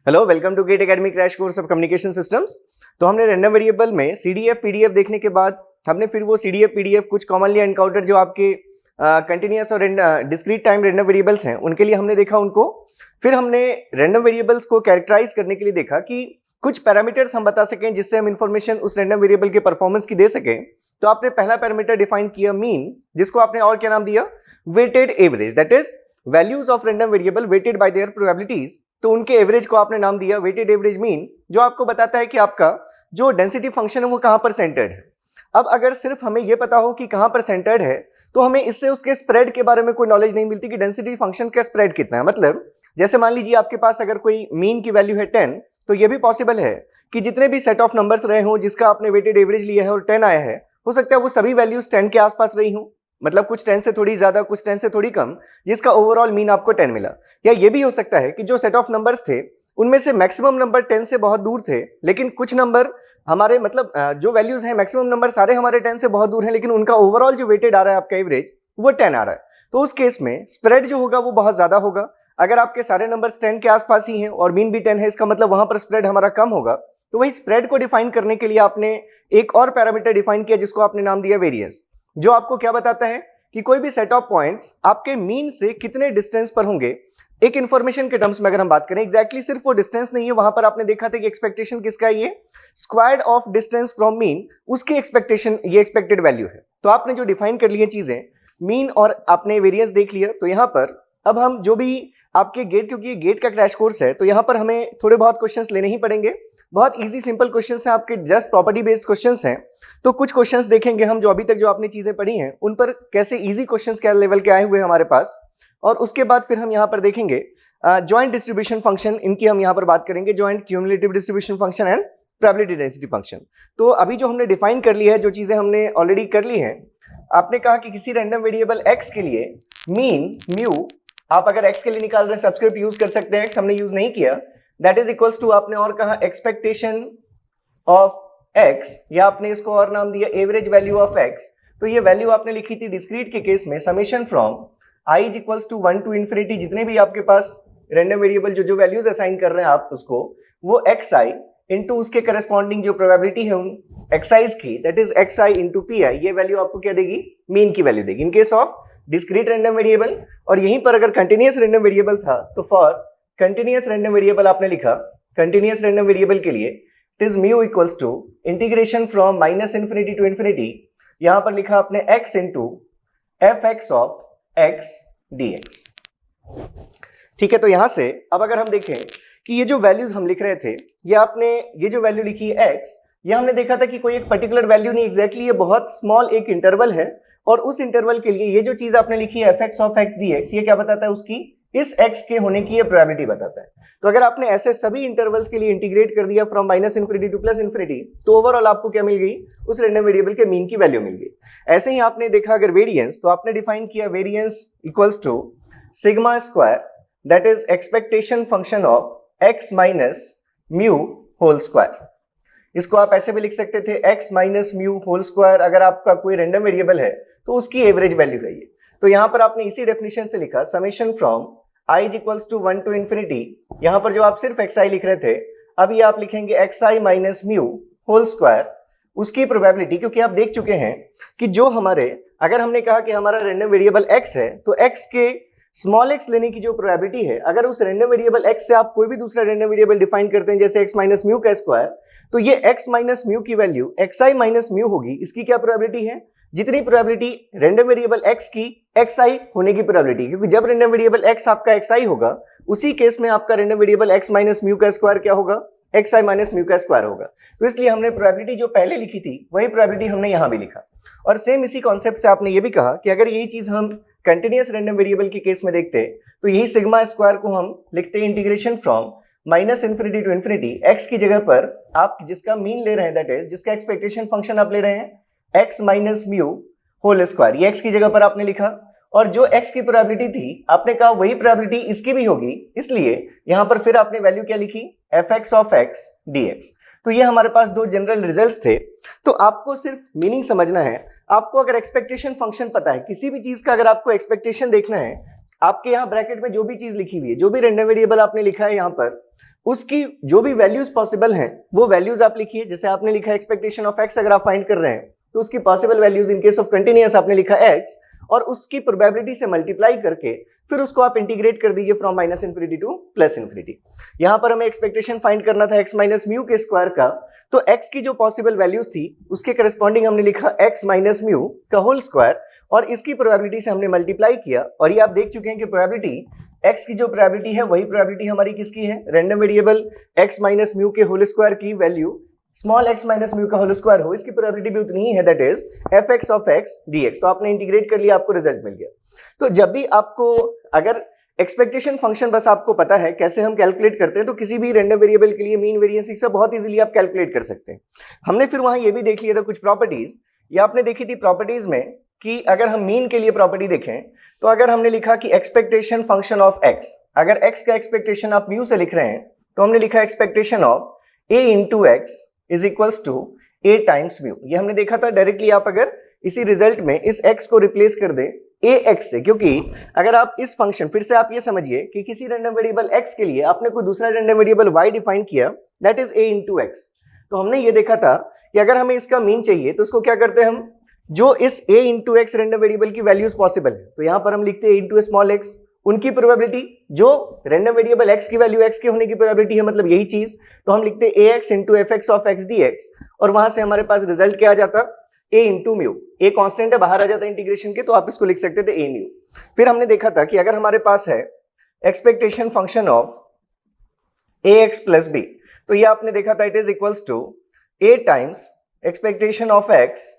Hello, welcome to GATE academy crash course of communication systems. तो हमने random variable में CDF PDF देखने के बाद हमने फिर वो सीडीएफ पीडीएफ कुछ कॉमनली एनकाउंटर जो आपके कंटिन्यूअस और डिस्क्रीट टाइम रैंडम वेरिएबल्स हैं उनके लिए हमने देखा उनको। फिर हमने रैंडम वेरिएबल्स को कैरेक्टराइज करने के लिए देखा कि कुछ पैरामीटर्स हम बता सकें जिससे हम इंफॉर्मेशन उस रैंडम वेरिएबल के परफॉर्मेंस की दे सकें। तो आपने पहला पैरामीटर डिफाइन किया मीन, जिसको आपने और क्या नाम दिया, weighted average, that is values of random variable weighted by their probabilities. तो उनके एवरेज को आपने नाम दिया वेटेड एवरेज मीन, जो आपको बताता है कि आपका जो डेंसिटी फंक्शन है वो कहां पर सेंटर्ड है। अब अगर सिर्फ हमें ये पता हो कि कहां पर सेंटर्ड है तो हमें इससे उसके स्प्रेड के बारे में कोई नॉलेज नहीं मिलती कि डेंसिटी फंक्शन का स्प्रेड कितना है। मतलब जैसे मान लीजिए आपके पास अगर कोई मीन की वैल्यू है 10, तो ये भी पॉसिबल है कि जितने भी सेट ऑफ नंबर्स रहे हों जिसका आपने वेटेड एवरेज लिया है और 10 आया है, हो सकता है वो सभी वैल्यूज 10 के आसपास रही हों। मतलब कुछ 10 से थोड़ी ज्यादा, कुछ 10 से थोड़ी कम, जिसका ओवरऑल मीन आपको 10 मिला। या ये भी हो सकता है कि जो सेट ऑफ नंबर्स थे उनमें से मैक्सिमम नंबर 10 से बहुत दूर थे, लेकिन कुछ नंबर हमारे मतलब जो वैल्यूज हैं मैक्सिमम नंबर सारे हमारे 10 से बहुत दूर हैं, लेकिन उनका ओवरऑल जो वेटेड आ रहा है आपका एवरेज वो 10 आ रहा है। तो उस केस में स्प्रेड जो होगा वो बहुत ज्यादा होगा। अगर आपके सारे नंबर्स 10 के आसपास ही हैं और मीन भी 10 है, इसका मतलब वहां पर स्प्रेड हमारा कम होगा। तो वही स्प्रेड को डिफाइन करने के लिए आपने एक और पैरामीटर डिफाइन किया जिसको आपने नाम दिया वेरिएंस, जो आपको क्या बताता है कि कोई भी सेट ऑफ पॉइंट्स आपके मीन से कितने डिस्टेंस पर होंगे। एक इंफॉर्मेशन के टर्म्स में अगर हम बात करें, एग्जैक्टली सिर्फ वो डिस्टेंस नहीं है, वहां पर आपने देखा था कि एक्सपेक्टेशन किसका है, ये squared of distance from mean, उसकी एक्सपेक्टेशन, ये एक्सपेक्टेड वैल्यू है। तो आपने जो डिफाइन कर लिए चीजें मीन और आपने वेरिएंस देख लिया। तो यहाँ पर अब हम जो भी आपके गेट, क्योंकि ये गेट का क्रैश कोर्स है तो यहाँ पर हमें थोड़े बहुत क्वेश्चंस लेने ही पड़ेंगे। बहुत इजी सिंपल क्वेश्चंस हैं आपके, जस्ट प्रॉपर्टी बेस्ड क्वेश्चंस हैं। तो कुछ क्वेश्चंस देखेंगे हम जो अभी तक जो आपने चीजें पढ़ी हैं उन पर कैसे इजी क्वेश्चंस क्या लेवल के आए हुए हैं हमारे पास। और उसके बाद फिर हम यहाँ पर देखेंगे जॉइंट डिस्ट्रीब्यूशन फंक्शन, इनकी हम यहाँ पर बात करेंगे, joint cumulative distribution function and probability density function. तो अभी जो हमने डिफाइन कर लिया है, जो चीजें हमने ऑलरेडी कर ली हैं, आपने कहा कि किसी रैंडम वेरिएबल x के लिए मीन म्यू, आप अगर x के लिए निकाल रहे हैं सब्सक्रिप्ट यूज कर सकते हैं, x हमने यूज नहीं किया, दैट इज इक्वल्स टू आपने और कहा एक्सपेक्टेशन ऑफ x, या आपने इसको और नाम दिया एवरेज वैल्यू ऑफ x। तो ये वैल्यू आपने लिखी थी डिस्क्रीट के केस में summation from i is equals to 1 to infinity, जितने भी आपके पास रैंडम वेरिएबल जो वैल्यूज असाइन कर रहे हैं आप उसको, वो xi इंटू उसके करस्पॉन्डिंग जो प्रोबेबिलिटी है उन एक्साइज की, that is xi into pi, ये वैल्यू आपको क्या देगी, मीन की वैल्यू देगी in case of discrete random variable. और यहीं पर अगर कंटिन्यूअस रैंडम वेरिएबल था तो फॉर कंटिन्यूअस रैंडम वेरिएबल आपने लिखा, कंटिन्यूअस रैंडम वेरिएबल के लिए it is mu equals to integration from minus infinity to infinity, यहां पर लिखा आपने x into f x of x dx। ठीक है, तो यहां से अब अगर हम देखें कि ये जो वैल्यूज हम लिख रहे थे, ये आपने ये जो वैल्यू लिखी है x, ये हमने देखा था कि कोई एक पर्टिकुलर वैल्यू नहीं, एग्जैक्टली ये बहुत स्मॉल एक इंटरवल है, और उस इंटरवल के लिए ये जो चीज आपने लिखी है F x of x D x, ये क्या बताता है, उसकी इस x के होने की ये प्रोबेबिलिटी बताता है। तो अगर आपने ऐसे सभी इंटरवल्स के लिए इंटीग्रेट कर दिया from minus infinity to plus infinity, तो ओवरऑल आपको क्या मिल गई, उस रैंडम वेरिएबल के मीन की वैल्यू मिल गई। ऐसे ही आपने देखा अगर वेरिएंस, तो आपने डिफाइन किया variance equals to sigma square, that is expectation function of x minus mu whole square. इसको आप ऐसे भी लिख सकते थे x minus mu whole square, अगर आपका कोई रैंडम वेरिएबल है तो उसकी एवरेज वैल्यू है ये। तो यहां पर आपने इसी डेफिनेशन से लिखा summation from i equals to 1 to infinity, यहां पर जो आप सिर्फ xi लिख रहे थे, अब ये आप लिखेंगे xi minus mu whole square, उसकी प्रोबेबिलिटी, क्योंकि आप देख चुके हैं कि जो हमारे, अगर हमने कहा कि हमारा रैंडम वेरिएबल x है तो x के स्मॉल x लेने की जो प्रोबेबिलिटी है, अगर उस रैंडम वेरिएबल x से आप कोई भी दूसरा रैंडम वेरिएबल डिफाइन करते हैं जैसे x माइनस म्यू का स्क्वायर, तो ये x माइनस म्यू की वैल्यू xi माइनस म्यू होगी। इसकी क्या प्रोबेबिलिटी है, जितनी प्रोबेबिलिटी रैंडम वेरिएबल x की xi होने की प्रोबेबिलिटी, क्योंकि जब रैंडम वेरिएबल x आपका xi होगा, उसी केस में आपका random variable x minus mu का स्क्वायर क्या होगा, xi माइनस म्यू का स्क्वायर होगा। तो इसलिए हमने प्रोबेबिलिटी जो पहले लिखी थी वही प्रोबेबिलिटी हमने यहाँ भी लिखा। और सेम इसी कॉन्सेप्ट से आपने ये भी कहा कि अगर यही चीज हम कंटिन्यूअस रैंडम वेरिएबल के केस में देखते तो यही सिग्मा स्क्वायर को हम लिखते हैं integration from minus infinity to infinity, x की जगह पर आप जिसका मीन ले रहे हैं, दैट इज जिसका एक्सपेक्टेशन फंक्शन आप ले रहे हैं x minus mu whole square, ये x की जगह पर आपने लिखा, और जो x की प्रोबेबिलिटी थी आपने कहा वही प्रोबेबिलिटी इसकी भी होगी, इसलिए यहां पर फिर आपने वैल्यू क्या लिखी, F x of x D x. तो ये हमारे पास दो जनरल रिजल्ट्स थे। तो आपको सिर्फ मीनिंग समझना है, आपको अगर एक्सपेक्टेशन फंक्शन पता है, किसी भी चीज का अगर आपको एक्सपेक्टेशन देखना है, आपके यहाँ ब्रैकेट में जो भी चीज लिखी हुई है, जो भी रैंडम वेरिएबल आपने लिखा है यहाँ पर, उसकी जो भी वैल्यूज पॉसिबल हैं वो वैल्यूज आप लिखिए। जैसे आपने लिखा एक्सपेक्टेशन ऑफ एक्स, अगर आप फाइंड कर रहे हैं तो उसकी possible values in case of continuous आपने लिखा एक्स और उसकी प्रोबेबिलिटी से मल्टीप्लाई करके फिर उसको आप इंटीग्रेट कर दीजिए from minus infinity to plus infinity. यहां पर हमें एक्सपेक्टेशन फाइंड करना था एक्स माइनस म्यू के स्क्वायर का, तो एक्स की जो पॉसिबल वैल्यूज थी उसके करस्पॉन्डिंग हमने लिखा एक्स माइनस म्यू का होल स्क्वायर और इसकी प्रोबेबिलिटी से हमने मल्टीप्लाई किया। और ये आप देख चुके हैं कि प्रोबेबिलिटी एक्स की जो प्रोबेबिलिटी है वही प्रोबेबिलिटी हमारी किसकी है, random variable x minus mu के होल स्क्वायर की value small x minus mu का होल स्क्वायर हो, इसकी प्रोबेबिलिटी भी उतनी ही है, that is F x of x D x. तो आपने इंटीग्रेट कर लिया, आपको रिजल्ट मिल गया। तो जब भी आपको अगर एक्सपेक्टेशन फंक्शन बस आपको पता है कैसे हम कैलकुलेट करते हैं, तो किसी भी रैंडम वेरिएबल के लिए मीन वेरिएंस से बहुत इजीली आप कैलकुलेट कर सकते हैं। हमने फिर वहां ये भी देख लिया था कुछ प्रॉपर्टीज, ये आपने देखी थी प्रॉपर्टीज में कि अगर हम मीन के लिए प्रॉपर्टी देखें तो अगर हमने लिखा कि एक्सपेक्टेशन फंक्शन ऑफ एक्स, अगर एक्स का एक्सपेक्टेशन आप म्यू से लिख रहे हैं तो हमने लिखा expectation of a into x is equals to a times mu. ये हमने देखा था डायरेक्टली आप अगर इसी रिजल्ट में इस एक्स को रिप्लेस कर दें ए एक्स से, क्योंकि अगर आप इस फंक्शन, फिर से आप ये समझिए कि किसी रैंडम वेरिएबल एक्स के लिए आपने कोई दूसरा रैंडम वेरिएबल वाई डिफाइन किया, that is a into x. तो हमने ये देखा था कि अगर हमें इसका मीन चाहिए तो उसको क्या करते हैं हम, जो इस a into x random variable की वैल्यूज पॉसिबल है तो यहां पर हम लिखते हैं इंटू स्मॉल एक्स, उनकी प्रोबेबिलिटी जो रैंडम वेरिएबल x की वैल्यू x के होने की प्रोबेबिलिटी है, मतलब यही चीज, तो हम लिखते हैं ax into f x of x D x और वहां से हमारे पास रिजल्ट क्या आ जाता, a into mu. A constant है, बाहर आ जाता है इंटीग्रेशन के, तो आप इसको लिख सकते थे a म्यू। फिर हमने देखा था कि अगर हमारे पास है expectation function of ax plus b, तो ये आपने देखा था it is equals to a times expectation of x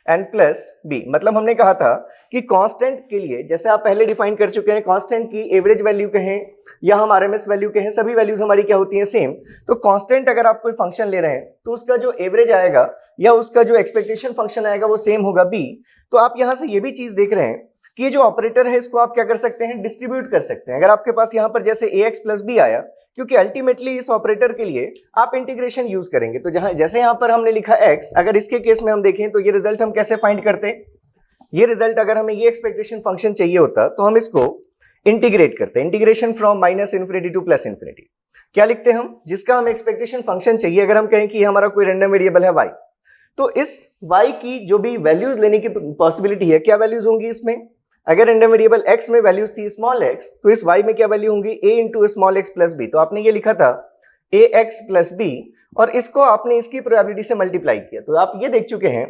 and plus b. मतलब हमने कहा था कि कांस्टेंट के लिए, जैसे आप पहले डिफाइन कर चुके हैं, कांस्टेंट की एवरेज वैल्यू कहें या हम आरएमएस वैल्यू कहें, सभी वैल्यूज हमारी क्या होती हैं, सेम। तो कांस्टेंट अगर आप कोई फंक्शन ले रहे हैं तो उसका जो एवरेज आएगा या उसका जो एक्सपेक्टेशन फंक्शन आएगा वो सेम होगा बी। तो आप यहां से ये भी चीज देख रहे हैं कि ये जो ऑपरेटर है इसको आप क्या कर सकते हैं, डिस्ट्रीब्यूट कर सकते हैं। अगर आपके पास यहाँ पर जैसे ए एक्स प्लस बी आया, क्योंकि अल्टीमेटली इस ऑपरेटर के लिए आप इंटीग्रेशन यूज करेंगे, तो जहां जैसे यहां पर हमने लिखा x, अगर इसके केस में हम देखें तो ये रिजल्ट हम कैसे फाइंड करते हैं, ये रिजल्ट अगर हमें ये एक्सपेक्टेशन फंक्शन चाहिए होता तो हम इसको इंटीग्रेट करते हैं, integration from minus infinity to plus infinity. क्या लिखते हैं हम, जिसका हमें एक्सपेक्टेशन फंक्शन चाहिए, अगर हम कहें कि हमारा कोई रैंडम वेरिएबल है y, तो इस y की जो भी वैल्यूज लेने की पॉसिबिलिटी है, क्या वैल्यूज होंगी इसमें, अगर रैंडम वेरिएबल x में वैल्यूज थी स्मॉल x, तो इस y में क्या वैल्यू होंगी, a into small x plus b. तो आपने ये लिखा था ax प्लस b और इसको आपने इसकी प्रोबेबिलिटी से मल्टीप्लाई किया। तो आप ये देख चुके हैं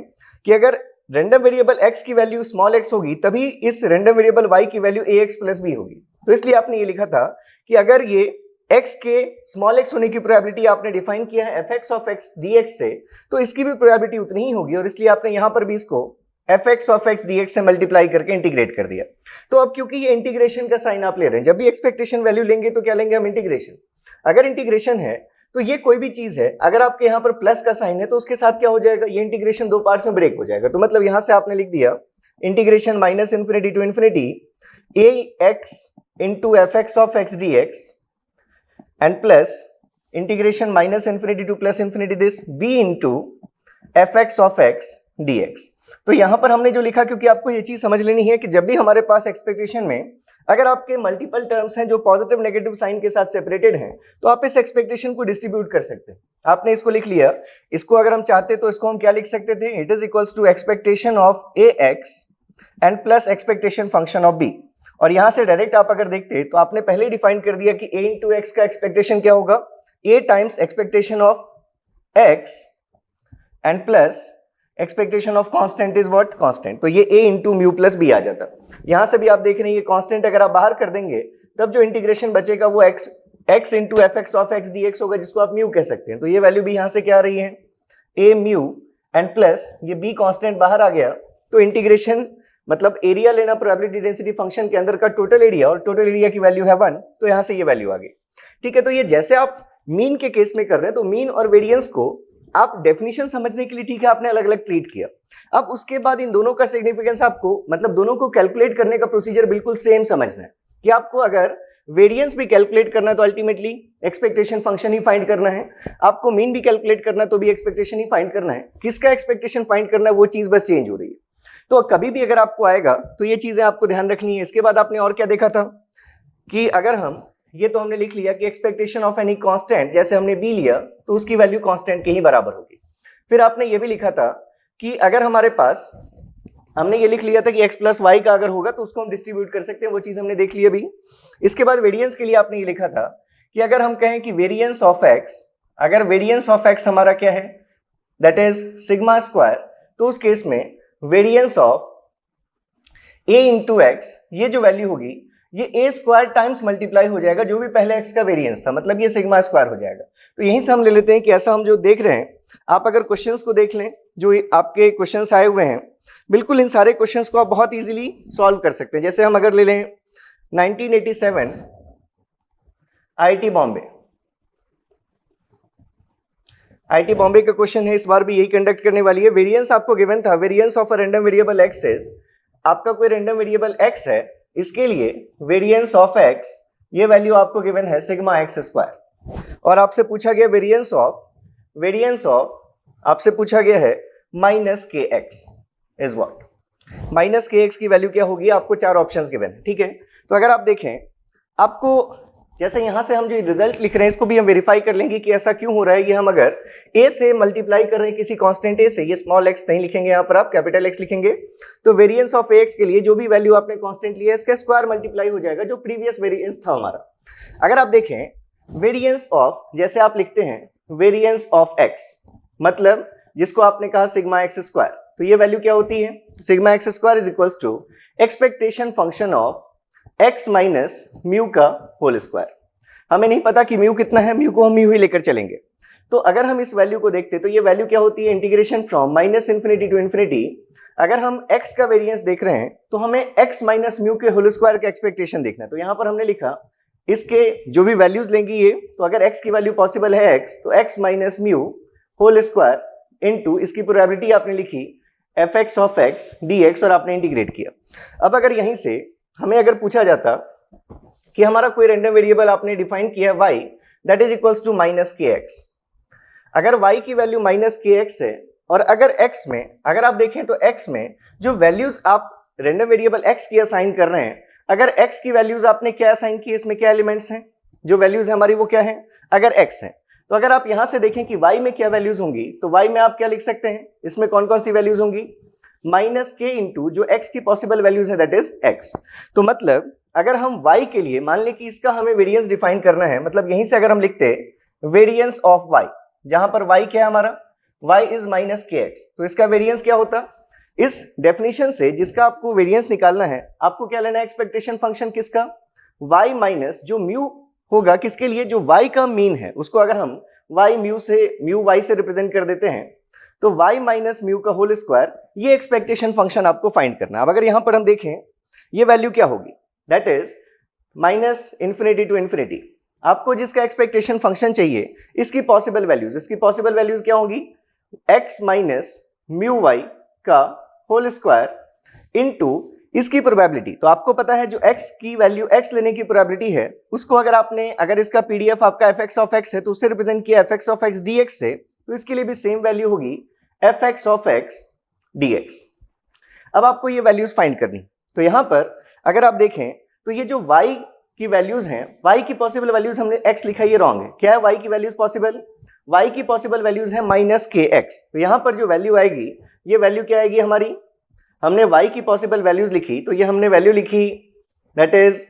कि अगर रैंडम वेरिएबल x की वैल्यू स्मॉल x होगी तभी इस रैंडम वेरिएबल y की वैल्यू ax प्लस b होगी। तो इसलिए आपने ये लिखा था कि अगर ये x के स्मॉल x होने की प्रोबेबिलिटी आपने डिफाइन किया है F x of x D x से, तो इसकी भी प्रोबेबिलिटी उतनी ही होगी और इसलिए आपने यहां पर भी इसको F x of x D x से मल्टीप्लाई करके इंटीग्रेट कर दिया। तो अब क्योंकि ये इंटीग्रेशन का साइन आप ले रहे हैं, जब भी एक्सपेक्टेशन वैल्यू लेंगे तो क्या लेंगे हम, इंटीग्रेशन। अगर इंटीग्रेशन है तो ये कोई भी चीज है, अगर आपके यहाँ पर प्लस का साइन है तो उसके साथ क्या हो जाएगा, ये इंटीग्रेशन दो पार्ट्स में ब्रेक हो जाएगा। तो मतलब यहां से आपने लिख दिया integration minus infinity to infinity a x into f x of x D x and plus integration minus infinity to plus infinity this b into f x of x D x. तो यहां पर हमने जो लिखा, क्योंकि आपको ये चीज समझ लेनी है कि जब भी हमारे पास एक्सपेक्टेशन में अगर आपके मल्टीपल टर्म्स हैं जो पॉजिटिव नेगेटिव साइन के साथ सेपरेटेड हैं, तो आप इस एक्सपेक्टेशन को डिस्ट्रीब्यूट कर सकते हैं। आपने इसको लिख लिया, इसको अगर हम चाहते तो इसको हम क्या लिख सकते थे, it is equals to expectation of a x and plus expectation function of b. और यहां से डायरेक्ट आप अगर देखते तो आपने पहले डिफाइन कर दिया कि ए इंटू एक्स का एक्सपेक्टेशन क्या होगा, A times expectation of X and plus expectation of constant is what, constant. तो ये a into mu plus B आ जाता। यहां से भी आप देख रहे हैं ये कांस्टेंट अगर आप बाहर कर देंगे तब जो इंटीग्रेशन बचेगा वो x into f x of x D x होगा, जिसको आप म्यू कह सकते हैं। तो ये वैल्यू भी यहां से क्या आ रही है, a म्यू एंड प्लस ये b कांस्टेंट बाहर आ गया। तो इंटीग्रेशन मतलब एरिया लेना प्रोबेबिलिटी डेंसिटी फंक्शन के अंदर का टोटल एरिया, और टोटल एरिया की वैल्यू है 1, तो यहां से ये वैल्यू आ गई। ठीक है, तो ये जैसे आप मीन के केस में कर रहे हैं, तो मीन और वेरिएंस को आप डेफिनेशन समझने के लिए ठीक है आपने अलग अलग ट्रीट किया। अब उसके बाद इन दोनों का सिग्निफिकेंस आपको, मतलब दोनों को कैलकुलेट करने का प्रोसीजर बिल्कुल सेम समझना है कि आपको अगर वेरिएंस भी कैलकुलेट करना है तो अल्टीमेटली एक्सपेक्टेशन फंक्शन ही फाइंड करना है, आपको मीन भी कैलकुलेट करना है तो भी एक्सपेक्टेशन ही फाइंड करना है। किसका एक्सपेक्टेशन फाइंड करना है वो चीज बस चेंज हो रही है। तो कभी भी अगर आपको आएगा तो ये चीजें आपको ध्यान रखनी है। इसके बाद आपने और क्या देखा था कि अगर हम ये तो हमने लिख लिया कि एक्सपेक्टेशन ऑफ एनी कांस्टेंट, जैसे हमने बी लिया तो उसकी वैल्यू कांस्टेंट के ही बराबर होगी। फिर आपने ये भी लिखा था कि अगर हमारे पास, हमने ये लिख लिया था कि x प्लस वाई का अगर होगा तो उसको हम डिस्ट्रीब्यूट कर सकते हैं, वो चीज हमने देख ली अभी। इसके बाद वेरिएंस के लिए आपने ये लिखा था कि अगर हम कहें कि वेरिएंस ऑफ x, अगर वेरिएंस ऑफ x हमारा क्या है, दैट इज सिग्मा स्क्वायर, तो उस केस में variance of a into x, ये जो वैल्यू होगी ये a स्क्वायर टाइम्स मल्टीप्लाई हो जाएगा जो भी पहले x का वेरिएंस था, मतलब ये सिग्मा स्क्वायर हो जाएगा। तो यहीं से हम ले लेते हैं कि ऐसा हम जो देख रहे हैं, आप अगर क्वेश्चंस को देख लें जो आपके क्वेश्चंस आए हुए हैं, बिल्कुल इन सारे क्वेश्चंस को आप बहुत इजीली सॉल्व कर सकते हैं। जैसे हम अगर ले लें 1987 आईआईटी बॉम्बे का क्वेश्चन है, इस बार भी यही कंडक्ट करने वाली है। वेरिएंस आपको गिवन था, variance of a random variable x is, आपका कोई रैंडम वेरिएबल एक्स है, इसके लिए वेरिएंस ऑफ एक्स, ये वैल्यू आपको गिवन है सिग्मा एक्स स्क्वायर, और आपसे पूछा गया वेरिएंस ऑफ आपसे पूछा गया है minus k x is what. Minus k x की वैल्यू क्या होगी, आपको 4 ऑप्शंस गिवन है, ठीक है। तो अगर आप देखें, आपको जैसे यहां से हम जो रिजल्ट लिख रहे हैं इसको भी हम वेरीफाई कर लेंगे कि ऐसा क्यों हो रहा है। ये हम अगर a से मल्टीप्लाई कर रहे हैं किसी कांस्टेंट a से, ये स्मॉल x नहीं लिखेंगे, यहाँ पर आप कैपिटल X लिखेंगे, तो वेरिएंस ऑफ ax के लिए जो भी वैल्यू आपने कांस्टेंट लिया है इसका स्क्वायर मल्टीप्लाई हो जाएगा जो प्रीवियस वेरिएंस था हमारा। अगर आप देखें वेरिएंस ऑफ, जैसे आप लिखते हैं वेरिएंस ऑफ x, मतलब जिसको आपने कहा सिग्मा एक्स स्क्वायर, तो ये वैल्यू क्या होती है, sigma x square is equals to expectation function of x minus mu का होल स्क्वायर। हमें नहीं पता कि म्यू कितना है, म्यू को हम म्यू ही लेकर चलेंगे। तो अगर हम इस वैल्यू को देखते तो ये वैल्यू क्या होती है, integration from minus infinity to infinity. अगर हम x का वेरिएंस देख रहे हैं तो हमें x माइनस म्यू के होल स्क्वायर का एक्सपेक्टेशन देखना है। तो यहाँ पर हमने लिखा इसके जो भी वैल्यूज लेंगी ये, तो अगर x की वैल्यू पॉसिबल है x, तो x minus mu whole square into इसकी प्रोबेबिलिटी आपने लिखी fx ऑफ x dx और आपने इंटीग्रेट किया। अब अगर यहीं से हमें अगर पूछा जाता कि हमारा कोई रैंडम वेरिएबल आपने डिफाइन किया है y, that is equals to minus k x. अगर y की वैल्यू माइनस के एक्स है और अगर x में, अगर आप देखें तो x में जो वैल्यूज आप रैंडम वेरिएबल x की असाइन कर रहे हैं, अगर x की वैल्यूज आपने क्या असाइन की, इसमें क्या एलिमेंट्स हैं, जो वैल्यूज है हमारी वो क्या है, अगर x है, तो अगर आप यहां से देखें कि y में क्या वैल्यूज होंगी, तो y में आप क्या लिख सकते हैं, इसमें कौन कौन सी वैल्यूज होंगी, माइनस के इंटू जो x की पॉसिबल वैल्यूज है दैट इज x। तो मतलब अगर हम y के लिए मान लें कि इसका हमें वेरिएंस डिफाइन करना है, मतलब यहीं से अगर हम लिखते वेरिएंस ऑफ y, जहां पर y क्या है हमारा, y is minus k x, तो इसका वेरिएंस क्या होता, इस डेफिनेशन से जिसका आपको वेरिएंस निकालना है, आपको क्या लेना है, एक्सपेक्टेशन फंक्शन किसका, y माइनस जो म्यू होगा किसके लिए, जो y का मीन है, उसको अगर हम y म्यू y से रिप्रेजेंट कर देते हैं, तो y माइनस म्यू का होल स्क्वायर, ये एक्सपेक्टेशन फंक्शन आपको फाइंड करना है। अब अगर यहां पर हम देखें ये वैल्यू क्या होगी, that is minus infinity to infinity. आपको जिसका एक्सपेक्टेशन फंक्शन चाहिए इसकी पॉसिबल वैल्यूज क्या होंगी, x माइनस म्यू y का होल स्क्वायर इनटू इसकी प्रोबेबिलिटी। तो आपको पता है जो x की वैल्यू x लेने की प्रोबेबिलिटी है, उसको अगर आपने, अगर इसका पीडीएफ आपका fx ऑफ x है तो उससे रिप्रेजेंट किया fx ऑफ x dx से, तो इसके लिए भी सेम वैल्यू होगी fx ऑफ x dx। अब आपको ये वैल्यूज फाइंड करनी, तो यहां पर अगर आप देखें तो ये जो y की वैल्यूज हैं, y की पॉसिबल वैल्यूज हमने x लिखा, ये रॉन्ग है। क्या है y की वैल्यूज पॉसिबल, y की पॉसिबल वैल्यूज है माइनस के एक्स। तो यहां पर जो वैल्यू आएगी, ये वैल्यू क्या आएगी हमारी, हमने y की पॉसिबल वैल्यूज लिखी, तो ये हमने वैल्यू लिखी that is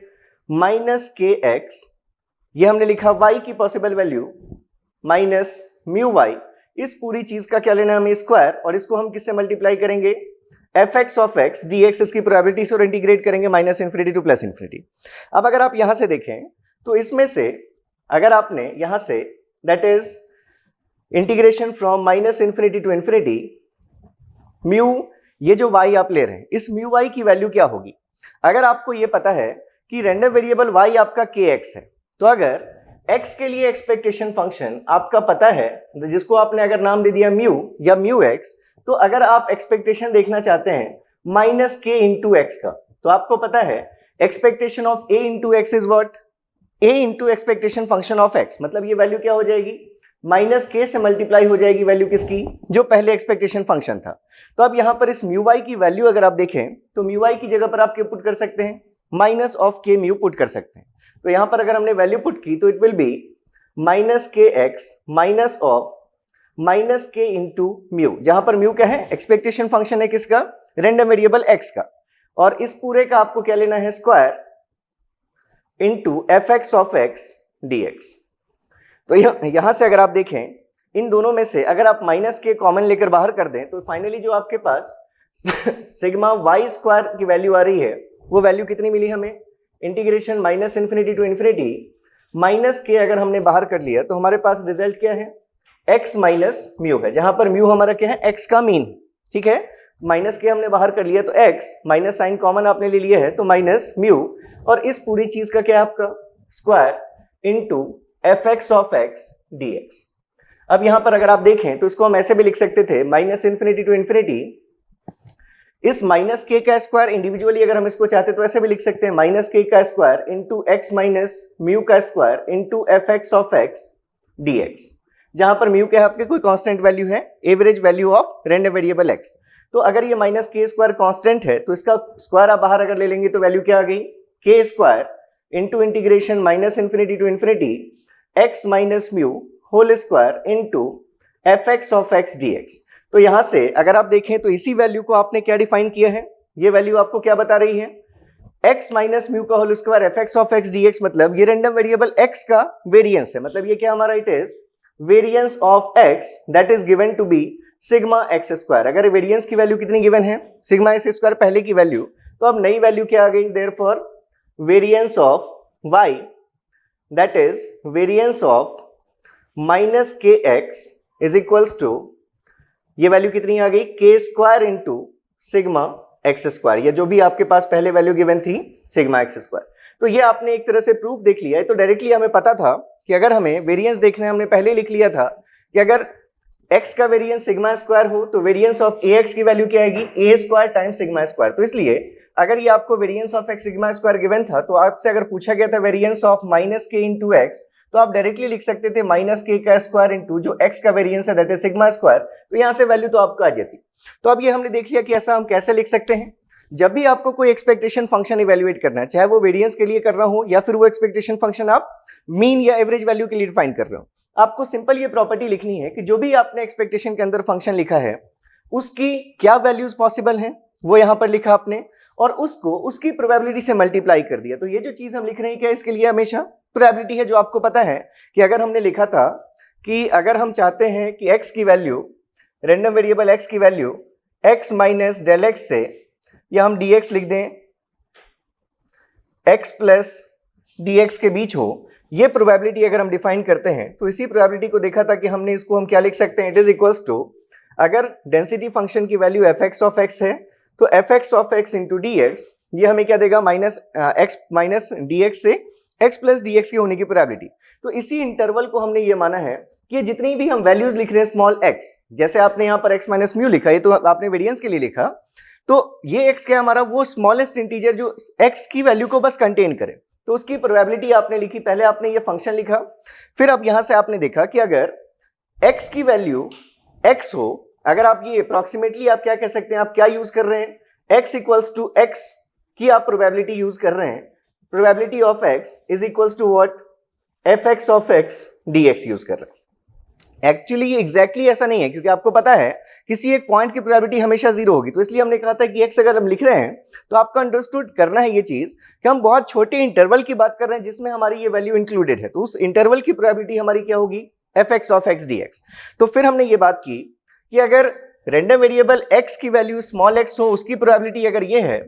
minus k x, ये हमने लिखा y की possible value minus mu y। इस पूरी चीज का क्या लेना है हमें, स्क्वायर, और इसको हम किससे मल्टीप्लाई करेंगे, fx ऑफ x dx, इसकी प्रोबेबिलिटी से और इंटीग्रेट करेंगे minus infinity to plus infinity. अब अगर आप यहां से देखें तो इसमें से अगर आपने यहां से that is integration from minus infinity to infinity mu, ये जो y आप ले रहे हैं, इस म्यू y की वैल्यू क्या होगी। अगर आपको ये पता है कि रैंडम वेरिएबल y आपका kx है, तो अगर x के लिए एक्सपेक्टेशन फंक्शन आपका पता है, जिसको आपने अगर नाम दे दिया म्यू या म्यू x, तो अगर आप एक्सपेक्टेशन देखना चाहते हैं माइनस के इंटू एक्स का, तो आपको पता है expectation of a into x is what, a into expectation function of x, मतलब ये वैल्यू क्या हो जाएगी, माइनस के से मल्टीप्लाई हो जाएगी वैल्यू किसकी, जो पहले एक्सपेक्टेशन फंक्शन था। तो अब यहां पर इस म्यू y की वैल्यू अगर आप देखें तो म्यू y की जगह पर आप क्या पुट कर सकते हैं, माइनस ऑफ के म्यू पुट कर सकते हैं। तो यहाँ पर अगर हमने वैल्यू पुट की तो it will be minus k x minus of minus के इंटू म्यू, जहां पर म्यू क्या है, एक्सपेक्टेशन फंक्शन है किसका, रैंडम वेरिएबल एक्स का, और इस पूरे का आपको क्या लेना है, square into f x of x D x. तो यहां से अगर आप देखें इन दोनों में से अगर आप माइनस के कॉमन लेकर बाहर कर दें तो फाइनली जो आपके पास सिग्मा वाई स्क्वायर की वैल्यू आ रही है वो वैल्यू कितनी मिली हमें, integration minus infinity to infinity minus k अगर हमने बाहर कर लिया तो हमारे पास रिजल्ट क्या है, x माइनस म्यू है, जहां पर म्यू हमारा क्या है, x का मीन, ठीक है। माइनस के हमने बाहर कर लिया तो x माइनस साइन कॉमन आपने ले लिया है तो माइनस म्यू, और इस पूरी चीज का क्या है आपका square into F x of x D x. अब यहां पर अगर आप देखें तो इसको हम ऐसे भी लिख सकते थे माइनस इन्फिनिटी टू इन्फिनिटी, इस माइनस के का स्क्वायर इंडिविजुअली अगर हम इसको चाहते तो ऐसे भी लिख सकते हैं माइनस के का square into x minus mu का square into f x of x D x, जहां पर म्यू क्या है आपके कोई कांस्टेंट वैल्यू है, average value of random variable x. तो अगर ये माइनस के स्क्वायर कांस्टेंट है तो इसका स्क्वायर आप बाहर अगर ले लेंगे तो वैल्यू क्या आ गई, k square into integration minus infinity to infinity x minus mu whole square into f x of x D x. तो यहां से अगर आप देखें तो इसी वैल्यू को आपने क्या डिफाइन किया है, ये वैल्यू आपको क्या बता रही है, x माइनस म्यू का whole square f x of x D x, मतलब ये रैंडम वेरिएबल x का वेरिएंस है, मतलब ये क्या हमारा it is variance of x that is given to be sigma x square. अगर वेरिएंस की वैल्यू कितनी गिवन है, सिग्मा एक्स स्क्वायर पहले की वैल्यू, तो अब नई वैल्यू क्या आ गई, therefore variance of y that is variance of minus k x is equals to, ये वैल्यू कितनी आ गई, k square into sigma x square, या जो भी आपके पास पहले वैल्यू गिवन थी सिग्मा एक्स स्क्वायर। तो ये आपने एक तरह से प्रूफ देख लिया है। तो डायरेक्टली हमें पता था कि अगर हमें वेरिएंस देखना है, हमने पहले लिख लिया था कि अगर x का वेरिएंस सिग्मा स्क्वायर हो तो वेरिएंस ऑफ ax की वैल्यू क्या आएगी, a square times sigma square. तो इसलिए अगर ये आपको variance of x sigma square given था तो आपसे अगर पूछा गया था वेरिएंस ऑफ माइनस के इंटू एक्स, तो आप डायरेक्टली लिख सकते थे माइनस के का स्क्वायर इंटू जो x का वेरिएंस है दैट इज सिग्मा स्क्वायर, तो यहां से वैल्यू तो आपको आ जाती। तो अब ये हमने देख लिया कि ऐसा हम कैसे लिख सकते हैं। जब भी आपको कोई एक्सपेक्टेशन फंक्शन इवैल्यूएट करना है, चाहे वो वेरिएंस के लिए कर रहा हो या फिर वो एक्सपेक्टेशन फंक्शन आप मीन या एवरेज वैल्यू के लिए डिफाइन कर रहे हो, आपको सिंपल ये प्रॉपर्टी लिखनी है कि जो भी आपने एक्सपेक्टेशन के अंदर फंक्शन लिखा है उसकी क्या वैल्यूज पॉसिबल हैं वो यहां पर लिखा आपने, और उसको उसकी प्रोबेबिलिटी से मल्टीप्लाई कर दिया। तो ये जो चीज हम लिख रहे हैं क्या, इसके लिए हमेशा प्रोबेबिलिटी है। जो आपको पता है कि अगर हमने लिखा था कि अगर हम चाहते हैं कि x की वैल्यू, रैंडम वेरिएबल x की value x minus del x से, या हम dx लिख दें x प्लस dx के बीच हो, ये प्रोबेबिलिटी अगर हम डिफाइन करते हैं तो इसी प्रोबेबिलिटी को देखा था कि हमने इसको हम क्या लिख सकते हैं, इट इज इक्वल्स टू, अगर डेंसिटी फंक्शन की value F x of x है तो F x of x into D x, ये हमें क्या देगा, minus x minus D x से एक्स प्लस डी एक्स की होने की प्रोबेबिलिटी। तो इसी इंटरवल को हमने ये माना है कि जितनी भी हम वैल्यूज लिख रहे हैं स्मॉल एक्स, जैसे आपने यहाँ पर एक्स माइनस म्यू लिखा है तो आपने वेरिएंस के लिए लिखा, तो ये एक्स क्या हमारा वो स्मॉलेस्ट इंटीजर जो एक्स की वैल्यू को बस कंटेन करे, तो उसकी प्रोबेबिलिटी आपने लिखी। पहले आपने ये फंक्शन लिखा, फिर अब यहां से आपने देखा कि अगर x की वैल्यू x हो, अगर आप ये अप्रॉक्सीमेटली आप क्या कह सकते हैं, आप क्या यूज कर रहे हैं, x इक्वल्स टू x की आप प्रोबेबिलिटी यूज कर रहे हैं, probability of x is equals to what, f x of x D x use कर रहे हैं। एक्चुअली ये एग्जैक्टली ऐसा नहीं है, क्योंकि आपको पता है किसी एक पॉइंट की प्रोबेबिलिटी हमेशा जीरो होगी, तो इसलिए हमने कहा था कि x अगर हम लिख रहे हैं तो आपको अंडरस्टूड करना है ये चीज कि हम बहुत छोटे इंटरवल की बात कर रहे हैं जिसमें हमारी ये वैल्यू इंक्लूडेड है, तो उस इंटरवल की प्रोबेबिलिटी हमारी क्या होगी, F x of x D x. तो फिर हमने ये बात की कि अगर रैंडम वेरिएबल x की वैल्यू स्मॉल x हो, उसकी प्रोबेबिलिटी अगर ये है,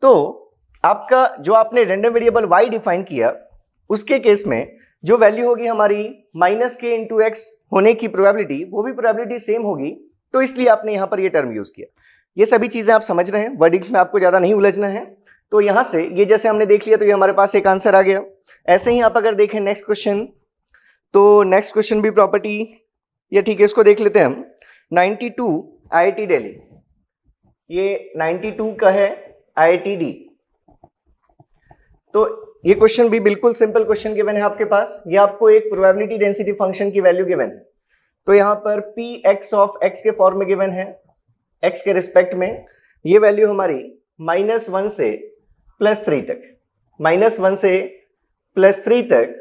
तो आपका जो आपने रैंडम वेरिएबल y डिफाइन किया उसके केस में जो वैल्यू होगी हमारी माइनस के इंटू एक्स होने की प्रोबेबिलिटी, वो भी प्रोबेबिलिटी सेम होगी। तो इसलिए आपने यहां पर ये टर्म यूज किया। ये सभी चीजें आप समझ रहे हैं, वर्डिंग्स में आपको ज्यादा नहीं उलझना है। तो यहां से ये जैसे हमने देख लिया तो ये हमारे पास एक आंसर आ गया। ऐसे ही आप अगर देखें नेक्स्ट क्वेश्चन, तो नेक्स्ट क्वेश्चन भी प्रॉपर्टी, ये ठीक है, इसको देख लेते हैं हम। 92 IIT दिल्ली, ये 92 का है IIT डी। तो ये क्वेश्चन भी बिल्कुल सिंपल क्वेश्चन गिवन है आपके पास। ये आपको एक प्रोबेबिलिटी डेंसिटी फंक्शन की वैल्यू गिवन है, तो यहां पर पी एक्स ऑफ एक्स के फॉर्म में गिवन है, एक्स के रिस्पेक्ट में ये वैल्यू हमारी -1 से +3 तक, -1 से +3 तक,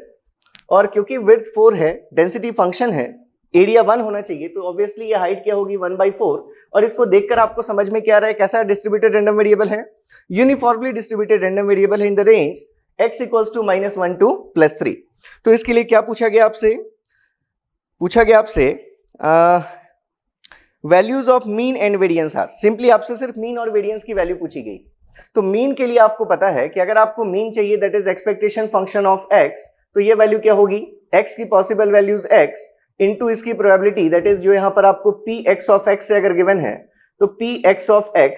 और क्योंकि विड्थ 4 है, डेंसिटी फंक्शन है, एरिया 1 होना चाहिए, तो ऑब्वियसली ये हाइट क्या होगी 1/4। और इसको देखकर आपको समझ में क्या आ रहा है, कैसा डिस्ट्रीब्यूटेड रैंडम वेरिएबल है, यूनिफॉर्मली डिस्ट्रीब्यूटेड रैंडम वेरिएबल है in the range x equals to -1 to +3। तो इसके लिए क्या पूछा गया आपसे, values of mean and variance are, simply आपसे सिर्फ मीन और वेरिएंस की वैल्यू पूछी गई। तो मीन के लिए आपको पता है कि अगर आपको मीन चाहिए that is expectation function of x, तो ये वैल्यू क्या होगी, x की पॉसिबल वैल्यूज x इनटू इसकी प्रोबेबिलिटी दैट इज जो यहां पर आपको px ऑफ x से अगर गिवन है तो px ऑफ x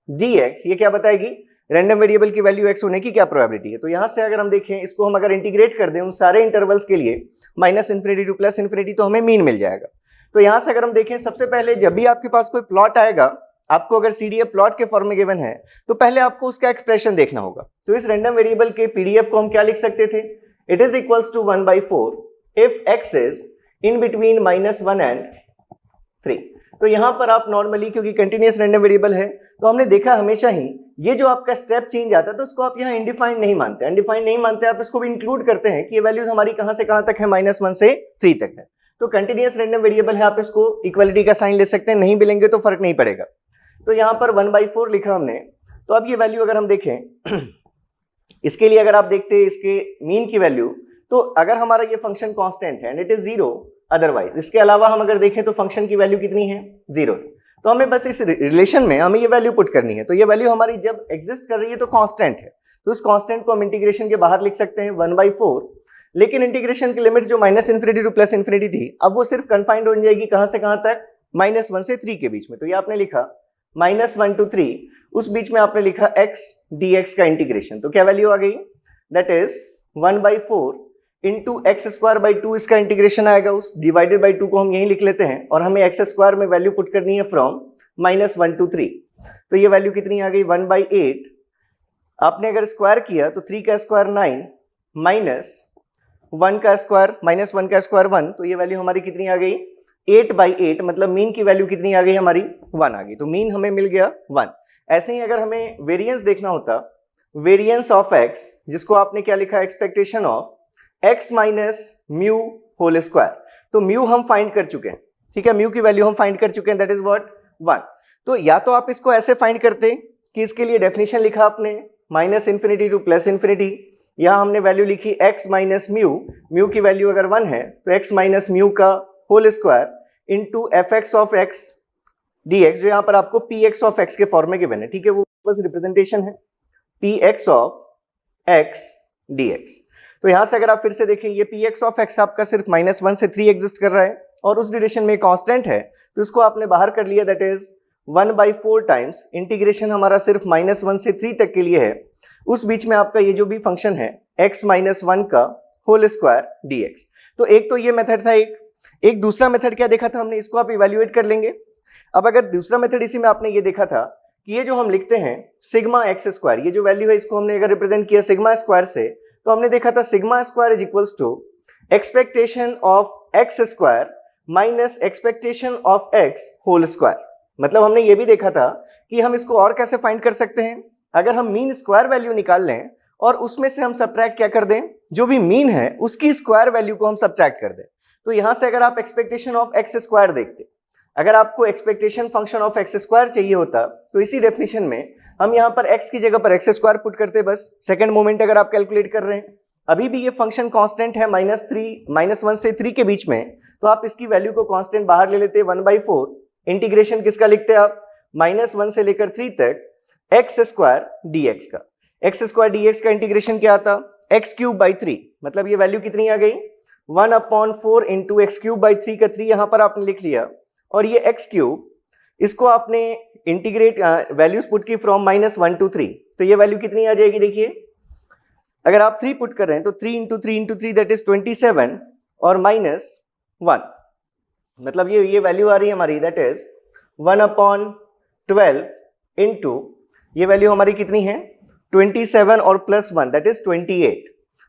dx, ये क्या बताएगी, रैंडम वेरिएबल की वैल्यू x होने की क्या प्रोबेबिलिटी है। तो यहां से अगर हम देखें, इसको हम अगर इंटीग्रेट कर दें उन सारे इंटरवल्स के लिए -∞ टू +∞, तो हमें मीन मिल जाएगा। तो यहां से अगर हम देखें, सबसे पहले जब भी आपके पास कोई प्लॉट आएगा, आपको अगर CDF प्लॉट के फॉर्म में गिवन है, तो पहले आपको उसका एक्सप्रेशन देखना होगा। तो इस रैंडम वेरिएबल के PDF को हम क्या लिख सकते थे, it is equals to 1/4 if x is in between -1 and 3। तो यहां पर आप नॉर्मली, क्योंकि कंटिन्यूअस रैंडम वेरिएबल है, तो हमने देखा हमेशा ही ये जो आपका स्टेप चेंज आता है, तो उसको आप यहाँ इनडिफाइंड नहीं मानते, अनडिफाइंड नहीं मानते, आप इसको भी इंक्लूड करते हैं कि ये वैल्यूज हमारी कहां से कहां तक है, -1 से 3 तक है। तो कंटिन्यूअस रैंडम वेरिएबल है, आप इसको इक्वलिटी का साइन ले सकते हैं, नहीं भी लेंगे तो फर्क नहीं पड़ेगा। तो यहां पर 1/4 लिखा हमने। तो अब ये वैल्यू अगर हम देखें इसके लिए अगर आप देखते हैं इसके मीन की वैल्यू, तो अगर हमारा ये फंक्शन कांस्टेंट है एंड इट इज 0, अदरवाइज इसके अलावा हम अगर देखें तो फंक्शन की वैल्यू कितनी है, 0। तो हमें बस इस रिलेशन में हमें ये वैल्यू पुट करनी है। तो ये वैल्यू हमारी जब एग्जिस्ट कर रही है तो कांस्टेंट है, तो इस कांस्टेंट को हम इंटीग्रेशन के बाहर लिख सकते हैं 1/4, लेकिन इंटीग्रेशन की लिमिट जो -∞ टू +∞ थी, अब वो सिर्फ कन्फाइंड हो जाएगी कहां से कहां तक, -1 से 3 के बीच में। तो ये आपने लिखा -1 to 3, उस बीच में आपने लिखा x dx का इंटीग्रेशन। तो क्या वैल्यू आ गई, दैट इज 1/4 इंटू x²/2 इसका इंटीग्रेशन आएगा, उस डिवाइडेड बाई 2 को हम यहीं लिख लेते हैं, और हमें x² में वैल्यू पुट करनी है फ्रॉम -1 to 3। तो ये वैल्यू कितनी आ गई, 1/8। आपने अगर स्क्वायर किया तो 3 का स्क्वायर 9 -1 का स्क्वायर -1 का स्क्वायर 1, तो ये वैल्यू हमारी कितनी आ गई, 8/8। मतलब मीन की वैल्यू कितनी आ गई हमारी, 1 आ गई। तो मीन हमें मिल गया 1। ऐसे ही अगर हमें वेरिएंस देखना होता, वेरिएंस ऑफ x, जिसको आपने क्या लिखा, expectation of x minus mu whole square, तो म्यू हम फाइंड कर चुके हैं, ठीक है, म्यू की वैल्यू हम फाइंड कर चुके हैं, दैट इज व्हाट 1। तो या तो आप इसको ऐसे फाइंड करते कि इसके लिए डेफिनेशन लिखा आपने -∞ टू +∞, यहां हमने वैल्यू लिखी x माइनस म्यू, म्यू की वैल्यू अगर 1 है तो x माइनस म्यू का whole square into fx of x dx, जो यहाँ पर आपको px ऑफ x के फॉर्म में गिवन है, ठीक है, वो बस रिप्रेजेंटेशन है, px ऑफ x dx। तो यहां से अगर आप फिर से देखें, ये px ऑफ x आपका सिर्फ -1 से 3 एग्जिस्ट कर रहा है, और उस डिरेक्शन में कांस्टेंट है, तो इसको आपने बाहर कर लिया, दैट इज 1/4 टाइम्स इंटीग्रेशन हमारा सिर्फ -1 से 3 तक के लिए है, उस बीच में आपका ये जो भी फंक्शन है x माइनस 1 का होल स्क्वायर dx। तो एक तो ये मेथड था, एक दूसरा मेथड क्या देखा था हमने, इसको आप इवेल्युएट कर लेंगे। अब अगर दूसरा मेथड इसी में आपने ये देखा था कि ये जो हम लिखते हैं सिग्मा x², ये जो वैल्यू है इसको हमने अगर रिप्रेजेंट किया सिग्मा स्क्वायर से, तो हमने देखा था sigma square is equals to expectation of x² minus expectation of x whole square. मतलब हमने ये भी देखा था कि हम इसको और कैसे फाइंड कर सकते हैं, अगर हम मीन स्क्वायर वैल्यू निकाल लें और उसमें से हम सब्ट्रैक्ट क्या कर दें, जो भी मीन है उसकी स्क्वायर वैल्यू को हम सब्ट्रैक्ट कर दें। तो यहां से अगर आप एक्सपेक्टेशन ऑफ x² देखते, अगर आपको एक्सपेक्टेशन फंक्शन ऑफ x² चाहिए होता, तो इसी डेफिनेशन में हम यहाँ पर x की जगह पर x² पुट करते, बस सेकंड मोमेंट अगर आप कैलकुलेट कर रहे हैं, अभी भी ये फंक्शन कांस्टेंट है -1 से 3 के बीच में, तो आप इसकी वैल्यू को कांस्टेंट बाहर ले लेते 1/4, इंटीग्रेशन किसका लिखते आप, -1 से लेकर 3 तक x² dx का, x² dx का इंटीग्रेशन क्या आता, x³/3, मतलब ये वैल्यू कितनी आ गई, 1/4 इंटू x³/3 का 3 यहां पर आपने लिख लिया, और ये x³, इसको आपने इंटीग्रेट वैल्यूज पुट की फ्रॉम -1 to 3, तो ये वैल्यू कितनी आ जाएगी, देखिए अगर आप 3 पुट कर रहे हैं तो 3 इंटू 3 इंटू 3 दैट इज 27 और -1, मतलब ये वैल्यू आ रही है हमारी, दैट इज 1/12 इंटू ये वैल्यू हमारी कितनी है 27 और +1 दैट इज 28,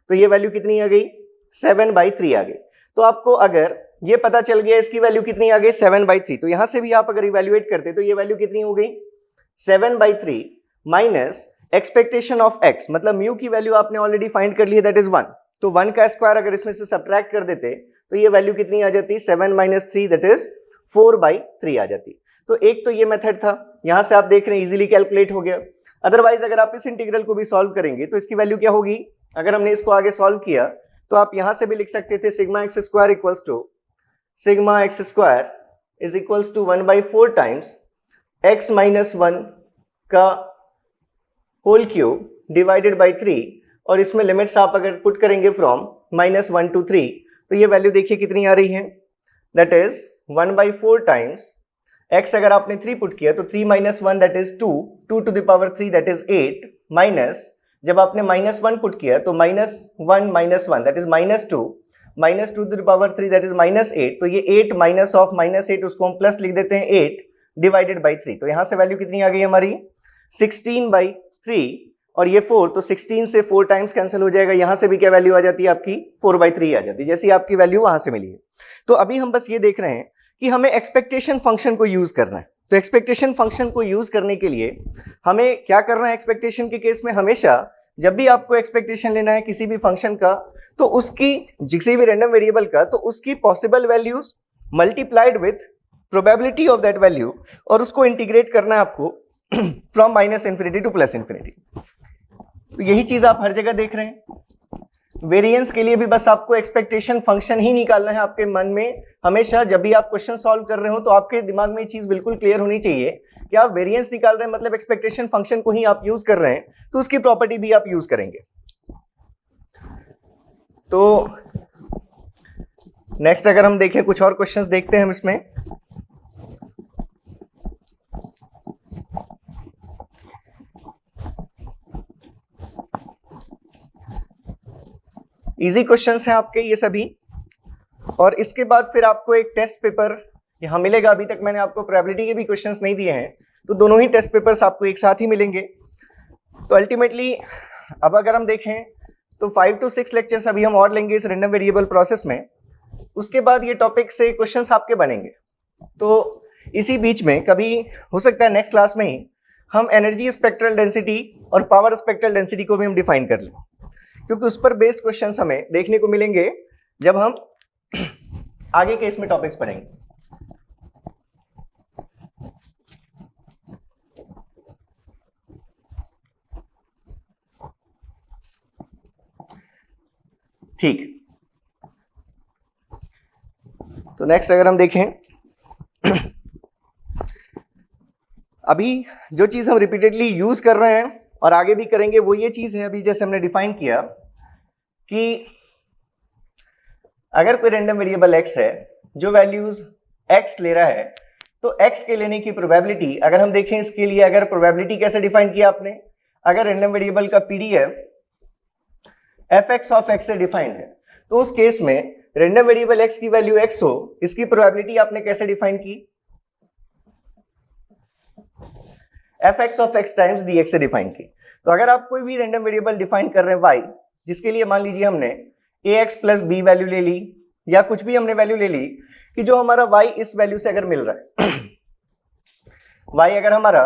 तो ये वैल्यू कितनी आ गई 7/3 आ गई। तो आपको अगर ये पता चल गया इसकी वैल्यू कितनी आ गई 7/3, तो यहां से भी आप अगर इवैल्यूएट करते तो ये वैल्यू कितनी हो गई 7/3 माइनस एक्सपेक्टेशन ऑफ x, मतलब म्यू की वैल्यू आपने ऑलरेडी फाइंड कर ली है, दैट इज 1, तो 1 का स्क्वायर अगर इसमें से सब्ट्रैक्ट कर देते तो ये वैल्यू कितनी आ जाती, 7 माइनस 3 दैट इज 4/3 आ जाती। तो एक तो ये मेथड था, यहां से आप देख रहे हैं इजीली कैलकुलेट हो गया। अदरवाइज अगर आप इस इंटीग्रल को भी सॉल्व करेंगे तो इसकी वैल्यू क्या होगी, अगर हमने इसको आगे सॉल्व किया तो आप यहां से भी लिख सकते थे sigma x square equals to sigma x square is equals to 1/4 times x minus 1 का होल क्यूब डिवाइडेड बाई 3, और इसमें लिमिट्स आप अगर पुट करेंगे फ्रॉम -1 to 3 तो ये वैल्यू देखिए कितनी आ रही है, दैट इज 1/4 टाइम्स x अगर आपने 3 पुट किया तो 3 - 1 that is 2, 2 to the power 3 that is 8, minus जब आपने -1 पुट किया तो -1 that is -2, -2 to the power 3 that is -8, तो ये 8 माइनस ऑफ -8 उसको हम प्लस लिख देते हैं 8 डिवाइडेड बाई 3, तो यहां से वैल्यू कितनी आ गई हमारी 16/3, और ये 4 तो 16 से 4 टाइम्स कैंसिल हो जाएगा, यहां से भी क्या वैल्यू आ जाती है आपकी 4/3 आ जाती है, जैसी आपकी वैल्यू वहां से मिली है। तो अभी हम बस ये देख रहे हैं कि हमें एक्सपेक्टेशन फंक्शन को यूज करना है। तो एक्सपेक्टेशन फंक्शन को यूज करने के लिए हमें क्या करना है, एक्सपेक्टेशन के केस में हमेशा जब भी आपको एक्सपेक्टेशन लेना है किसी भी फंक्शन का, तो उसकी किसी भी रैंडम वेरिएबल का, तो उसकी possible values multiplied with probability of that value, और उसको इंटीग्रेट करना है आपको फ्रॉम -∞ टू +∞। तो यही चीज आप हर जगह देख रहे हैं। वेरिएंस के लिए भी बस आपको एक्सपेक्टेशन फंक्शन ही निकालना है आपके मन में। हमेशा जब भी आप क्वेश्चन सॉल्व कर रहे हो तो आपके दिमाग में ये चीज बिल्कुल क्लियर होनी चाहिए कि आप वेरिएंस निकाल रहे हैं मतलब एक्सपेक्टेशन फंक्शन को ही आप यूज कर रहे हैं, तो उसकी प्रॉपर्टी भी आप यूज करेंगे। तो नेक्स्ट अगर हम देखें, कुछ और क्वेश्चंस देखते हैं हम इसमें। इजी क्वेश्चंस हैं आपके ये सभी, और इसके बाद फिर आपको एक टेस्ट पेपर यहाँ मिलेगा। अभी तक मैंने आपको प्रोबेबिलिटी के भी क्वेश्चंस नहीं दिए हैं, तो दोनों ही टेस्ट पेपर्स आपको एक साथ ही मिलेंगे। तो अल्टीमेटली अब अगर हम देखें तो 5 to 6 लेक्चर्स अभी हम और लेंगे इस रैंडम वेरिएबल प्रोसेस में। उसके बाद ये टॉपिक से क्वेश्चंस आपके बनेंगे। तो इसी बीच में कभी हो सकता है नेक्स्ट क्लास में ही हम एनर्जी स्पेक्ट्रल डेंसिटी और पावर स्पेक्ट्रल डेंसिटी को भी हम डिफाइन कर लें, क्योंकि उस पर बेस्ड क्वेश्चंस हमें देखने को मिलेंगे जब हम आगे के इसमें टॉपिक्स पढ़ेंगे। ठीक, तो नेक्स्ट अगर हम देखें, अभी जो चीज हम रिपीटेडली यूज कर रहे हैं और आगे भी करेंगे वो ये चीज है, अभी जैसे हमने डिफाइन किया कि अगर कोई रैंडम वेरिएबल x है जो वैल्यूज x ले रहा है, तो x के लेने की प्रोबेबिलिटी अगर हम देखें इसके लिए, अगर प्रोबेबिलिटी कैसे डिफाइन किया आपने, अगर रैंडम वेरिएबल का पीडीएफ fx ऑफ x से डिफाइंड है, तो उस केस में रैंडम वेरिएबल x की वैल्यू x हो, इसकी प्रोबेबिलिटी आपने कैसे डिफाइन की, fx of x times dx से डिफाइन की। तो अगर आप कोई भी रैंडम वेरिएबल डिफाइन कर रहे हैं y, जिसके लिए मान लीजिए हमने ax प्लस b वैल्यू ले ली, या कुछ भी हमने वैल्यू ले ली कि जो हमारा y इस वैल्यू से अगर मिल रहा है y अगर हमारा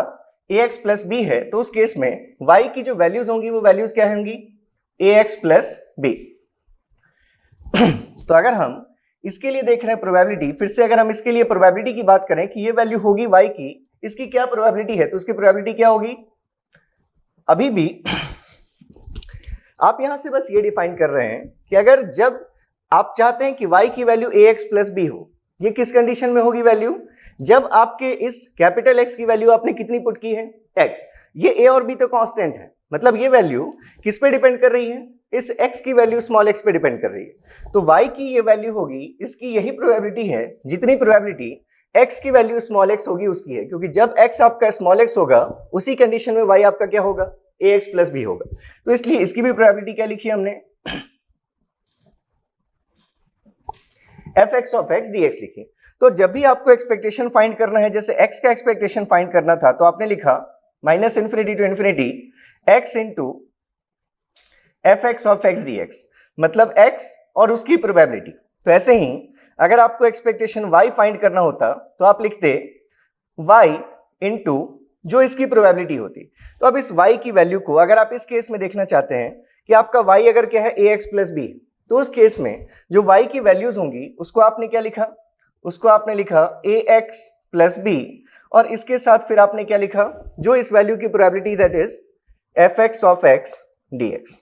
ax प्लस b है, तो उस केस में y की जो वैल्यूज होंगी वो वैल्यूज क्या होंगी, ax प्लस b। तो अगर हम इसके लिए देख रहे हैं प्रोबेबिलिटी, फिर से अगर हम इसके लिए प्रोबेबिलिटी की बात करें कि ये वैल्यू होगी y की, इसकी क्या प्रोबेबिलिटी है, तो उसकी प्रोबेबिलिटी क्या होगी, अभी भी आप यहां से बस ये डिफाइन कर रहे हैं कि अगर जब आप चाहते हैं कि y की वैल्यू ax प्लस b हो, ये किस कंडीशन में होगी वैल्यू, जब आपके इस कैपिटल X की वैल्यू आपने कितनी पुट की है, x, ये a और b तो कांस्टेंट है, मतलब ये वैल्यू किस पे डिपेंड कर रही है, इस x की वैल्यू स्मॉल x पे डिपेंड कर रही है। तो y की ये वैल्यू होगी, इसकी यही प्रोबेबिलिटी है जितनी प्रोबेबिलिटी x की वैल्यू स्मॉल x होगी उसकी है, क्योंकि जब x आपका स्मॉल x होगा उसी कंडीशन में y आपका क्या होगा, ax प्लस b होगा। तो इसलिए इसकी भी प्रोबेबिलिटी क्या लिखी हमने, fx ऑफ x dx लिखी। तो जब भी आपको एक्सपेक्टेशन फाइंड करना है, जैसे x का एक्सपेक्टेशन फाइंड करना था, तो आपने लिखा -∞ to ∞ x into fx of x dx, मतलब x और उसकी प्रोबेबिलिटी। तो ऐसे ही अगर आपको एक्सपेक्टेशन y फाइंड करना होता तो आप लिखते y इंटू जो इसकी प्रोबेबिलिटी होती। तो अब इस y की वैल्यू को अगर आप इस केस में देखना चाहते हैं कि आपका y अगर क्या है ax प्लस बी, तो उस केस में जो y की वैल्यूज होंगी उसको आपने क्या लिखा, उसको आपने लिखा ax प्लस बी, और इसके साथ फिर आपने क्या लिखा, जो इस वैल्यू की probability that is fx of x dx।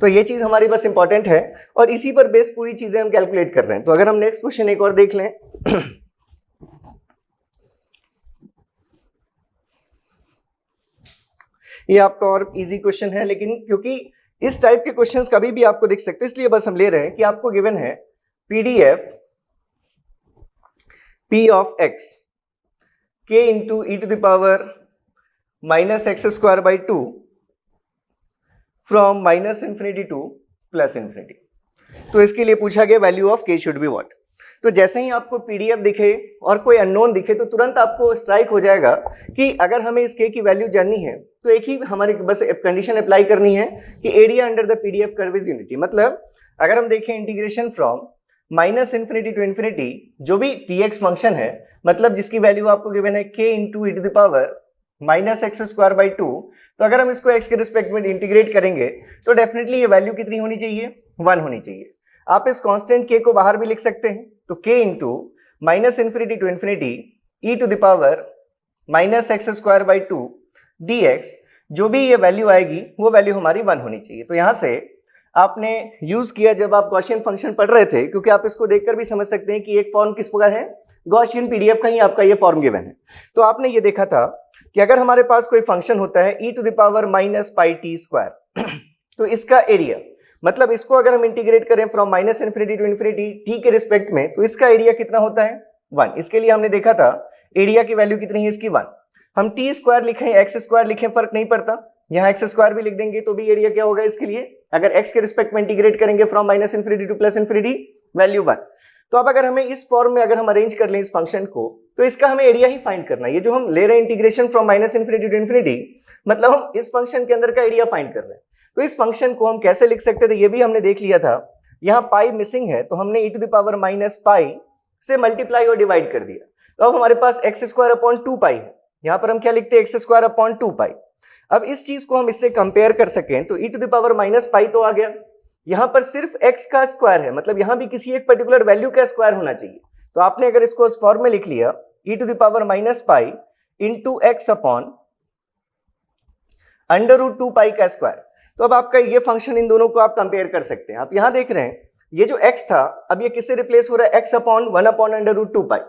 तो ये चीज हमारी बस इंपॉर्टेंट है और इसी पर बेस्ड पूरी चीजें हम कैलकुलेट कर रहे हैं। तो अगर हम नेक्स्ट क्वेश्चन एक और देख लें ये आपका और इजी क्वेश्चन है, लेकिन क्योंकि इस टाइप के क्वेश्चंस कभी भी आपको दिख सकते हैं इसलिए बस हम ले रहे हैं कि आपको गिवन है PDF p of x k into E to the power minus x square by 2 from minus infinity to plus infinity. तो इसके लिए पूछा गया value of k should be what. तो जैसे ही आपको पीडीएफ दिखे और कोई अननोन दिखे तो तुरंत आपको स्ट्राइक हो जाएगा कि अगर हमें इस k की वैल्यू जाननी है तो एक ही हमारी बस कंडीशन अप्लाई करनी है कि area under the PDF curve is unity. मतलब अगर हम देखें integration from minus infinity to infinity, जो भी px फंक्शन है, मतलब जिसकी वैल्यू आपको गिवन है k into E to the power minus x square by 2, तो अगर हम इसको x के रिस्पेक्ट में इंटीग्रेट करेंगे तो डेफिनेटली ये वैल्यू कितनी होनी चाहिए, 1 होनी चाहिए। आप इस कांस्टेंट k को बाहर भी लिख सकते हैं, तो k into minus infinity to infinity e to the power minus x square by 2 dx, जो भी ये वैल्यू आएगी वो वैल्यू हमारी 1 होनी चाहिए। तो यहाँ से आपने यूज किया जब आप गॉसियन फंक्शन पढ़ रहे थे, क्योंकि आप इसको देखकर भी समझ सकते हैं कि एक फॉर्म किस प्रकार है, गॉसियन पीडीएफ का ही आपका ये फॉर्म गिवन है। तो आपने ये देखा था कि अगर हमारे पास कोई फंक्शन होता है e to the power minus pi t square, तो इसका एरिया, मतलब इसको अगर हम इंटीग्रेट करें from minus infinity to infinity t के रिस्पेक्ट में, तो इसका एरिया कितना होता है 1। इसके लिए हमने देखा था एरिया की वैल्यू कितनी है इसकी 1। हम टी स्क्वायर लिखें एक्स स्क्वायर लिखें फर्क नहीं पड़ता, यहाँ एक्स स्क्वायर भी लिख देंगे तो भी एरिया क्या होगा इसके लिए, अगर एक्स के रिस्पेक्ट में इंटीग्रेट करेंगे from minus infinity to plus infinity value 1। तो अब अगर हमें इस फॉर्म में अगर हम अरेंज कर लें इस फंक्शन को, तो इसका हमें एरिया ही फाइंड करना है। ये जो हम ले रहे हैं integration from minus infinity to infinity, मतलब हम इस फंक्शन के अंदर का एरिया फाइंड कर रहे हैं। तो इस फंक्शन को हम कैसे लिख सकते थे ये भी हमने देख लिया था। यहाँ पाई मिसिंग है तो हमने e to the power minus pi से मल्टीप्लाई और डिवाइड कर दिया, तो अब हमारे पास एक्स स्क्वायर अपॉन 2 पाई है। यहाँ पर हम क्या लिखते हैं, एक्स स्क्वायर अपॉन 2 पाई। अब इस चीज को हम इससे कंपेयर कर सकें तो e to the power minus pi तो आ गया, यहाँ पर सिर्फ x का स्क्वायर है, मतलब यहाँ भी किसी एक पर्टिकुलर वैल्यू का स्क्वायर होना चाहिए। तो आपने अगर इसको इस फॉर्म में लिख लिया e to the power minus pi into x upon under root 2 pi का स्क्वायर, तो अब आपका ये फंक्शन, इन दोनों को आप कंपेयर कर सकते हैं। आप यहाँ देख रहे हैं ये जो x था अब ये किससे रिप्लेस हो रहा है, x upon 1 upon under root 2 pi,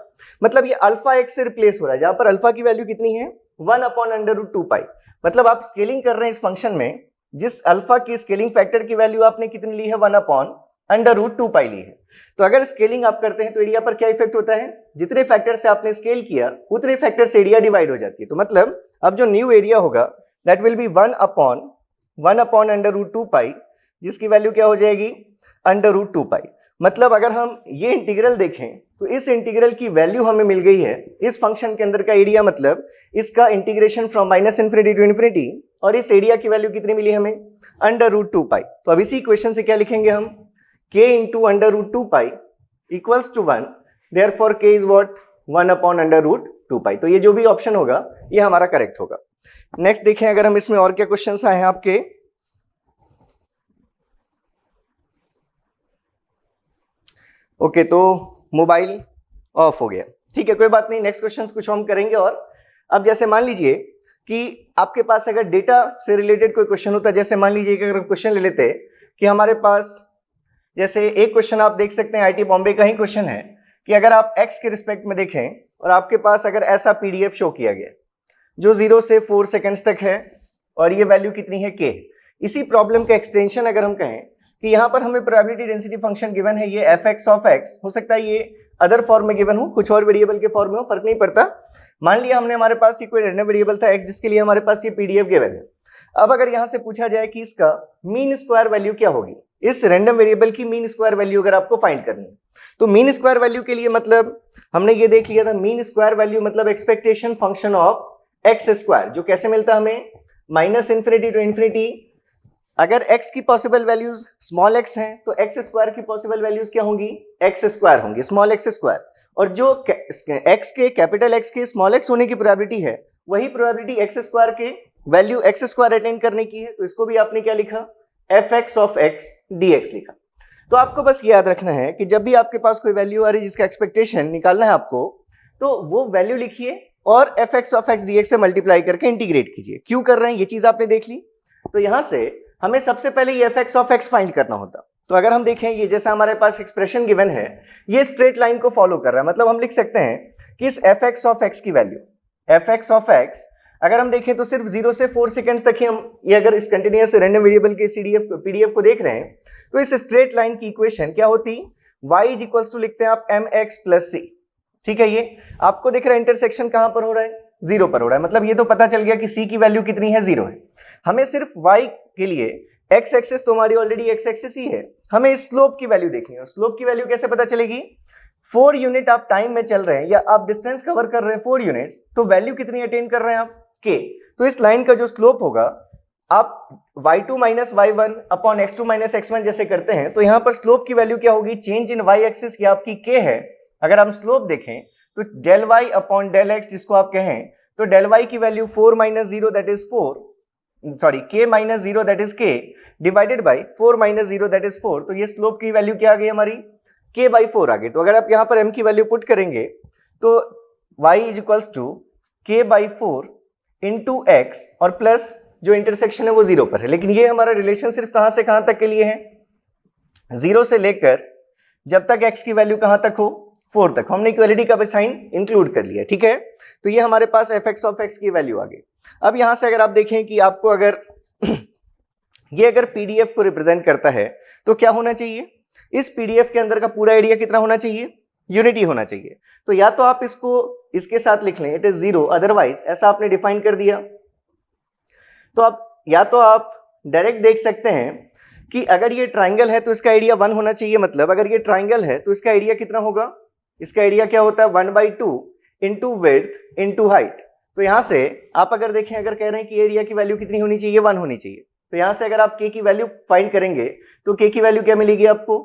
मतलब ये अल्फा x से रिप्लेस हो रहा है, जहां पर अल्फा की वैल्यू कितनी है 1 अपॉन अंडर रूट 2 पाई। मतलब आप स्केलिंग कर रहे हैं इस फंक्शन में, जिस अल्फा की स्केलिंग फैक्टर की वैल्यू आपने कितनी ली है 1 अपॉन अंडर रूट 2 पाई ली है। तो अगर स्केलिंग आप करते हैं तो एरिया पर क्या इफेक्ट होता है, जितने फैक्टर से आपने स्केल किया उतने फैक्टर से एरिया डिवाइड हो जाती है। तो मतलब अब जो न्यू एरिया होगा that will be 1 upon under root 2 pi, जिसकी वैल्यू क्या हो जाएगी अंडर रूट 2 पाई। मतलब अगर हम ये इंटीग्रल देखें तो इस इंटीग्रल की वैल्यू हमें मिल गई है इस फंक्शन के अंदर का एरिया, मतलब इसका integration from minus infinity to infinity, और इस एरिया की वैल्यू कितनी मिली हमें अंडर रूट 2 पाई। तो अब इसी इक्वेशन से क्या लिखेंगे हम, k into under root 2 pi equals to 1, therefore k is what 1 upon under root 2 pi. तो ये जो भी ऑप्शन होगा ये हमारा करेक्ट होगा। नेक्स्ट देखें अगर हम इसमें और क्या क्वेश्चंस आए हैं आपके। ओके, तो मोबाइल ऑफ हो गया, ठीक है कोई बात नहीं, नेक्स्ट क्वेश्चंस कुछ हम करेंगे। और अब जैसे मान लीजिए कि आपके पास अगर डेटा से रिलेटेड कोई क्वेश्चन होता है, जैसे मान लीजिए कि अगर क्वेश्चन ले लेते कि हमारे पास, जैसे एक क्वेश्चन आप देख सकते हैं आईटी बॉम्बे का ही क्वेश्चन है कि अगर आप x के रिस्पेक्ट में देखें और आपके पास अगर ऐसा पीडीएफ शो किया गया जो 0 से 4 सेकंड्स तक है और ये वैल्यू कितनी है k। इसी प्रॉब्लम का एक्सटेंशन अगर हम कहें कि यहाँ पर हमें प्रोबेबिलिटी डेंसिटी फंक्शन गिवन है, ये fx ऑफ x, हो सकता है ये अदर फॉर्म में गिवन हो, कुछ और वेरिएबल के फॉर्म में हो, फर्क नहीं पड़ता। मान लिया हमने हमारे पास ये कोई रैंडम वेरिएबल था x, जिसके लिए हमारे पास ये पीडीएफ गिवन है। अब अगर यहाँ से पूछा जाए कि इसका मीन स्क्वायर वैल्यू क्या होगी, इस रैंडम वेरिएबल की मीन स्क्वायर वैल्यू अगर आपको फाइंड करनी है, तो मीन स्क्वायर वैल्यू के लिए मतलब हमने ये देख लिया था, मीन स्क्वायर वैल्यू मतलब expectation function of x square, जो कैसे मिलता है हमें माइनस इन्फिनिटी टू इन्फिनिटी। अगर x की पॉसिबल वैल्यूज स्मॉल x हैं तो x स्क्वायर की पॉसिबल वैल्यूज क्या होंगी, x स्क्वायर होंगी, स्मॉल x स्क्वायर। और जो x के कैपिटल X के स्मॉल x होने की प्रोबेबिलिटी है वही प्रोबेबिलिटी x स्क्वायर के वैल्यू x स्क्वायर अटेन करने की है। तो इसको भी आपने क्या लिखा, fx of x dx लिखा। तो आपको बस याद रखना है कि जब भी आपके पास कोई वैल्यू आ रही है जिसका एक्सपेक्टेशन निकालना है आपको, तो वो वैल्यू लिखिए और fx of x dx से मल्टीप्लाई करके इंटीग्रेट कीजिए। क्यों कर रहे हैं ये चीज आपने देख ली। तो यहां से हमें सबसे पहले ये fx of x फाइंड करना होता। तो अगर हम देखें ये जैसा हमारे पास एक्सप्रेशन गिवन है, ये स्ट्रेट लाइन को फॉलो कर रहा है, मतलब हम लिख सकते हैं कि इस fx of x की वैल्यू fx of x अगर हम देखें तो सिर्फ 0 से 4 सेकंड्स तक ही हम ये अगर इस कंटिन्यूअस रैंडम वेरिएबल के CDF PDF को देख रहे हैं, तो इस स्ट्रेट लाइन की इक्वेशन क्या होती, y इज इक्वल्स टू लिखते हैं आप mx प्लस c। ठीक है, ये आपको दिख रहा है इंटरसेक्शन कहां पर हो रहा है, 0 पर हो रहा है, मतलब ये तो पता चल गया कि c की वैल्यू कितनी है, 0 है। हमें सिर्फ y के लिए x एक्सिस तो हमारी ऑलरेडी x एक्सिस ही है, हमें स्लोप की वैल्यू देखनी है। स्लोप की वैल्यू कैसे पता चलेगी, 4 यूनिट आप टाइम में चल रहे हैं या आप डिस्टेंस कवर कर रहे हैं 4 यूनिट्स, तो वैल्यू कितनी अटेन कर रहे हैं आप, k। तो इस लाइन का जो स्लोप होगा, आप y2 minus y1 upon x2 minus x1 जैसे करते हैं, तो यहां पर स्लोप की वैल्यू क्या होगी, चेंज इन y एक्सिस या आपकी k है। अगर हम स्लोप देखें तो del y upon del x जिसको आप कहें, तो डेल y की value 4 minus 0 that is 4, sorry k minus 0 that is k divided by 4 minus 0 that is 4। तो ये स्लोप की वैल्यू क्या आ गई हमारी, k बाई 4 आ गई। तो अगर आप यहां पर m की वैल्यू पुट करेंगे तो y is equals to k by 4 into x और प्लस जो इंटरसेक्शन है वो 0 पर है। लेकिन ये हमारा रिलेशन सिर्फ कहां से कहां तक के लिए है, 0 से लेकर जब तक x की वैल्यू कहां तक हो, 4 तक। हमने इक्वालिटी का भी साइन इंक्लूड कर लिया, ठीक है। तो ये हमारे पास fx ऑफ x की वैल्यू आ गई। अब यहां से अगर आप देखें कि आपको अगर ये अगर पीडीएफ को रिप्रेजेंट करता है तो क्या होना चाहिए, इस पीडीएफ के अंदर का पूरा एरिया कितना होना चाहिए, यूनिटी होना चाहिए। तो या तो आप इसको इसके साथ लिख लें, इट इज 0, अदरवाइज ऐसा आपने डिफाइन कर दिया। तो आप या तो आप डायरेक्ट देख सकते हैं कि अगर ये ट्राइंगल है तो इसका एरिया 1 होना चाहिए, मतलब अगर ये ट्राइंगल है तो इसका एरिया कितना होगा, इसका एरिया क्या होता है 1/2 इंटू विड्थ इंटू हाइट। तो यहां से आप अगर देखें, अगर कह रहे हैं कि एरिया की वैल्यू कितनी होनी चाहिए, 1 होनी चाहिए, तो यहां से अगर आप k की वैल्यू फाइंड करेंगे तो k की वैल्यू क्या मिलेगी आपको,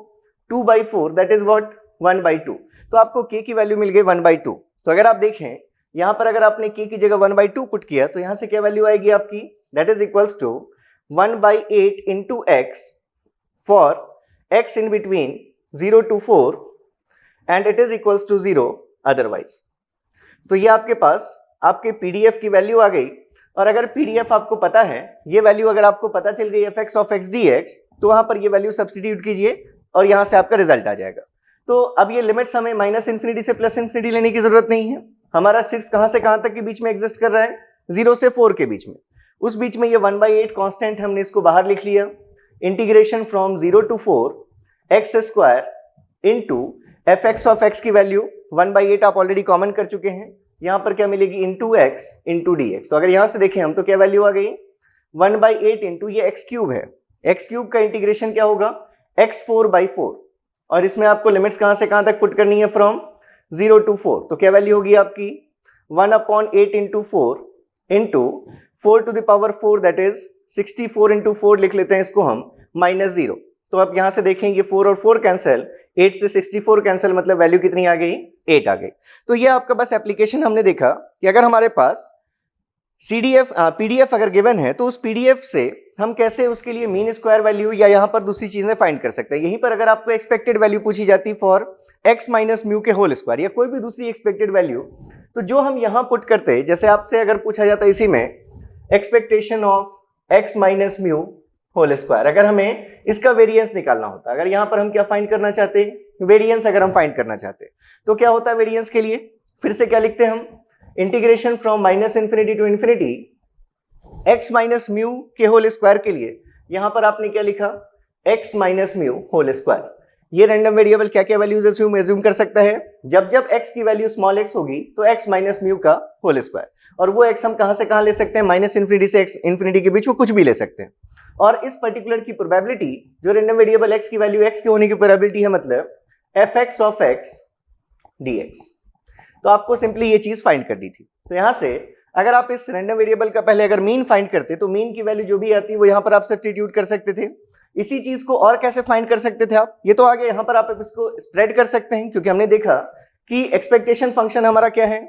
2/4 दैट इज व्हाट 1/2। तो आपको k की वैल्यू मिल गई 1/2। तो अगर आप देखें यहां पर अगर आपने k की जगह 1/2 पुट किया तो यहां से क्या वैल्यू आएगी आपकी, that is equals to 1/8 into x for x in between 0 to 4 and it is equals to 0 otherwise. तो ये आपके पास आपके पीडीएफ की वैल्यू आ गई। और अगर पीडीएफ आपको पता है, ये वैल्यू अगर आपको पता चल गई fx ऑफ x dx, तो वहां पर ये वैल्यू सब्स्टिट्यूट कीजिए और यहां से आपका रिजल्ट आ जाएगा। तो अब ये लिमिट्स हमें माइनस इन्फिनिटी से प्लस इन्फिनिटी लेने की जरूरत नहीं है, हमारा सिर्फ कहां से कहां तक के बीच में एग्जिस्ट कर रहा है, 0 से 4 के बीच में। उस बीच में ये 1/8 कांस्टेंट हमने इसको बाहर लिख लिया, integration from 0 to 4 x square into fx of x की वैल्यू 1/8 आप ऑलरेडी कॉमन कर चुके हैं, यहां पर क्या मिलेगी इंटू x इंटू dx। तो अगर यहां से देखें हम तो क्या वैल्यू आ गई 1/8 इंटू ये x क्यूब है, x क्यूब का इंटीग्रेशन क्या होगा x 4/4, और इसमें आपको लिमिट्स कहां से कहां तक पुट करनी है, फ्रॉम 0 to 4। तो क्या वैल्यू होगी आपकी 1/8 into 4 into 4 to the power 4 that is 64 into 4 लिख लेते हैं इसको हम -0। तो आप यहां से देखें ये 4 और 4 कैंसिल, 8 से 64 कैंसिल, मतलब वैल्यू कितनी आ गई 8 आ गई। तो ये आपका बस एप्लीकेशन हमने देखा कि अगर हमारे पास पीडीएफ अगर गिवन है तो उस पीडीएफ से हम कैसे उसके लिए मीन स्क्वायर वैल्यू या यहाँ पर दूसरी चीजें फाइंड कर सकते हैं। यहीं पर अगर आपको एक्सपेक्टेड वैल्यू पूछी जाती फॉर x माइनस म्यू के होल स्क्वायर या कोई भी दूसरी एक्सपेक्टेड वैल्यू, तो जो हम यहाँ पुट करते, जैसे आपसे अगर पूछा जाता इसी में expectation of x minus mu whole square, अगर हमें इसका वेरिएंस निकालना होता, अगर यहाँ पर हम क्या फाइंड करना चाहते, वेरिएंस अगर हम फाइंड करना चाहते, तो क्या होता है वेरिएंस के लिए, फिर से क्या लिखते हैं हम, integration from minus infinity to infinity x minus mu के होल स्क्वायर के लिए यहां पर आपने क्या लिखा x minus mu whole square. ये रैंडम वेरिएबल क्या क्या वैल्यूज एज्यूम कर सकता है, जब जब x की वैल्यू स्मॉल x होगी तो x माइनस म्यू का होल स्क्वायर, और वो x हम कहां से कहां ले सकते हैं, माइनस इन्फिनिटी से x इन्फिनिटी के बीच में कुछ भी ले सकते हैं। और इस पर्टिकुलर की प्रोबेबिलिटी जो रैंडम वेरिएबल x की वैल्यू x के होने की प्रोबेबिलिटी है, मतलब fx ऑफ x dx। तो आपको सिंपली ये चीज फाइंड करनी थी। तो यहां से अगर आप इस रैंडम वेरिएबल का पहले अगर मीन फाइंड करते तो मीन की वैल्यू जो भी आती वो यहां पर आप सब्स्टिट्यूट कर सकते थे। इसी चीज को और कैसे फाइंड कर सकते थे आप, ये तो आगे यहां पर आप इसको स्प्रेड कर सकते हैं, क्योंकि हमने देखा कि एक्सपेक्टेशन फंक्शन हमारा क्या है,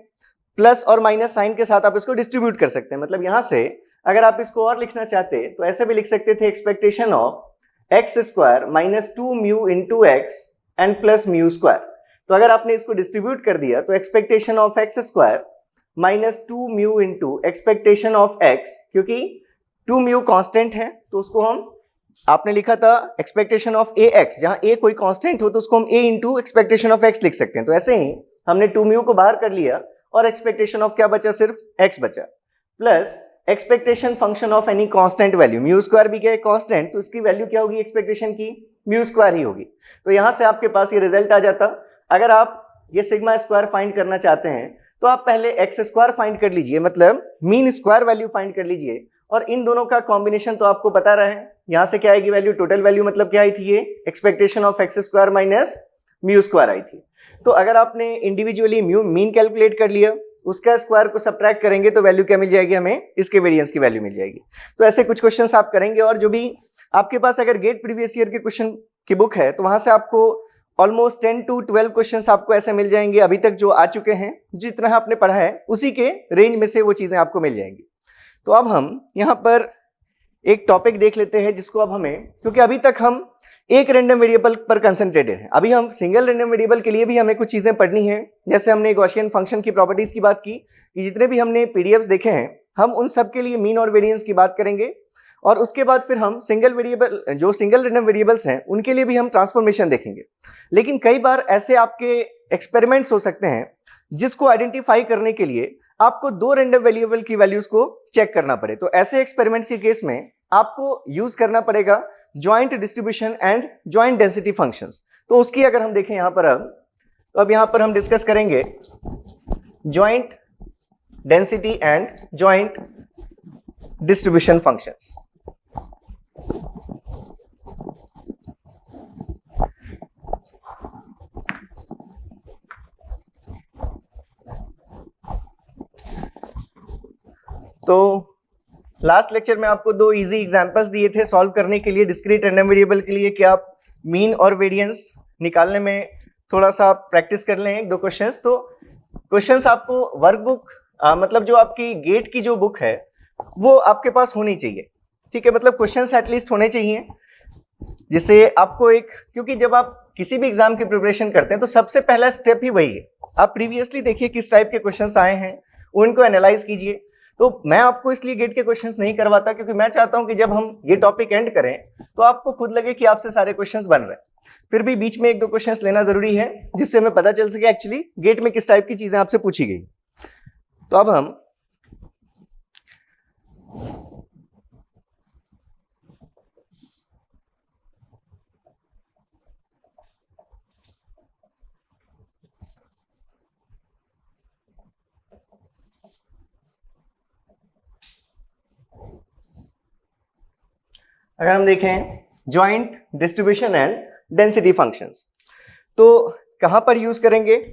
प्लस और माइनस साइन के साथ आप इसको डिस्ट्रीब्यूट कर सकते हैं। मतलब यहां से अगर आप इसको और लिखना चाहते तो ऐसे भी लिख सकते थे, expectation of x square minus 2 mu into x and plus mu square. तो अगर आपने इसको डिस्ट्रीब्यूट कर दिया तो expectation of x square minus 2 mu into expectation of x, क्योंकि 2 म्यू कांस्टेंट है तो उसको हम, आपने लिखा था एक्सपेक्टेशन ऑफ ए एक्स, जहां ए कोई कांस्टेंट हो तो उसको हम ए इंटू एक्सपेक्टेशन ऑफ एक्स लिख सकते हैं। तो ऐसे ही हमने 2 म्यू को बाहर कर लिया और एक्सपेक्टेशन ऑफ क्या बचा, सिर्फ एक्स बचा, plus expectation function of any constant value, mu square भी क्या है कांस्टेंट, तो इसकी वैल्यू क्या होगी एक्सपेक्टेशन की, म्यू स्क्वायर ही होगी। तो यहां से आपके पास ये रिजल्ट आ जाता। अगर आप ये सिग्मा स्क्वायर फाइंड करना चाहते हैं तो आप पहले एक्स स्क्वायर फाइंड कर लीजिए, मतलब मीन स्क्वायर वैल्यू फाइंड कर लीजिए, और इन दोनों का कॉम्बिनेशन तो आपको पता रहा है। यहां से क्या आएगी वैल्यू, टोटल वैल्यू मतलब क्या आई थी, ये expectation of x square minus mu square आई थी। तो अगर आपने इंडिविजुअली म्यू मीन कैलकुलेट कर लिया, उसका स्क्वायर को सब्ट्रैक्ट करेंगे तो वैल्यू क्या मिल जाएगी हमें, इसके वेरिएंस की वैल्यू मिल जाएगी। तो ऐसे कुछ क्वेश्चंस आप करेंगे, और जो भी आपके पास अगर गेट प्रीवियस ईयर के क्वेश्चन की बुक है तो वहां से आपको ऑलमोस्ट 10 to 12 क्वेश्चंस आपको ऐसे मिल जाएंगे अभी तक जो आ चुके हैं, जितना आपने पढ़ा है उसी के रेंज में से वो चीजें आपको मिल जाएंगी। तो अब हम यहाँ पर एक टॉपिक देख लेते हैं जिसको अब हमें, क्योंकि अभी तक हम एक रैंडम वेरिएबल पर कंसंट्रेटेड है, अभी हम सिंगल रैंडम वेरिएबल के लिए भी हमें कुछ चीजें पढ़नी है। जैसे हमने गॉसियन फंक्शन की प्रॉपर्टीज की बात की, कि जितने भी हमने पीडीएफ्स देखे हैं हम उन सब के लिए मीन और वेरिएंस की बात करेंगे, और उसके बाद फिर हम सिंगल वेरिएबल, जो सिंगल रैंडम वेरिएबल्स हैं उनके लिए भी हम ट्रांसफॉर्मेशन देखेंगे। लेकिन कई बार ऐसे आपके एक्सपेरिमेंट्स हो सकते हैं जिसको आइडेंटिफाई करने के लिए आपको दो रैंडम वेरिएबल की वैल्यूज को चेक करना पड़े। तो ऐसे एक्सपेरिमेंट्स के केस में आपको यूज करना पड़ेगा joint distribution and joint density functions. तो उसकी अगर हम देखें यहाँ पर तो अब यहाँ पर हम डिस्कस करेंगे joint density and joint distribution functions. तो लास्ट लेक्चर में आपको दो इजी एग्जांपल्स दिए थे सॉल्व करने के लिए डिस्क्रीट रैंडम वेरिएबल के लिए, कि आप मीन और वेरिएंस निकालने में थोड़ा सा प्रैक्टिस कर लें एक दो क्वेश्चंस। तो क्वेश्चंस आपको वर्कबुक, मतलब जो आपकी गेट की जो बुक है वो आपके पास होनी चाहिए, ठीक है, मतलब क्वेश्चंस एटलीस्ट होने चाहिए, जिससे आपको एक, क्योंकि जब आप किसी भी एग्जाम की प्रिपरेशन करते हैं तो सबसे पहला स्टेप ही वही है। आप प्रीवियसली देखिए किस टाइप के क्वेश्चंस आए हैं, उनको एनालाइज कीजिए। तो मैं आपको इसलिए गेट के क्वेश्चंस नहीं करवाता क्योंकि मैं चाहता हूं कि जब हम ये टॉपिक एंड करें तो आपको खुद लगे कि आपसे सारे क्वेश्चंस बन रहे हैं। फिर भी बीच में एक दो क्वेश्चंस लेना जरूरी है जिससे हमें पता चल सके एक्चुअली गेट में किस टाइप की चीजें आपसे पूछी गई। तो अब हम अगर हम देखें joint distribution and density functions, तो कहां पर यूज करेंगे,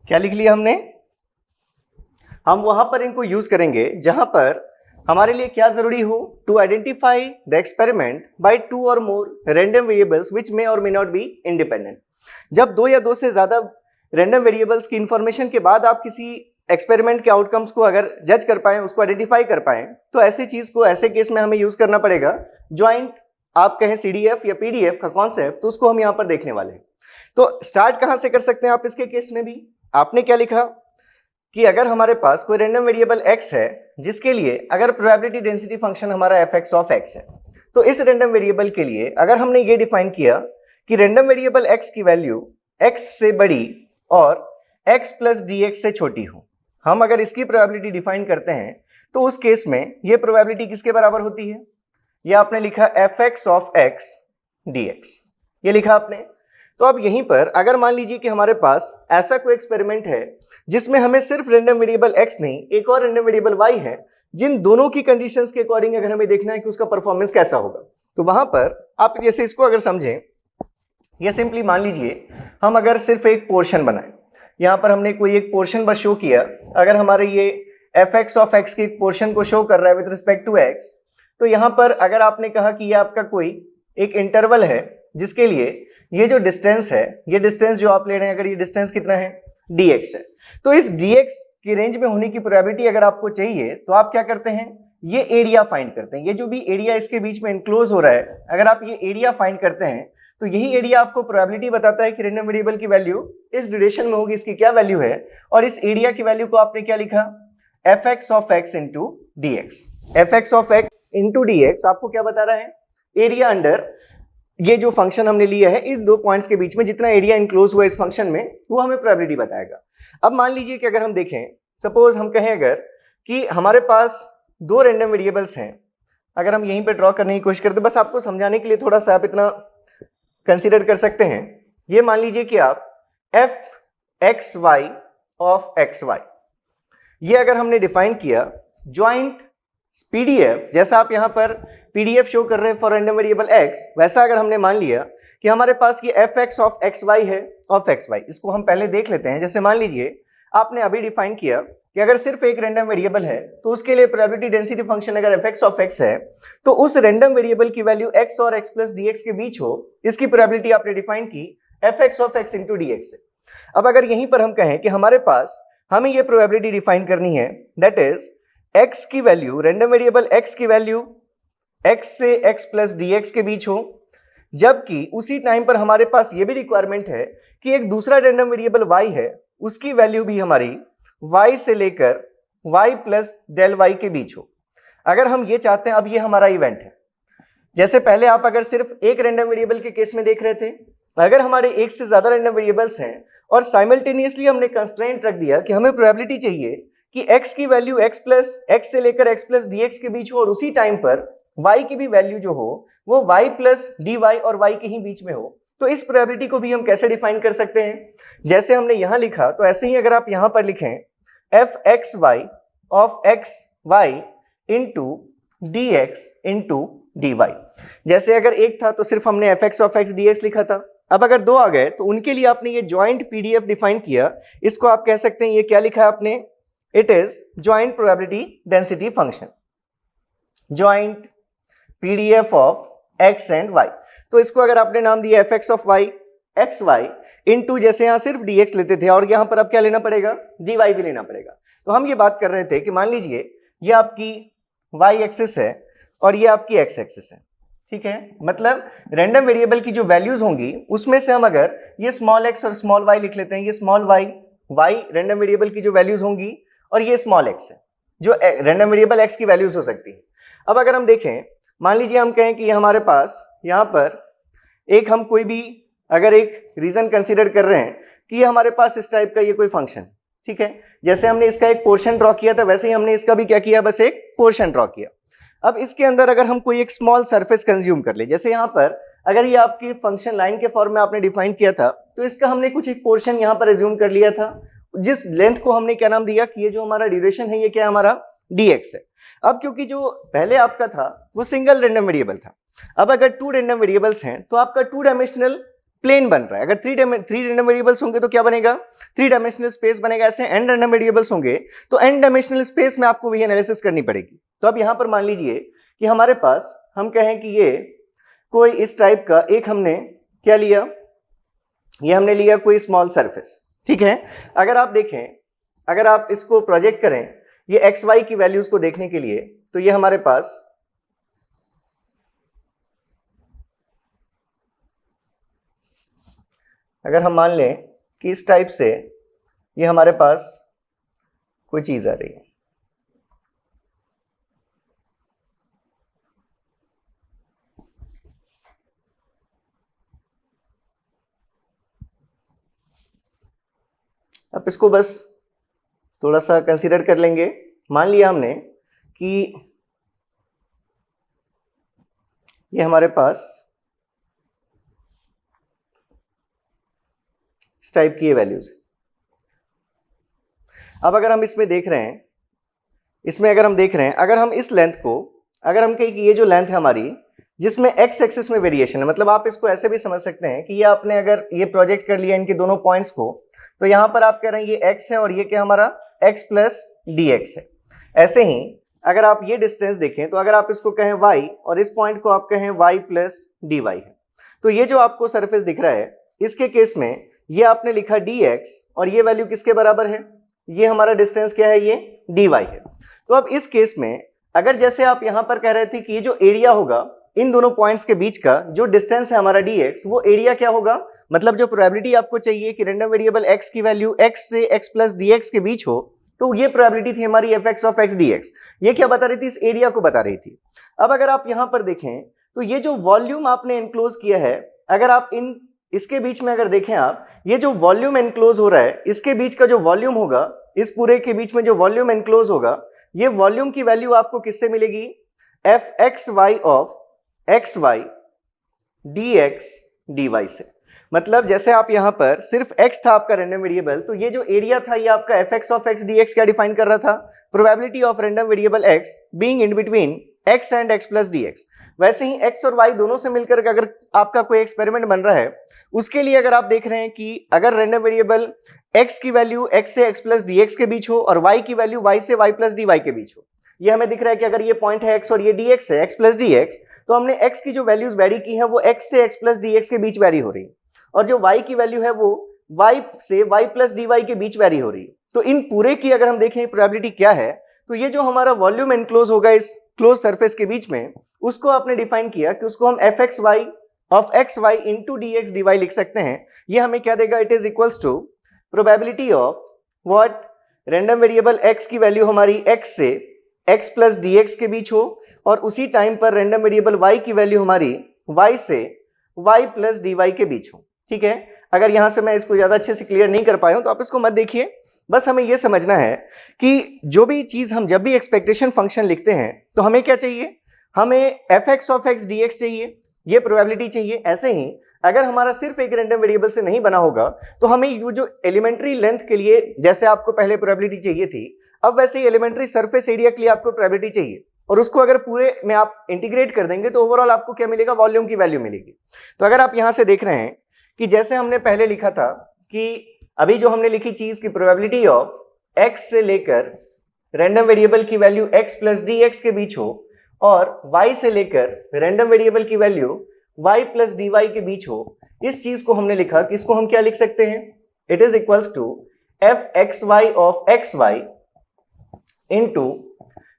क्या लिख लिया हमने, हम वहां पर इनको यूज करेंगे जहां पर हमारे लिए क्या जरूरी हो, to identify the experiment by 2 or more random variables which may or may not be independent. जब 2 या 2 से ज्यादा रैंडम वेरिएबल्स की इंफॉर्मेशन के बाद आप किसी एक्सपेरिमेंट के आउटकम्स को अगर जज कर पाए, उसको आइडेंटिफाई कर पाए, तो ऐसी चीज को, ऐसे केस में हमें यूज करना पड़ेगा ज्वाइंट, आप कहें सीडीएफ या पीडीएफ का कॉन्सेप्ट, तो उसको हम यहां पर देखने वाले हैं। तो स्टार्ट कहां से कर सकते हैं आप इसके केस में भी, आपने क्या लिखा कि अगर हमारे पास कोई रैंडम वेरिएबल x है जिसके लिए अगर प्रोबेबिलिटी डेंसिटी फंक्शन हमारा fx ऑफ x है, तो इस रैंडम वेरिएबल के लिए अगर हमने ये डिफाइन किया कि रैंडम वेरिएबल x की वैल्यू x से बड़ी और x प्लस dx से छोटी हो, हम अगर इसकी प्रोबेबिलिटी डिफाइन करते हैं तो उस केस में ये प्रोबेबिलिटी किसके बराबर होती है, ये आपने लिखा fx ऑफ x dx, ये लिखा आपने। तो अब यहीं पर अगर मान लीजिए कि हमारे पास ऐसा कोई एक्सपेरिमेंट है जिसमें हमें सिर्फ रैंडम वेरिएबल x नहीं एक और रैंडम वेरिएबल y है, जिन दोनों की कंडीशंस के अकॉर्डिंग अगर हमें देखना है कि उसका परफॉर्मेंस कैसा होगा, तो वहां पर आप जैसे इसको अगर समझें, या सिंपली मान लीजिए हम अगर सिर्फ एक पोर्शन बनाएं, यहाँ पर हमने कोई एक पोर्शन बस शो किया, अगर हमारे ये f(x) ऑफ x के एक पोर्शन को शो कर रहा है विद रिस्पेक्ट टू x, तो यहाँ पर अगर आपने कहा कि ये आपका कोई एक इंटरवल है जिसके लिए ये जो डिस्टेंस है, ये डिस्टेंस जो आप ले रहे हैं, अगर ये डिस्टेंस कितना है dx है, तो इस dx की रेंज में होने की प्रोबेबिलिटी अगर आपको चाहिए तो आप क्या करते हैं, ये एरिया फाइंड करते हैं। ये जो भी एरिया इसके बीच में इनक्लोज हो रहा है, अगर आप ये एरिया फाइंड करते हैं तो यही एरिया आपको प्रोबेबिलिटी बताता है कि रैंडम वेरिएबल की वैल्यू इस ड्यूरेशन में होगी, इसकी क्या वैल्यू है, और इस एरिया की वैल्यू को आपने क्या लिखा, f(x) of x into dx। f(x) of x into dx आपको क्या बता रहा है, एरिया अंडर ये जो फंक्शन हमने लिया है इस दो पॉइंट्स के बीच में जितना एरिया इनक्लोज हुआ इस फंक्शन में, वो हमें प्रोबेबिलिटी बताएगा। अब मान लीजिए कि अगर हम देखें, सपोज हम कहें अगर कि हमारे पास दो रैंडम वेरिएबल्स हैं, अगर हम यहीं पे ड्रॉ करने की कोशिश करते, बस आपको समझाने के लिए थोड़ा सा आप इतना कंसीडर कर सकते हैं। ये मान लीजिए कि आप f(x, y) ऑफ xy, ये अगर हमने डिफाइन किया ज्वाइंट पीडीएफ, जैसा आप यहाँ पर पीडीएफ शो कर रहे हैं फॉर रैंडम वेरिएबल x, वैसा अगर हमने मान लिया कि हमारे पास ये f(x) ऑफ xy है ऑफ xy, इसको हम पहले देख लेते हैं। जैसे मान लीजिए आपने अभी डिफाइन किया कि अगर सिर्फ एक रैंडम वेरिएबल है तो उसके लिए प्रोबेबिलिटी डेंसिटी फंक्शन अगर f(x) ऑफ x है तो उस रैंडम वेरिएबल की वैल्यू x और x प्लस dx के बीच हो, इसकी प्रोबेबिलिटी आपने डिफाइन की f(x) of x into dx से। अब अगर यहीं पर हम कहें कि हमारे पास हमें ये प्रोबेबिलिटी डिफाइन करनी है, दैट इज x की वैल्यू, रैंडम वेरिएबल x की वैल्यू x से x प्लस dx के बीच हो, जबकि उसी टाइम पर हमारे पास ये भी रिक्वायरमेंट है कि एक दूसरा रैंडम वेरिएबल y है, उसकी वैल्यू भी हमारी y से लेकर y प्लस डेल y के बीच हो। अगर हम ये चाहते हैं, अब ये हमारा इवेंट है, जैसे पहले आप अगर सिर्फ एक रैंडम वेरिएबल के केस में देख रहे थे, अगर हमारे एक से ज्यादा रैंडम वेरिएबल्स हैं और साइमल्टेनियसली हमने कंस्ट्रेंट रख दिया कि हमें प्रोबेबिलिटी चाहिए कि x की वैल्यू x से लेकर x प्लस dx के बीच हो और उसी टाइम पर y की भी वैल्यू जो हो वो y प्लस dy और y के ही बीच में हो, तो इस प्रोबेबिलिटी को भी हम कैसे डिफाइन कर सकते हैं, जैसे हमने यहां लिखा तो ऐसे ही अगर आप यहां पर लिखें f(x, y) of xy into dx into dy, जैसे अगर एक था तो सिर्फ हमने f(x) ऑफ x dx लिखा था, अब अगर दो आ गए तो उनके लिए आपने ये ज्वाइंट पीडीएफ डिफाइन किया, इसको आप कह सकते हैं ये क्या लिखा है आपने, it is joint probability density function, joint PDF of x and y। तो इसको अगर आपने नाम दिया f(x) of y xy into, जैसे यहाँ सिर्फ dx लेते थे और यहाँ पर अब क्या लेना पड़ेगा, dy भी लेना पड़ेगा। तो हम ये बात कर रहे थे कि मान लीजिए ये आपकी y एक्सिस है और ये आपकी x एक्सिस है, ठीक है, मतलब रैंडम वेरिएबल की जो वैल्यूज होंगी उसमें से हम अगर ये स्मॉल x और स्मॉल y लिख लेते हैं, ये स्मॉल y रैंडम वेरिएबल की जो वैल्यूज होंगी और ये स्मॉल x है जो रैंडम वेरिएबल x की वैल्यूज हो सकती है। अब अगर हम देखें, मान लीजिए हम कहें कि हमारे पास यहाँ पर एक हम कोई भी अगर एक रीजन कंसीडर कर रहे हैं कि ये हमारे पास इस टाइप का ये कोई फंक्शन, ठीक है, जैसे हमने इसका एक पोर्शन ड्रॉ किया था वैसे ही हमने इसका भी क्या किया, बस एक पोर्शन ड्रॉ किया। अब इसके अंदर अगर हम कोई एक स्मॉल सरफेस कंज्यूम कर ले, जैसे यहाँ पर अगर ये आपकी फंक्शन लाइन के फॉर्म में आपने डिफाइन किया था तो इसका हमने कुछ एक पोर्शन यहाँ पर एज्यूम कर लिया था, जिस लेंथ को हमने क्या नाम दिया कि ये जो हमारा ड्यूरेशन है ये क्या हमारा dx है। अब क्योंकि जो पहले आपका था वो सिंगल रैंडम वेरिएबल था, अब अगर टू रैंडम वेरिएबल्स हैं तो आपका टू डायमेंशनल प्लेन बन रहा है। अगर थ्री रैंडम वेरिएबल्स होंगे तो क्या बनेगा, थ्री डायमेंशनल स्पेस बनेगा। ऐसे एन रैंडम वेरिएबल्स होंगे तो एन डायमेंशनल स्पेस में आपको वही एनालिसिस करनी पड़ेगी। तो अब यहाँ पर मान लीजिए कि हमारे पास हम कहें कि ये कोई इस टाइप का एक हमने क्या लिया, ये हमने लिया कोई स्मॉल सरफेस, ठीक है। अगर आप देखें, अगर आप इसको प्रोजेक्ट करें ये एक्स वाई की वैल्यूज को देखने के लिए, तो ये हमारे पास अगर हम मान लें कि इस टाइप से ये हमारे पास कोई चीज आ रही है, अब इसको बस थोड़ा सा कंसीडर कर लेंगे। मान लिया हमने कि ये हमारे पास इस टाइप की ये वैल्यूज। अब अगर हम इसमें देख रहे हैं, इसमें अगर हम देख रहे हैं, अगर हम इस लेंथ को, अगर हम कहें कि ये जो लेंथ है हमारी जिसमें एक्स एक्सिस में वेरिएशन है, मतलब आप इसको ऐसे भी समझ सकते हैं कि ये आपने अगर ये प्रोजेक्ट कर लिया इनके दोनों पॉइंट्स को, तो यहाँ पर आप कह रहे हैं ये एक्स है और ये क्या हमारा एक्स प्लस डी एक्स है। ऐसे ही अगर आप ये डिस्टेंस देखें तो अगर आप इसको कहें y और इस पॉइंट को आप कहें y प्लस डी वाई है, तो ये जो आपको सरफेस दिख रहा है इसके केस में ये आपने लिखा dx और ये वैल्यू किसके बराबर है, ये हमारा डिस्टेंस क्या है, ये dy है। तो अब इस केस में अगर जैसे आप यहां पर कह रहे थे कि ये जो एरिया होगा इन दोनों पॉइंट्स के बीच का जो डिस्टेंस है हमारा dx, वो एरिया क्या होगा, मतलब जो प्रोबेबिलिटी आपको चाहिए कि रैंडम वेरिएबल x की वैल्यू x से x प्लस dx के बीच हो, तो ये प्रोबेबिलिटी थी हमारी fx ऑफ x dx। ये क्या बता रही थी, इस एरिया को बता रही थी। अब अगर आप यहां पर देखें तो ये जो वॉल्यूम आपने एनक्लोज किया है, अगर आप इसके बीच में अगर देखें आप, ये जो वॉल्यूम एनक्लोज हो रहा है इसके बीच का जो वॉल्यूम होगा, इस पूरे के बीच में जो वॉल्यूम एनक्लोज होगा, ये वॉल्यूम की वैल्यू आपको किससे मिलेगी, F X Y of X Y D X D Y से। मतलब जैसे आप यहां पर सिर्फ x था आपका रैंडम वेरिएबल, तो ये जो एरिया था ये आपका fx ऑफ x dx क्या डिफाइन कर रहा था, probability of random variable x being in between x and x plus dx। वैसे ही x और y दोनों से मिलकर अगर आपका कोई एक्सपेरिमेंट बन रहा है, उसके लिए अगर आप देख रहे हैं कि अगर रैंडम वेरिएबल x की वैल्यू x से x प्लस dx के बीच हो और y की वैल्यू y से y प्लस dy के बीच हो, ये हमें दिख रहा है कि अगर ये पॉइंट है x और ये dx है x प्लस dx, तो हमने x की जो वैल्यूज वेरी की है वो x से x प्लस dx के बीच वेरी हो रही है, और जो y की वैल्यू है वो y से y प्लस dy के बीच वेरी हो रही है। तो इन पूरे की अगर हम देखें प्रोबेबिलिटी क्या है, तो ये जो हमारा वॉल्यूम एनक्लोज होगा इस क्लोज सरफेस के बीच में, उसको आपने डिफाइन किया कि उसको हम fxy of xy into dx dy लिख सकते हैं। ये हमें क्या देगा, it is equals to probability of what, random variable x की वैल्यू हमारी x से x प्लस dx के बीच हो और उसी टाइम पर रैंडम वेरिएबल y की वैल्यू हमारी y से y प्लस dy के बीच हो। ठीक है, अगर यहां से मैं इसको ज्यादा अच्छे से क्लियर नहीं कर पाया हूं तो आप इसको मत देखिए, बस हमें यह समझना है कि जो भी चीज हम जब भी एक्सपेक्टेशन फंक्शन लिखते हैं तो हमें क्या चाहिए, हमें fx ऑफ x dx चाहिए, ये प्रोबेबिलिटी चाहिए। ऐसे ही अगर हमारा सिर्फ एक रैंडम वेरिएबल से नहीं बना होगा तो हमें वो जो एलिमेंट्री लेंथ के लिए जैसे आपको पहले प्रोबेबिलिटी चाहिए थी, अब वैसे ही एलिमेंट्री सरफेस एरिया के लिए आपको प्रोबेबिलिटी चाहिए, और उसको अगर पूरे में आप इंटीग्रेट कर देंगे तो ओवरऑल आपको क्या मिलेगा, वॉल्यूम की वैल्यू मिलेगी। तो अगर आप यहां से देख रहे हैं कि जैसे हमने पहले लिखा था कि अभी जो हमने लिखी चीज की प्रोबेबिलिटी ऑफ x से लेकर रैंडम वेरिएबल की वैल्यू x प्लस dx के बीच हो और y से लेकर रैंडम वेरिएबल की वैल्यू y प्लस dy के बीच हो, इस चीज को हमने लिखा कि इसको हम क्या लिख सकते हैं, it is equals to F X Y of X Y into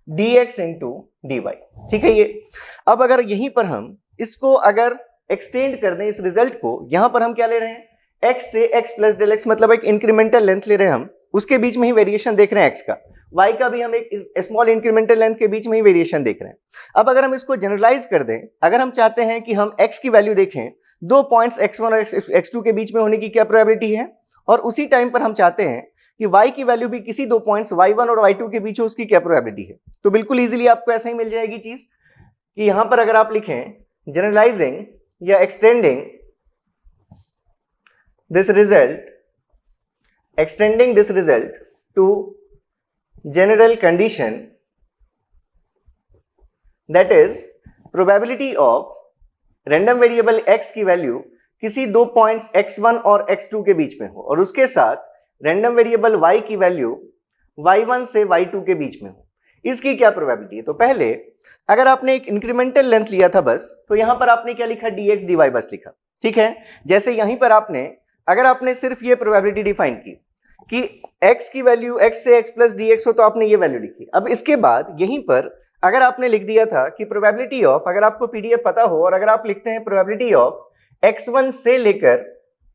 dx into dy। ठीक है, ये अब अगर यहीं पर हम इसको अगर एक्सटेंड कर दें इस रिजल्ट को, यहां पर हम क्या ले रहे हैं, x से x प्लस डेल x, मतलब एक इंक्रीमेंटल लेंथ ले रहे हैं हम, उसके बीच में ही वेरिएशन देख रहे हैं x का, y का भी हम एक स्मॉल इंक्रीमेंटल लेंथ के बीच में ही वेरिएशन देख रहे हैं। अब अगर हम इसको जनरलाइज कर दें, अगर हम चाहते हैं कि हम x की वैल्यू देखें दो पॉइंट्स x1 और x2 के बीच में होने की क्या प्रोबेबिलिटी है, और उसी टाइम पर हम चाहते हैं कि y की वैल्यू भी किसी दो पॉइंट्स y1 और y2 के बीच हो, उसकी क्या प्रोबेबिलिटी है, तो बिल्कुल इजीली आपको ऐसा ही मिल जाएगी चीज कि यहां पर अगर आप लिखें जनरलाइजिंग या extending this result to general condition, that is probability of random variable x की वैल्यू किसी दो पॉइंट्स x1 और x2 के बीच में हो और उसके साथ रैंडम वेरिएबल y की वैल्यू y1 से y2 के बीच में हो, इसकी क्या प्रोबेबिलिटी है। तो पहले अगर आपने एक इंक्रीमेंटल लेंथ लिया था बस, तो यहां पर आपने क्या लिखा, dx dy बस लिखा। ठीक है, जैसे यहीं पर आपने अगर आपने सिर्फ ये प्रोबेबिलिटी डिफाइन की कि x की वैल्यू x से x प्लस dx हो, तो आपने ये वैल्यू लिखी। अब इसके बाद यहीं पर अगर आपने लिख दिया था कि प्रोबेबिलिटी ऑफ, अगर आपको पीडीएफ पता हो और अगर आप लिखते हैं प्रोबेबिलिटी ऑफ x1 से लेकर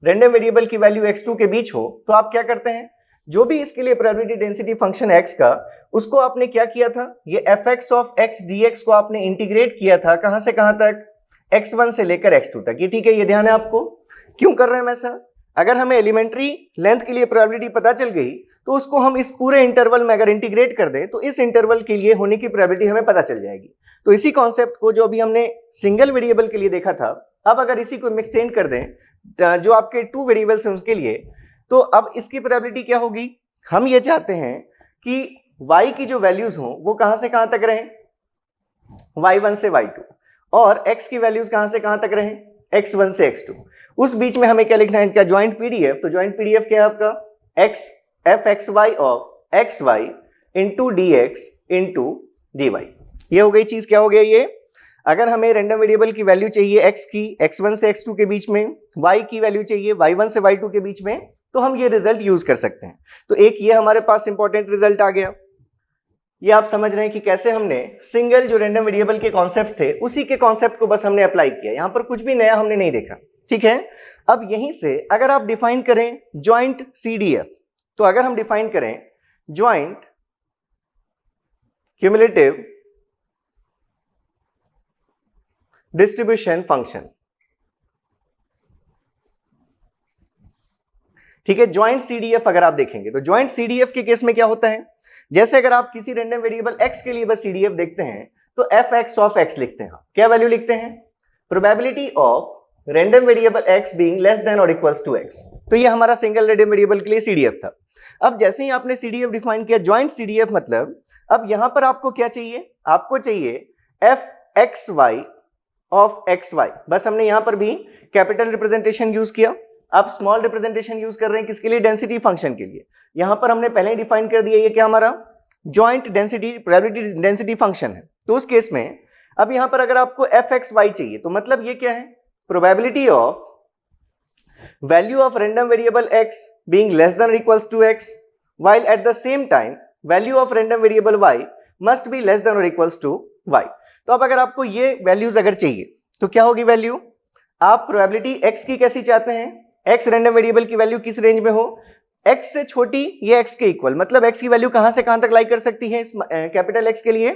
रैंडम वेरिएबल की वैल्यू x2 के बीच हो, तो आप क्या करते हैं, जो भी इसके लिए प्रोबेबिलिटी डेंसिटी फंक्शन x का, उसको आपने क्या किया था, ये fx ऑफ x dx को आपने इंटीग्रेट किया था कहां से कहां तक, x1 से लेकर x2 तक। ये ठीक है, ये ध्यान है आपको। क्यों कर रहे हैं ऐसा, अगर हमें एलिमेंट्री लेंथ के लिए प्रोबेबिलिटी पता चल गई तो उसको हम इस पूरे इंटरवल में अगर इंटीग्रेट कर दें तो इस इंटरवल के लिए होने की प्रोबेबिलिटी हमें पता चल जाएगी। तो इसी कॉन्सेप्ट को जो अभी हमने सिंगल वेरिएबल के लिए देखा था, अब अगर इसी को एक्सटेंड कर दें जो आपके टू वेरिएबल्स हैं उसके लिए, तो अब इसकी प्रोबेबिलिटी क्या होगी, हम ये चाहते हैं कि y की जो वैल्यूज हों वो कहां से कहां तक रहें, y1 से y2, और x की वैल्यूज कहां से कहां तक रहें, x1 से x2। उस बीच में हमें क्या लिखना है, इनका ज्वाइंट पीडीएफ। तो ज्वाइंट पीडीएफ क्या है आपका, x f(x, y) of xy into dx into dy। ये हो गई चीज, क्या हो गया ये, अगर हमें रैंडम वेरिएबल की वैल्यू चाहिए x की x1 से x2 के बीच में, y की वैल्यू चाहिए y1 से y2 के बीच में, तो हम ये रिजल्ट यूज कर सकते हैं। तो एक ये हमारे पास इंपॉर्टेंट रिजल्ट आ गया। ये आप समझ रहे हैं कि कैसे हमने सिंगल जो रैंडम वेरिएबल के कॉन्सेप्ट थे उसी के कॉन्सेप्ट को बस हमने अप्लाई किया, यहां पर कुछ भी नया हमने नहीं देखा, ठीक है। अब यहीं से अगर आप डिफाइन करें ज्वाइंट सीडीएफ, तो अगर हम डिफाइन करें ज्वाइंट क्यूमुलेटिव डिस्ट्रीब्यूशन फंक्शन, ठीक है। ज्वाइंट सीडीएफ अगर आप देखेंगे तो ज्वाइंट सीडीएफ के केस में क्या होता है, जैसे अगर आप किसी रैंडम वेरिएबल x के लिए बस सीडीएफ देखते हैं तो f(x of x) लिखते हैं, क्या वैल्यू लिखते हैं, probability of random variable x being less than और इक्वल्स टू x। तो ये हमारा सिंगल रैंडम वेरिएबल के लिए सीडीएफ था। अब जैसे ही आपने सीडीएफ डिफाइन किया ज्वाइंट सीडीएफ, मतलब अब यहां पर आपको क्या चाहिए, आपको चाहिए f(xy ऑफ xy। बस हमने यहां पर भी कैपिटल रिप्रेजेंटेशन यूज किया, आप स्मॉल रिप्रेजेंटेशन यूज कर रहे हैं किसके लिए, डेंसिटी फंक्शन के लिए। यहां पर हमने पहले ही डिफाइन कर दिया ये क्या हमारा joint density probability density function है। तो उस केस में अब यहां पर अगर आपको f(xy) चाहिए तो मतलब ये क्या है, probability of value of random variable x being less than और equals to x while at the same time value of random variable y must be less than और इक्वल्स टू y। तो अब अगर आपको ये वैल्यूज अगर चाहिए तो क्या होगी वैल्यू, आप प्रोबेबिलिटी x की कैसी चाहते हैं, x रैंडम वेरिएबल की वैल्यू किस रेंज में हो, x से छोटी ये x के इक्वल, मतलब x की वैल्यू कहां से कहां तक लाई कर सकती है, कैपिटल X के लिए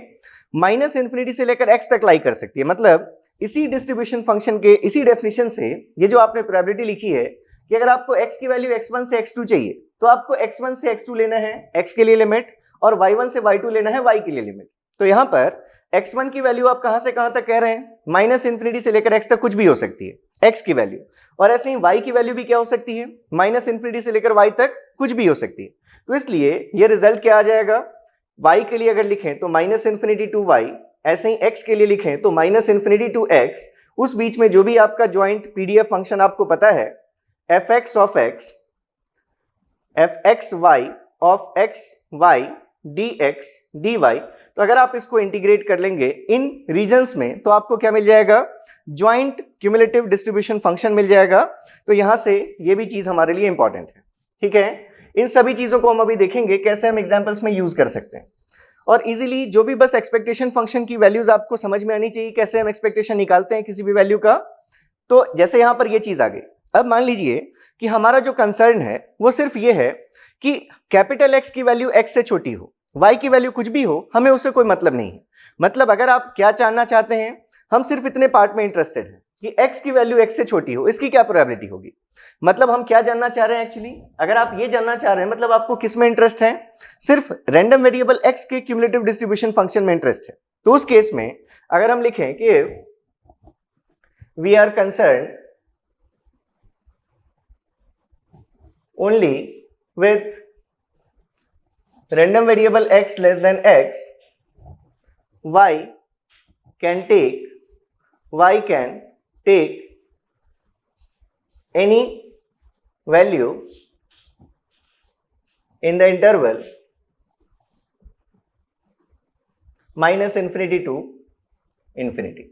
-∞ से लेकर x तक लाई कर सकती है। मतलब इसी डिस्ट्रीब्यूशन फंक्शन के इसी डेफिनेशन से ये जो आपने प्रोबेबिलिटी लिखी है कि अगर आपको x की वैल्यू x1 से x2 चाहिए तो आपको x1 से x2 लेना है x के लिए लिमिट, और y1 से y2 लेना है y के लिए लिमिट। तो यहां पर x1 की वैल्यू आप कहां से कहां तक कह रहे हैं, -∞ से लेकर x तक कुछ भी हो सकती है x की वैल्यू, और ऐसे ही y की वैल्यू भी क्या हो सकती है, -∞ से लेकर y तक कुछ भी हो सकती है। तो इसलिए ये रिजल्ट क्या आ जाएगा, y के लिए अगर लिखें तो -∞ टू y, ऐसे ही x के लिए लिखें तो -∞ टू x, उस बीच में जो भी आपका ज्वाइंट पीडीएफ फंक्शन आपको पता है f(x of x, f(xy of xy dx dy), तो अगर आप इसको इंटीग्रेट कर लेंगे इन रीजन्स में तो आपको क्या मिल जाएगा, ज्वाइंट क्यूमुलेटिव डिस्ट्रीब्यूशन फंक्शन मिल जाएगा। तो यहां से ये भी चीज हमारे लिए इंपॉर्टेंट है, ठीक है। इन सभी चीजों को हम अभी देखेंगे कैसे हम एग्जांपल्स में यूज कर सकते हैं, और इजीली जो भी बस एक्सपेक्टेशन फंक्शन की वैल्यूज आपको समझ में आनी चाहिए, कैसे हम एक्सपेक्टेशन निकालते हैं किसी भी वैल्यू का। तो जैसे यहां पर ये चीज आ गई, अब मान लीजिए कि हमारा जो कंसर्न है वो सिर्फ ये है कि कैपिटल X की वैल्यू x से छोटी हो, y की वैल्यू कुछ भी हो, हमें उससे कोई मतलब नहीं है। मतलब अगर आप क्या जानना चाहते हैं, हम सिर्फ इतने पार्ट में इंटरेस्टेड हैं कि x की वैल्यू x से छोटी हो, इसकी क्या प्रोबेबिलिटी होगी। मतलब हम क्या जानना चाह रहे हैं एक्चुअली, अगर आप ये जानना चाह रहे हैं मतलब आपको किस में इंटरेस्ट है, सिर्फ रैंडम वेरिएबल x के क्यूमुलेटिव डिस्ट्रीब्यूशन फंक्शन में इंटरेस्ट है। तो उस केस में अगर हम लिखें कि we are concern only with random variable x less than x, y can take any value in the interval -∞ to ∞।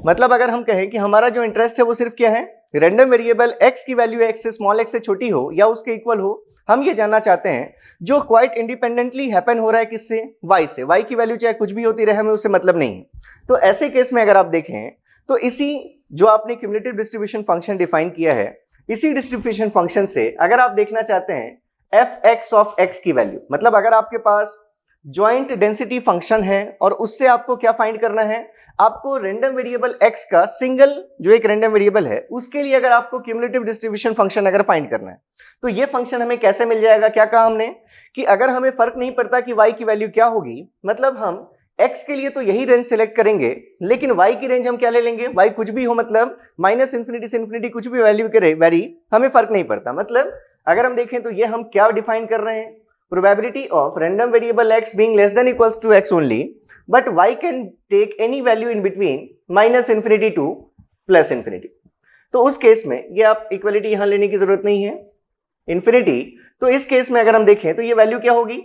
मतलब अगर हम कहें कि हमारा जो इंटरेस्ट है वो सिर्फ क्या है, रैंडम वेरिएबल x की वैल्यू x से स्मॉल x से छोटी हो या उसके इक्वल हो, हम ये जानना चाहते हैं जो क्वाइट इंडिपेंडेंटली हैपन हो रहा है किससे, y से। y की वैल्यू चाहे कुछ भी होती रहे, हमें उससे मतलब नहीं है। तो ऐसे केस में अगर आप देखें तो इसी जो आपने क्यूमुलेटिव डिस्ट्रीब्यूशन फंक्शन डिफाइन किया है, इसी डिस्ट्रीब्यूशन फंक्शन से अगर आप देखना चाहते हैं f(x of x) की वैल्यू, मतलब अगर आपके पास ज्वाइंट डेंसिटी फंक्शन है और उससे आपको क्या फाइंड करना है, आपको रैंडम वेरिएबल x का सिंगल जो एक रैंडम वेरिएबल है उसके लिए अगर आपको क्यूमुलेटिव डिस्ट्रीब्यूशन फंक्शन अगर फाइंड करना है तो ये फंक्शन हमें कैसे मिल जाएगा। क्या कहा हमने कि अगर हमें फर्क नहीं पड़ता कि y की वैल्यू क्या होगी, मतलब हम x के लिए तो यही रेंज सेलेक्ट करेंगे, लेकिन y की रेंज हम क्या ले लेंगे, y कुछ भी हो, मतलब -∞ से ∞ कुछ भी वैल्यू करे वेरी, हमें फर्क नहीं पड़ता। मतलब अगर हम देखें तो ये हम क्या डिफाइन कर रहे हैं, probability of random variable x being less than equals to x only, but y can take any value in between -∞ to +∞। तो उस केस में ये आप इक्वलिटी यहां लेने की जरूरत नहीं है, इंफिनिटी। तो इस केस में अगर हम देखें तो ये वैल्यू क्या होगी,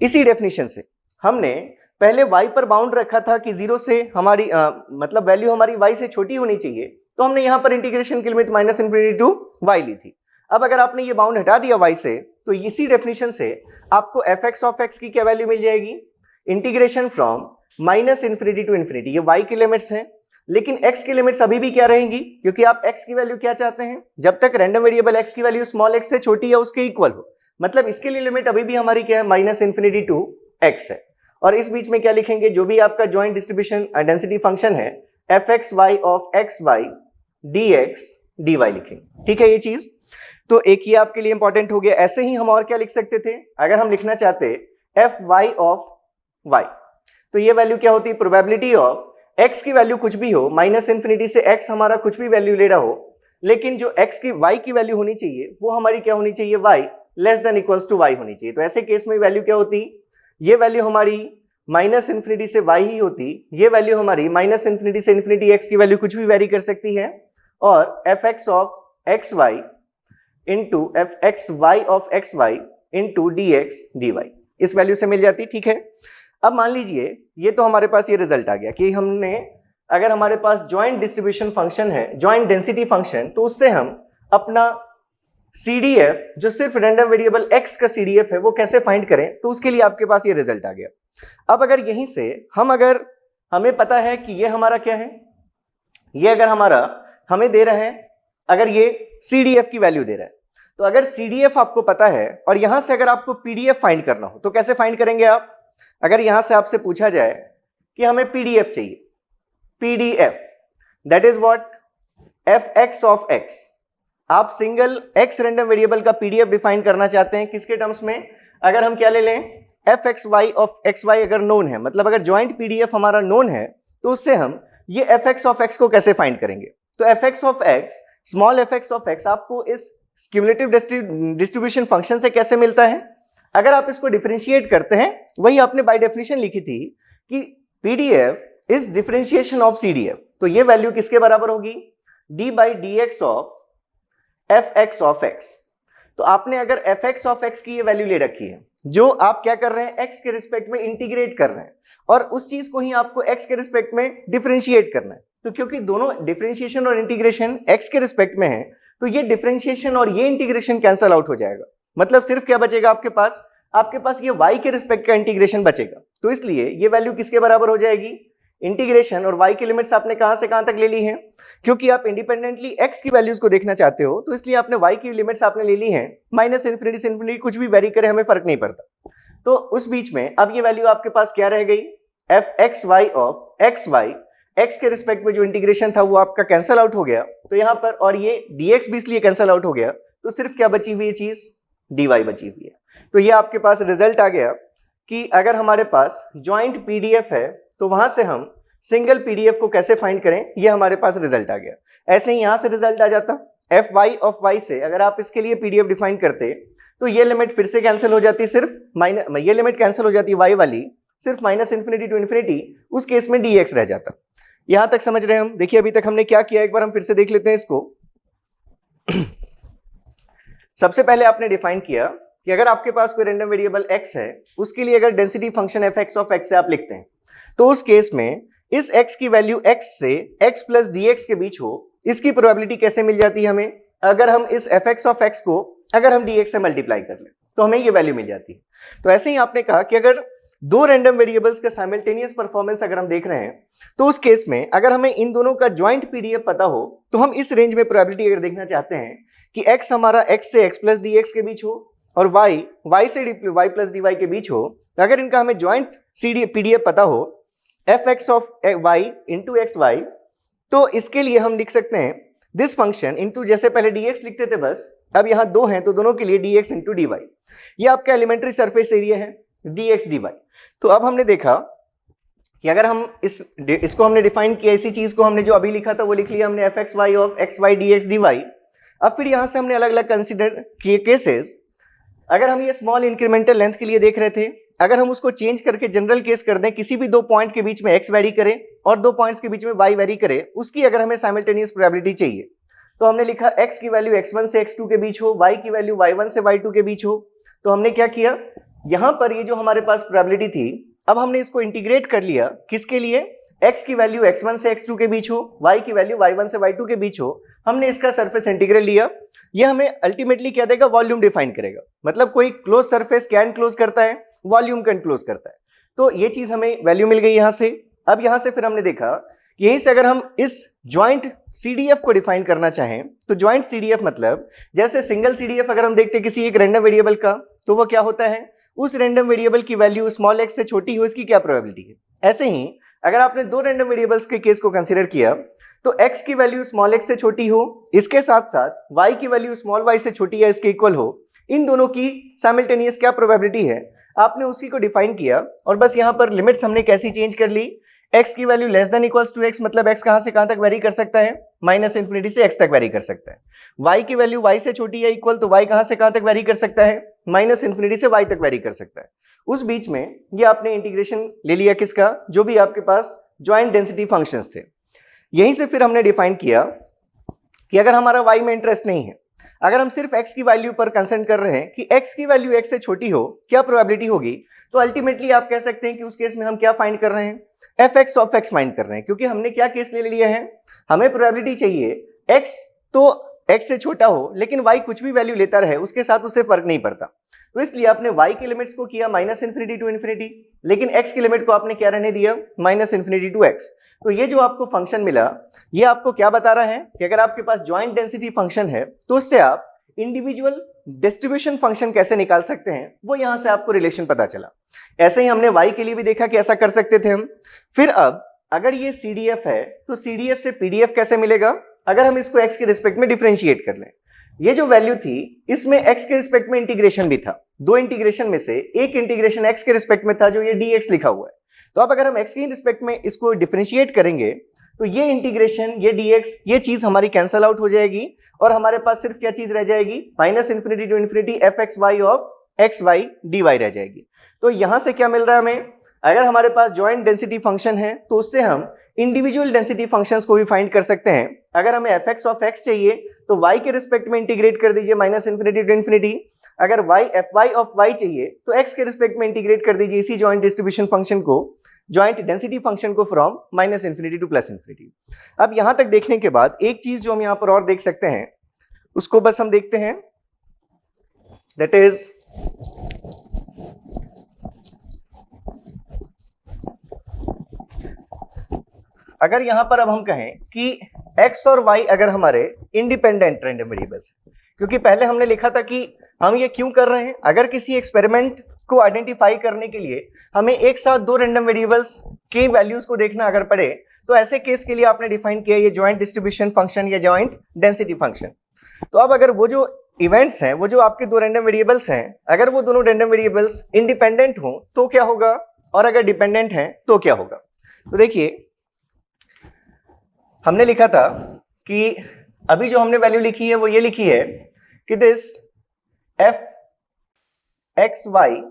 इसी डेफिनेशन से हमने पहले y पर बाउंड रखा था कि 0 से हमारी मतलब वैल्यू हमारी y से छोटी होनी चाहिए, तो हमने यहां पर इंटीग्रेशन की लिमिट -∞ टू y ली थी। अब अगर आपने ये बाउंड हटा दिया y से, तो इसी डेफिनेशन से आपको f(x) की क्या वैल्यू मिल जाएगी, इंटीग्रेशन फ्रॉम -∞ टू ∞। ये y की लिमिट्स हैं, लेकिन x की लिमिट्स अभी भी क्या रहेंगी, क्योंकि आप x की वैल्यू क्या चाहते हैं, जब तक रैंडम वेरिएबल x की वैल्यू स्मॉल x से छोटी या उसके इक्वल हो, मतलब इसके लिए लिमिट अभी भी हमारी क्या है, -∞ टू x है। और इस बीच में क्या लिखेंगे, जो भी आपका जॉइंट डिस्ट्रीब्यूशन डेंसिटी फंक्शन है f(x(y) of xy dx dy लिखेंगे, ठीक है ये चीज। तो एक ये आपके लिए इंपॉर्टेंट हो गया। ऐसे ही हम और क्या लिख सकते थे, अगर हम लिखना चाहते fy ऑफ y, तो ये वैल्यू क्या होती है, प्रोबेबिलिटी ऑफ x की वैल्यू कुछ भी हो, -∞ से x हमारा कुछ भी वैल्यू ले रहा हो, लेकिन जो x की y की वैल्यू होनी चाहिए वो हमारी क्या होनी चाहिए, y less than equals to y होनी चाहिए। तो ऐसे केस में वैल्यू क्या होती, ये वैल्यू हमारी -∞ से y ही होती, ये वैल्यू हमारी -∞ से ∞, x की वैल्यू कुछ भी वेरी कर सकती है, और f(x) of xy into f(x)y of xy into dx dy इस वैल्यू से मिल जाती, ठीक है। अब मान लीजिए ये तो हमारे पास ये रिजल्ट आ गया कि हमने, अगर हमारे पास जॉइंट डिस्ट्रीब्यूशन फंक्शन है, जॉइंट डेंसिटी फंक्शन, तो उससे हम अपना CDF जो सिर्फ रैंडम वेरिएबल x का CDF है वो कैसे फाइंड करें, तो उसके लिए आपके पास ये रिजल्ट आ गया। अब अगर यहीं से अगर हमें पता है कि ये हमारा क्या है, ये अगर हमारा हमें दे रहा है, अगर ये CDF की वैल्यू दे रहा है, तो अगर CDF आपको पता है और यहां से अगर आपको PDF फाइंड करना हो तो कैसे फाइंड करेंगे आप, अगर यहां से आपसे पूछा जाए कि हमें PDF चाहिए, PDF that is what, f(x) of x, आप सिंगल x रैंडम वेरिएबल का PDF डिफाइन करना चाहते हैं, किसके टर्म्स में, अगर हम क्या ले लें, f(x)y ऑफ xy अगर नोन है, मतलब अगर जॉइंट PDF हमारा नोन है, तो उससे हम ये f(x) ऑफ x को कैसे फाइंड करेंगे। तो f(x) of x, small f(x) of x आपको इस क्यूमुलेटिव डिस्ट्रीब्यूशन फंक्शन से कैसे मिलता है, अगर आप इसको डिफरेंशिएट करते हैं, वही आपने बाय डेफिनेशन लिखी थी कि PDF is differentiation of CDF, तो ये वैल्यू किसके बराबर होगी, d/dx of f(x) of x। तो आपने अगर f(x) ऑफ x की ये वैल्यू ले रखी है, जो आप क्या कर रहे हैं, x के रिस्पेक्ट में इंटीग्रेट कर रहे हैं, और उस चीज को ही आपको x के रिस्पेक्ट में डिफरेंशिएट करना है। तो क्योंकि दोनों डिफरेंशिएशन और इंटीग्रेशन x के रिस्पेक्ट में है, तो ये डिफरेंशिएशन और ये इंटीग्रेशन कैंसल आउट हो जाएगा, मतलब सिर्फ क्या बचेगा आपके पास ये y के रिस्पेक्ट का इंटीग्रेशन बचेगा। तो इसलिए ये वैल्यू किसके बराबर हो जाएगी, इंटीग्रेशन, और y की लिमिट्स आपने कहां से कहां तक ले ली हैं, क्योंकि आप इंडिपेंडेंटली x की वैल्यूज को देखना चाहते हो, तो इसलिए आपने y की लिमिट्स आपने ले ली हैं, -∞ से ∞, कुछ भी वेरी करे हमें फर्क नहीं पड़ता। तो उस बीच में अब ये वैल्यू आपके पास क्या रह गई, f(x)y ऑफ xy, x के रिस्पेक्ट में जो इंटीग्रेशन था वो आपका कैंसल आउट हो गया, तो यहाँ पर, और ये dx भी इसलिए कैंसल आउट हो गया, तो सिर्फ क्या बची हुई चीज, dy बची हुई है। तो ये आपके पास रिजल्ट आ गया कि अगर हमारे पास जॉइंट PDF है, तो वहां से हम सिंगल PDF को कैसे फाइंड करें, ये हमारे पास रिजल्ट आ गया। ऐसे ही यहां से रिजल्ट आ जाता, fy ऑफ y से अगर आप इसके लिए PDF डिफाइन करते, तो ये लिमिट फिर से कैंसिल हो जाती, सिर्फ ये लिमिट कैंसिल हो जाती y वाली, सिर्फ -∞ टू ∞, उस केस में dx रह जाता। यहां तक समझ रहे हैं हम। देखिए अभी तक हमने क्या किया, एक बार हम फिर से देख लेते हैं इसको। सबसे पहले आपने डिफाइन किया कि अगर आपके पास कोई रैंडम वेरिएबल x है, उसके लिए अगर density function f(x) of x से आप लिखते हैं, तो उस केस में इस x की वैल्यू x से x प्लस dx के बीच हो, इसकी प्रोबेबिलिटी कैसे मिल जाती है हमें, अगर हम इस f(x) ऑफ x को अगर हम dx से मल्टीप्लाई कर लें, तो हमें ये वैल्यू मिल जाती है। तो ऐसे ही आपने कहा कि अगर दो रैंडम वेरिएबल्स का साइमल्टेनियस परफॉर्मेंस अगर हम देख रहे हैं, तो उस केस में अगर हमें इन दोनों का जॉइंट PDF पता हो, तो हम इस रेंज में प्रोबेबिलिटी अगर देखना चाहते हैं कि x हमारा x से x प्लस dx के बीच हो और y से y प्लस dy के बीच हो, तो अगर इनका हमें जॉइंट PDF पता हो f(x) of y into xy, तो इसके लिए हम लिख सकते हैं दिस फंक्शन इंटू, जैसे पहले dx लिखते थे बस, अब यहाँ दो हैं तो दोनों के लिए dx इंटू dy, ये आपका एलिमेंट्री सरफेस एरिया है dx dy। तो अब हमने देखा कि अगर हम इसको हमने डिफाइन किया, इसी चीज को हमने जो अभी लिखा था वो लिख लिया हमने f(x) y of xy dx dy। अब फिर यहाँ से हमने अलग अलग कंसिडर किए केसेस। अगर हम ये स्मॉल इंक्रीमेंटल लेंथ के लिए देख रहे थे, अगर हम उसको चेंज करके जनरल केस कर दें, किसी भी दो पॉइंट के बीच में x वेरी करे और दो पॉइंट्स के बीच में y वेरी करे, उसकी अगर हमें साइमल्टेनियस प्रोबेबिलिटी चाहिए, तो हमने लिखा x की वैल्यू x1 से x2 के बीच हो, y की वैल्यू y1 से y2 के बीच हो। तो हमने क्या किया, यहां पर ये जो हमारे पास प्रोबेबिलिटी थी, अब हमने इसको इंटीग्रेट कर लिया किसके लिए, x की वैल्यू x1 से x2 के बीच हो, y की वैल्यू y1 से y2 के बीच हो। हमने इसका सरफेस इंटीग्रल लिया। ये हमें अल्टीमेटली क्या देगा, वॉल्यूम डिफाइन करेगा। मतलब कोई क्लोज सरफेस क्या इनक्लोज करता है, वॉल्यूम का इनक्लोज करता है। तो ये चीज हमें वैल्यू मिल गई यहां से। अब यहां से फिर हमने देखा यहीं से अगर हम इस ज्वाइंट सीडीएफ को डिफाइन करना चाहें, तो ज्वाइंट सीडीएफ मतलब जैसे सिंगल सीडीएफ अगर हम देखते किसी एक रैंडम वेरिएबल का, तो वो क्या होता है, उस रैंडम वेरिएबल की वैल्यू स्मॉल एक्स से छोटी हो, इसकी क्या प्रोबेबिलिटी है। ऐसे ही अगर आपने दो रैंडम वेरिएबल्स के केस को कंसीडर किया, तो x की वैल्यू स्मॉल x से छोटी हो, इसके साथ साथ y की वैल्यू स्मॉल y से छोटी या इसके इक्वल हो, इन दोनों की साइमल्टेनियस क्या प्रोबेबिलिटी है, आपने उसी को डिफाइन किया। और बस यहाँ पर लिमिट्स हमने कैसी चेंज कर ली, x की value less than equals to x, मतलब x कहां से कहां तक वेरी कर सकता है, माइनस इन्फिनिटी से x तक वेरी कर सकता है। y की वैल्यू y से छोटी या इक्वल, तो y कहां से कहां तक वेरी कर सकता है, माइनस इन्फिनिटी से y तक वेरी कर सकता है। उस बीच में ये आपने इंटीग्रेशन ले लिया किसका, जो भी आपके पास ज्वाइंट डेंसिटी फंक्शंस थे। यहीं से फिर हमने डिफाइन किया कि अगर हमारा y में इंटरेस्ट नहीं है, अगर हम सिर्फ x की वैल्यू पर कंसर्न कर रहे हैं कि x की वैल्यू x से छोटी हो, क्या प्रोबेबिलिटी होगी, तो अल्टीमेटली आप कह सकते हैं कि उस केस में हम क्या फाइंड कर रहे हैं, fx ऑफ x फाइंड कर रहे हैं। क्योंकि हमने क्या केस ले लिया है, हमें प्रोबेबिलिटी चाहिए x तो x से छोटा हो, लेकिन y कुछ भी वैल्यू लेता रहे, उसके साथ उससे फर्क नहीं पड़ता। तो इसलिए आपने y की लिमिट्स को किया माइनस इन्फिनिटी टू इन्फिनिटी, लेकिन x की लिमिट को आपने क्या रहने दिया, माइनस इन्फिनिटी टू x। तो ये जो आपको फंक्शन मिला, ये आपको क्या बता रहा है कि अगर आपके पास ज्वाइंट डेंसिटी फंक्शन है, तो उससे आप इंडिविजुअल डिस्ट्रीब्यूशन फंक्शन कैसे निकाल सकते हैं, वो यहां से आपको रिलेशन पता चला। ऐसे ही हमने y के लिए भी देखा कि ऐसा कर सकते थे हम। फिर अब अगर ये CDF है, तो CDF से PDF कैसे मिलेगा, अगर हम इसको x के रिस्पेक्ट में डिफरेंशिएट कर लें। ये जो वैल्यू थी, इसमें x के रिस्पेक्ट में इंटीग्रेशन भी था। दो इंटीग्रेशन में से एक इंटीग्रेशन x के रिस्पेक्ट में था, जो ये dx लिखा हुआ है। तो अब अगर हम x के रिस्पेक्ट में इसको डिफरेंशिएट करेंगे, तो ये इंटीग्रेशन, ये dx, ये चीज हमारी कैंसल आउट हो जाएगी और हमारे पास सिर्फ क्या चीज रह जाएगी, minus infinity to infinity fxy of xy dy रह जाएगी। तो यहां से क्या मिल रहा है हमें, अगर हमारे पास ज्वाइंट डेंसिटी फंक्शन है, तो उससे हम इंडिविजुअल डेंसिटी फंक्शंस को भी फाइंड कर सकते हैं। अगर हमें fx ऑफ x चाहिए, तो y के रिस्पेक्ट में इंटीग्रेट कर दीजिए माइनस इन्फिनिटी टू इन्फिनिटी। अगर fy ऑफ y चाहिए, तो x के रिस्पेक्ट में इंटीग्रेट कर दीजिए इसी ज्वाइंट डिस्ट्रीब्यूशन फंक्शन को, ज्वाइंट डेंसिटी फंक्शन को, from minus infinity to plus infinity. अब यहां तक देखने के बाद एक चीज जो हम यहां पर और देख सकते हैं, उसको बस हम देखते हैं, दैट इज अगर यहां पर अब हम कहें कि x और y अगर हमारे इंडिपेंडेंट रैंडम वेरिएबल्स हैं, क्योंकि पहले हमने लिखा था कि हम ये क्यों कर रहे हैं, अगर किसी एक्सपेरिमेंट को आइडेंटिफाई करने के लिए हमें एक साथ दो रैंडम वेरिएबल्स के वैल्यूज को देखना अगर पड़े, तो ऐसे केस के लिए आपने डिफाइन किया ये ज्वाइंट डिस्ट्रीब्यूशन फंक्शन या ज्वाइंट डेंसिटी फंक्शन। तो अब अगर वो जो इवेंट्स हैं, वो जो आपके दो रैंडम वेरिएबल्स हैं, अगर वो दोनों रैंडम वेरिएबल्स इंडिपेंडेंट हो तो क्या होगा, और अगर डिपेंडेंट हैं तो क्या होगा। तो देखिए, हमने लिखा था कि अभी जो हमने वैल्यू लिखी है वो ये लिखी है कि दिस fxy,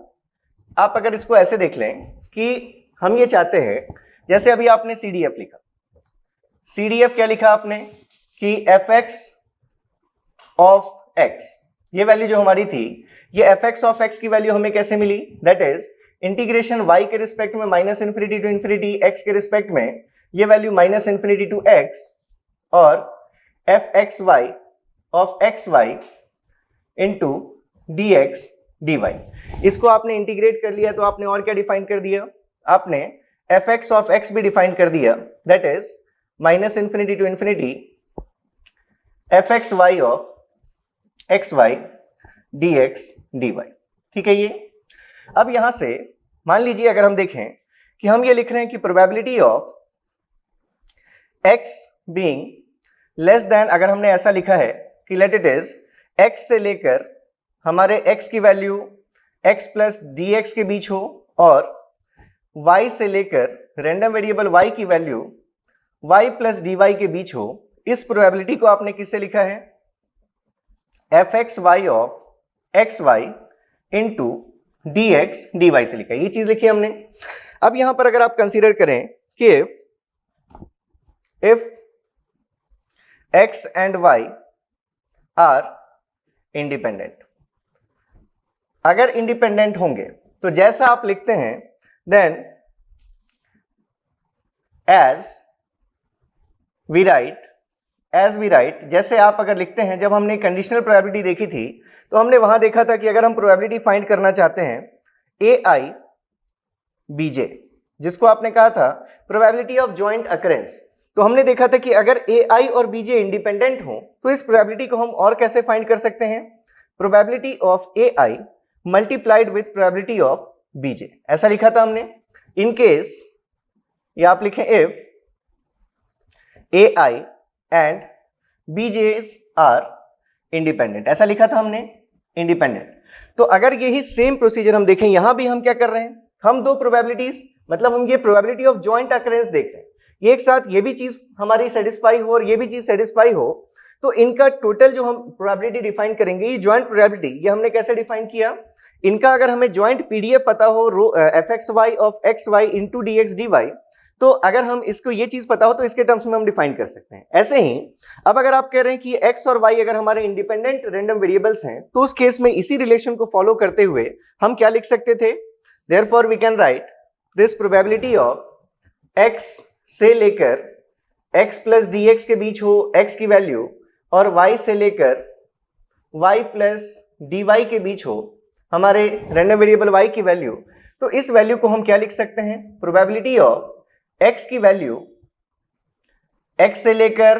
आप अगर इसको ऐसे देख लें कि हम ये चाहते हैं, जैसे अभी आपने CDF लिखा, CDF क्या लिखा आपने कि fx ऑफ x, ये वैल्यू जो हमारी थी, ये fx ऑफ x की वैल्यू हमें कैसे मिली, दैट इज इंटीग्रेशन y के रिस्पेक्ट में minus infinity to infinity, x के रिस्पेक्ट में ये value minus infinity to x, और fxy of xy into dx dy। इसको आपने इंटीग्रेट कर लिया, तो आपने और क्या डिफाइन कर दिया, आपने fx ऑफ x भी डिफाइन कर दिया, that is minus infinity to infinity fxy of xy dx dy। ठीक है ये। अब यहां से मान लीजिए अगर हम देखें कि हम ये लिख रहे हैं कि probability of x being less then, अगर हमने ऐसा लिखा है कि लेट इट इज x से लेकर हमारे x की वैल्यू x प्लस dx के बीच हो, और y से लेकर रैंडम वेरिएबल y की वैल्यू y प्लस dy के बीच हो, इस प्रोबेबिलिटी को आपने किससे लिखा है, F X Y of X Y into D X D Y से लिखा है, ये चीज लिखी हमने। अब यहां पर अगर आप कंसीडर करें कि if X and Y are independent, अगर इंडिपेंडेंट होंगे तो जैसा आप लिखते हैं देन एज वी राइट, जैसे आप अगर लिखते हैं, जब हमने कंडीशनल प्रोबेबिलिटी देखी थी तो हमने वहां देखा था कि अगर हम प्रोबेबिलिटी फाइंड करना चाहते हैं ए आई बी जे, जिसको आपने कहा था प्रोबेबिलिटी ऑफ जॉइंट अकरेंस, तो हमने देखा था कि अगर ए आई और बी जे इंडिपेंडेंट हो तो इस प्रोबेबिलिटी को हम और कैसे फाइंड कर सकते हैं, probability of A I multiplied with probability of B J, ऐसा लिखा था हमने। इन केस ये आप लिखें if A I and B Js are independent, ऐसा लिखा था हमने, इंडिपेंडेंट। तो अगर यही सेम प्रोसीजर हम देखें, यहां भी हम क्या कर रहे हैं, हम दो प्रोबेबिलिटीज, मतलब हम ये प्रोबेबिलिटी ऑफ जॉइंट अकरेंस देख रहे हैं, ये एक साथ ये भी चीज हमारी सेटिस्फाई हो और ये भी चीज सेटिस्फाई हो, तो इनका टोटल जो हम प्रोबेबिलिटी डिफाइन करेंगे, ये जॉइंट प्रोबेबिलिटी, ये हमने कैसे डिफाइन किया, इनका अगर हमें जॉइंट पीडीएफ पता हो F X Y of X Y into D X D Y, तो अगर हम इसको ये चीज पता हो तो इसके टर्म्स में हम डिफाइन कर सकते हैं। ऐसे ही अब अगर आप कह रहे हैं कि x और y अगर हमारे इंडिपेंडेंट रैंडम वेरिएबल्स हैं, तो उस केस में इसी रिलेशन को फॉलो करते हुए हम क्या लिख सकते थे, therefore we can write this probability of x से लेकर x प्लस डी एक्स के बीच हो x की वैल्यू, और y से लेकर y प्लस डी वाई के बीच हो हमारे रैंडम वेरिएबल y की वैल्यू, तो इस वैल्यू को हम क्या लिख सकते हैं, प्रोबेबिलिटी ऑफ x की वैल्यू x से लेकर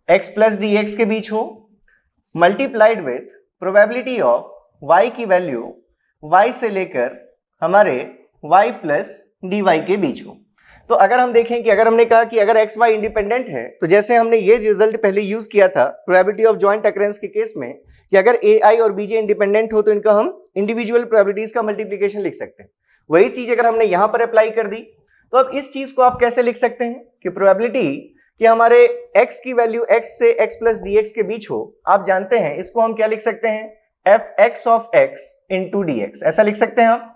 x प्लस डी एक्स के बीच हो multiplied with probability of y की वैल्यू y से लेकर हमारे y प्लस डी वाई के बीच हो। तो अगर हम देखें कि अगर हमने कहा कि अगर एक्स वाई इंडिपेंडेंट है, तो जैसे हमने ये रिजल्ट पहले यूज किया था प्रोबेबिलिटी ऑफ जॉइंट अकरेंस के केस में कि अगर ए आई और बी जे इंडिपेंडेंट हो तो इनका हम इंडिविजुअल प्रोबेबिलिटीज का मल्टीप्लिकेशन लिख सकते हैं। वही चीज अगर हमने यहां पर अप्लाई कर दी, तो अब इस चीज को आप कैसे लिख सकते हैं कि प्रोबेबिलिटी कि हमारे x की वैल्यू x से x प्लस डी एक्स के बीच हो, आप जानते हैं इसको हम क्या लिख सकते हैं, F x of x into D x, ऐसा लिख सकते हैं आप।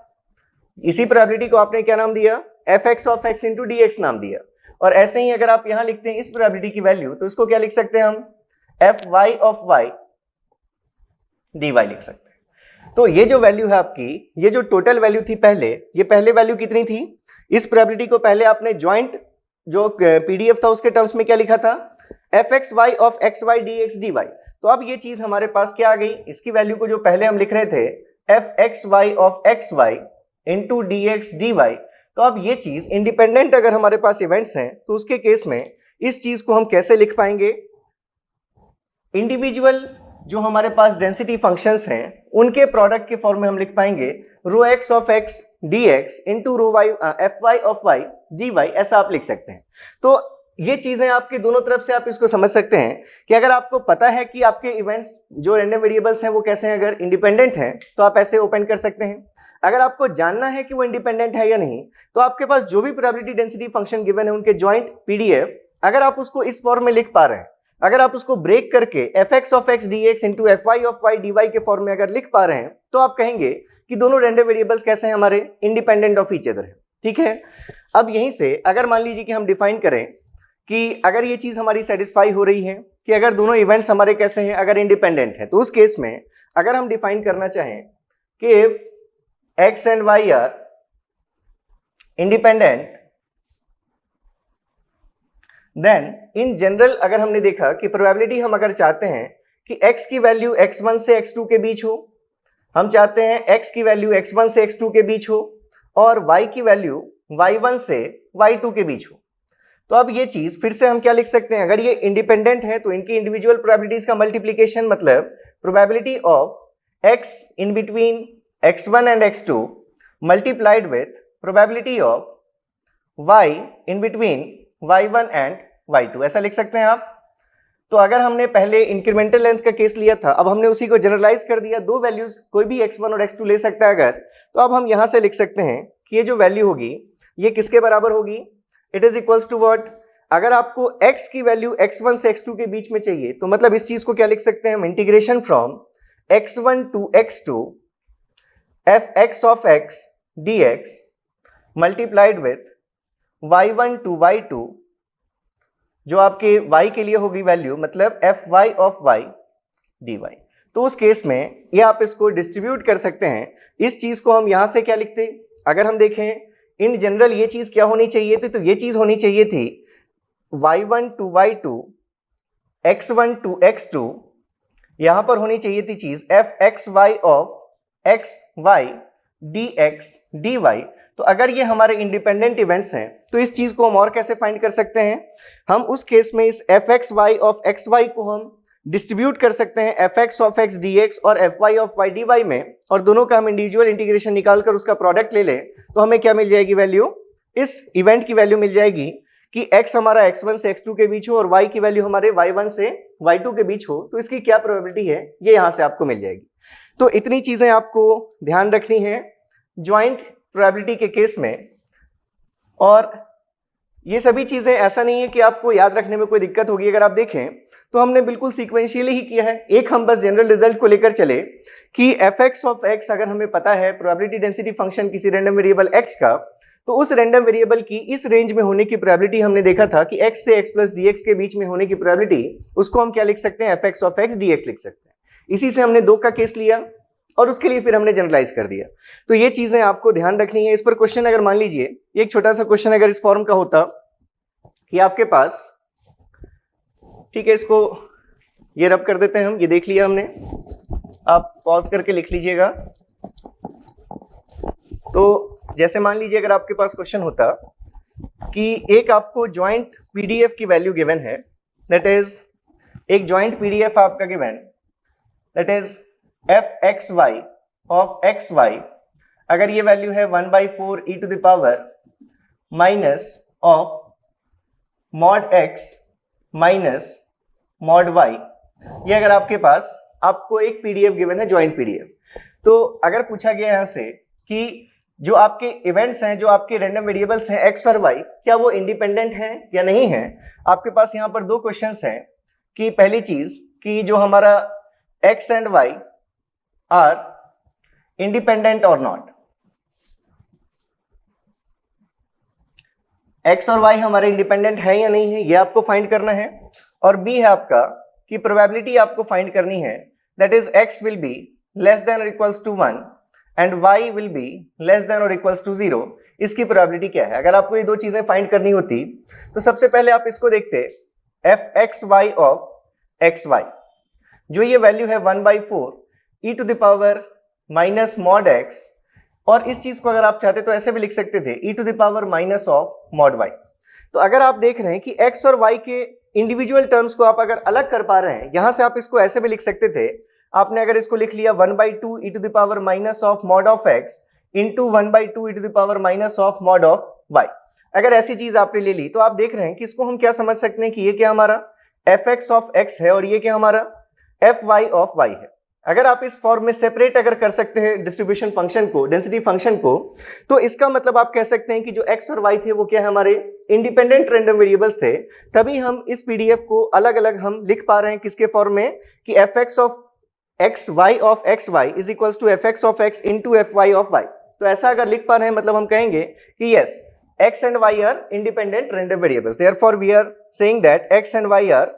इसी प्रोबेबिलिटी को आपने क्या नाम दिया, F x of x into D x नाम दिया। और ऐसे ही अगर आप यहां लिखते हैं इस प्रोबेबिलिटी की वैल्यू, तो इसको क्या लिख सकते हैं हम, F Y of Y D Y लिख सकते हैं। तो ये जो वैल्यू है आपकी, ये जो टोटल वैल्यू थी पहले, ये पहले वैल्यू कितनी थी, इस प्रोबेबिलिटी को पहले आपने जॉइंट जो पीडीएफ था उसके टर्म्स में क्या लिखा था, F X Y of X Y D X D Y. तो अब ये चीज हमारे पास क्या आ गई, इसकी वैल्यू को जो पहले हम लिख रहे थे F X Y of X Y into D X D Y, तो अब ये चीज इंडिपेंडेंट अगर हमारे पास इवेंट्स हैं तो उसके केस में इस चीज को हम कैसे लिख पाएंगे, इंडिविजुअल जो हमारे पास डेंसिटी फंक्शंस हैं उनके प्रोडक्ट के फॉर्म में हम लिख पाएंगे rho x of x D x into rho y f Y of Y D y, ऐसा आप लिख सकते हैं। तो ये चीजें आपके दोनों तरफ से आप इसको समझ सकते हैं कि अगर आपको पता है कि आपके इवेंट्स जो रैंडम वेरिएबल्स हैं वो कैसे हैं, अगर इंडिपेंडेंट हैं तो आप ऐसे ओपन कर सकते हैं। अगर आपको जानना है कि वो इंडिपेंडेंट है या नहीं, तो आपके पास जो भी प्रोबेबिलिटी डेंसिटी फंक्शन गिवन है उनके जॉइंट पीडीएफ, अगर आप उसको इस फॉर्म में लिख पा रहे हैं, अगर आप उसको ब्रेक करके F x of x D x into F Y of Y D Y के फॉर्म में अगर लिख पा रहे हैं, तो आप कहेंगे कि दोनों रैंडम वेरिएबल्स कैसे हैं, हमारे इंडिपेंडेंट ऑफ ईच अदर है। ठीक है, अब यहीं से अगर मान लीजिए कि हम डिफाइन करें कि अगर ये चीज हमारी सेटिस्फाई हो रही है कि अगर दोनों इवेंट्स हमारे कैसे हैं, अगर इंडिपेंडेंट है, तो उस केस में अगर हम डिफाइन करना चाहें कि if x and y are independent, then in general अगर हमने देखा कि प्रोबेबिलिटी हम अगर चाहते हैं कि x की वैल्यू x1 से x2 के बीच हो, हम चाहते हैं x की वैल्यू x1 से x2 के बीच हो और y की वैल्यू y1 से y2 के बीच हो, तो अब ये चीज फिर से हम क्या लिख सकते हैं, अगर ये इंडिपेंडेंट है तो इनकी इंडिविजुअल प्रोबेबिलिटीज का मल्टीप्लिकेशन, मतलब probability of x in between x1 and x2 multiplied with probability of y in between y1 and y2, ऐसा लिख सकते हैं आप। तो अगर हमने पहले इंक्रीमेंटल लेंथ का केस लिया था, अब हमने उसी को जनरलाइज कर दिया, दो वैल्यूज कोई भी x1 और x2 ले सकता है अगर, तो अब हम यहां से लिख सकते हैं कि ये जो वैल्यू होगी ये किसके बराबर होगी, it is equals to what, अगर आपको x की वैल्यू x1 से x2 के बीच में चाहिए तो मतलब इस चीज को क्या लिख सकते हैं हम, integration from x1 to x2 fx of x dx multiplied with y1 to y2, जो आपके y के लिए होगी वैल्यू, मतलब fy ऑफ y dy। तो उस केस में ये आप इसको डिस्ट्रीब्यूट कर सकते हैं। इस चीज को हम यहां से क्या लिखते, अगर हम देखें इन जनरल ये चीज क्या होनी चाहिए थी, तो ये चीज होनी चाहिए थी y1 to y2 x1 to x2, यहां पर होनी चाहिए थी चीज fxy of xy dx dy। तो अगर ये हमारे इंडिपेंडेंट इवेंट्स हैं तो इस चीज को हम और कैसे फाइंड कर सकते हैं, हम उस केस में इस fxy ऑफ xy को हम डिस्ट्रीब्यूट कर सकते हैं fx ऑफ x dx और fy ऑफ y dy में, और दोनों का हम इंडिविजुअल इंटीग्रेशन निकालकर उसका प्रोडक्ट ले लें तो हमें क्या मिल जाएगी वैल्यू, इस इवेंट की वैल्यू मिल जाएगी कि x हमारा x1 से x2 के बीच हो और y की वैल्यू हमारे y1 से y2 के बीच हो, तो इसकी क्या प्रोबेबिलिटी है ये यहां से आपको मिल जाएगी। तो इतनी चीजें आपको ध्यान रखनी है ज्वाइंट प्रोबेबिलिटी के केस में, और ये सभी चीजें ऐसा नहीं है कि आपको याद रखने में कोई दिक्कत होगी। अगर आप देखें तो हमने बिल्कुल सीक्वेंशियली ही किया है। एक हम बस जनरल रिजल्ट को लेकर चले कि fx ऑफ x अगर हमें पता है प्रोबेबिलिटी डेंसिटी फंक्शन किसी रैंडम वेरिएबल x का, तो उस रैंडम वेरिएबल की इस रेंज में होने की प्रोबेबिलिटी हमने देखा था कि x से x प्लस dx के बीच में होने की प्रोबेबिलिटी, उसको हम क्या लिख सकते हैं, fx ऑफ x dx लिख सकते हैं। इसी से हमने 2 का केस लिया और उसके लिए फिर हमने जनरलाइज कर दिया। तो ये चीजें आपको ध्यान रखनी है। इस पर क्वेश्चन अगर मान लीजिए एक छोटा सा क्वेश्चन अगर इस फॉर्म का होता कि आपके पास, ठीक है, इसको ये रब कर देते हैं हम, ये देख लिया हमने, आप पॉज करके लिख लीजिएगा। तो जैसे मान लीजिए अगर आपके पास क्वेश्चन होता कि एक आपको जॉइंट पीडीएफ की वैल्यू गिवन है, दैट इज एक जॉइंट पीडीएफ आपका given, that is fxy of xy, अगर ये वैल्यू है 1/4 e to the power minus of mod x minus mod y, ये अगर आपके पास आपको एक पीडीएफ गिवन है जॉइंट पीडीएफ, तो अगर पूछा गया यहां से कि जो आपके इवेंट्स हैं, जो आपके रैंडम वेरिएबल्स हैं x और y, क्या वो इंडिपेंडेंट हैं या नहीं है, आपके पास यहां पर 2 क्वेश्चंस हैं कि पहली चीज कि जो हमारा x and y are independent or not, x और y हमारे इंडिपेंडेंट है या नहीं है, ये आपको फाइंड करना है। और b है आपका कि प्रोबेबिलिटी आपको फाइंड करनी है, that is x will be less than और equals to 1 and y will be less than और इक्वल्स टू 0। इसकी प्रोबेबिलिटी क्या है? अगर आपको ये 2 चीजें फाइंड करनी होती तो सबसे पहले आप इसको देखते fxy ऑफ xy, जो ये वैल्यू है 1/4 e to the power minus mod x, और इस चीज को अगर आप चाहते तो ऐसे भी लिख सकते थे e to the power minus of mod y। तो अगर आप देख रहे हैं कि x और y के इंडिविजुअल टर्म्स को आप अगर अलग कर पा रहे हैं, यहां से आप इसको ऐसे भी लिख सकते थे, आपने अगर इसको लिख लिया 1/2 e to the power minus of mod of x into 1/2 e to the power minus of mod of y, अगर ऐसी चीज आपने ले ली तो आप देख रहे हैं कि इसको हम क्या समझ सकते हैं कि ये क्या हमारा fx ऑफ x है और ये क्या हमारा fy ऑफ y है। अगर आप इस फॉर्म में सेपरेट अगर कर सकते हैं डिस्ट्रीब्यूशन फंक्शन को, डेंसिटी फंक्शन को, तो इसका मतलब आप कह सकते हैं कि जो x और y थे वो क्या है, हमारे इंडिपेंडेंट रैंडम वेरिएबल्स थे। तभी हम इस पीडीएफ को अलग अलग हम लिख पा रहे हैं किसके फॉर्म में कि fx of x y of xy is equals to fx of x into fy of y। तो ऐसा अगर लिख पा रहे हैं मतलब हम कहेंगे कि yes, x and y are independent random variables, therefore we are saying that x and y are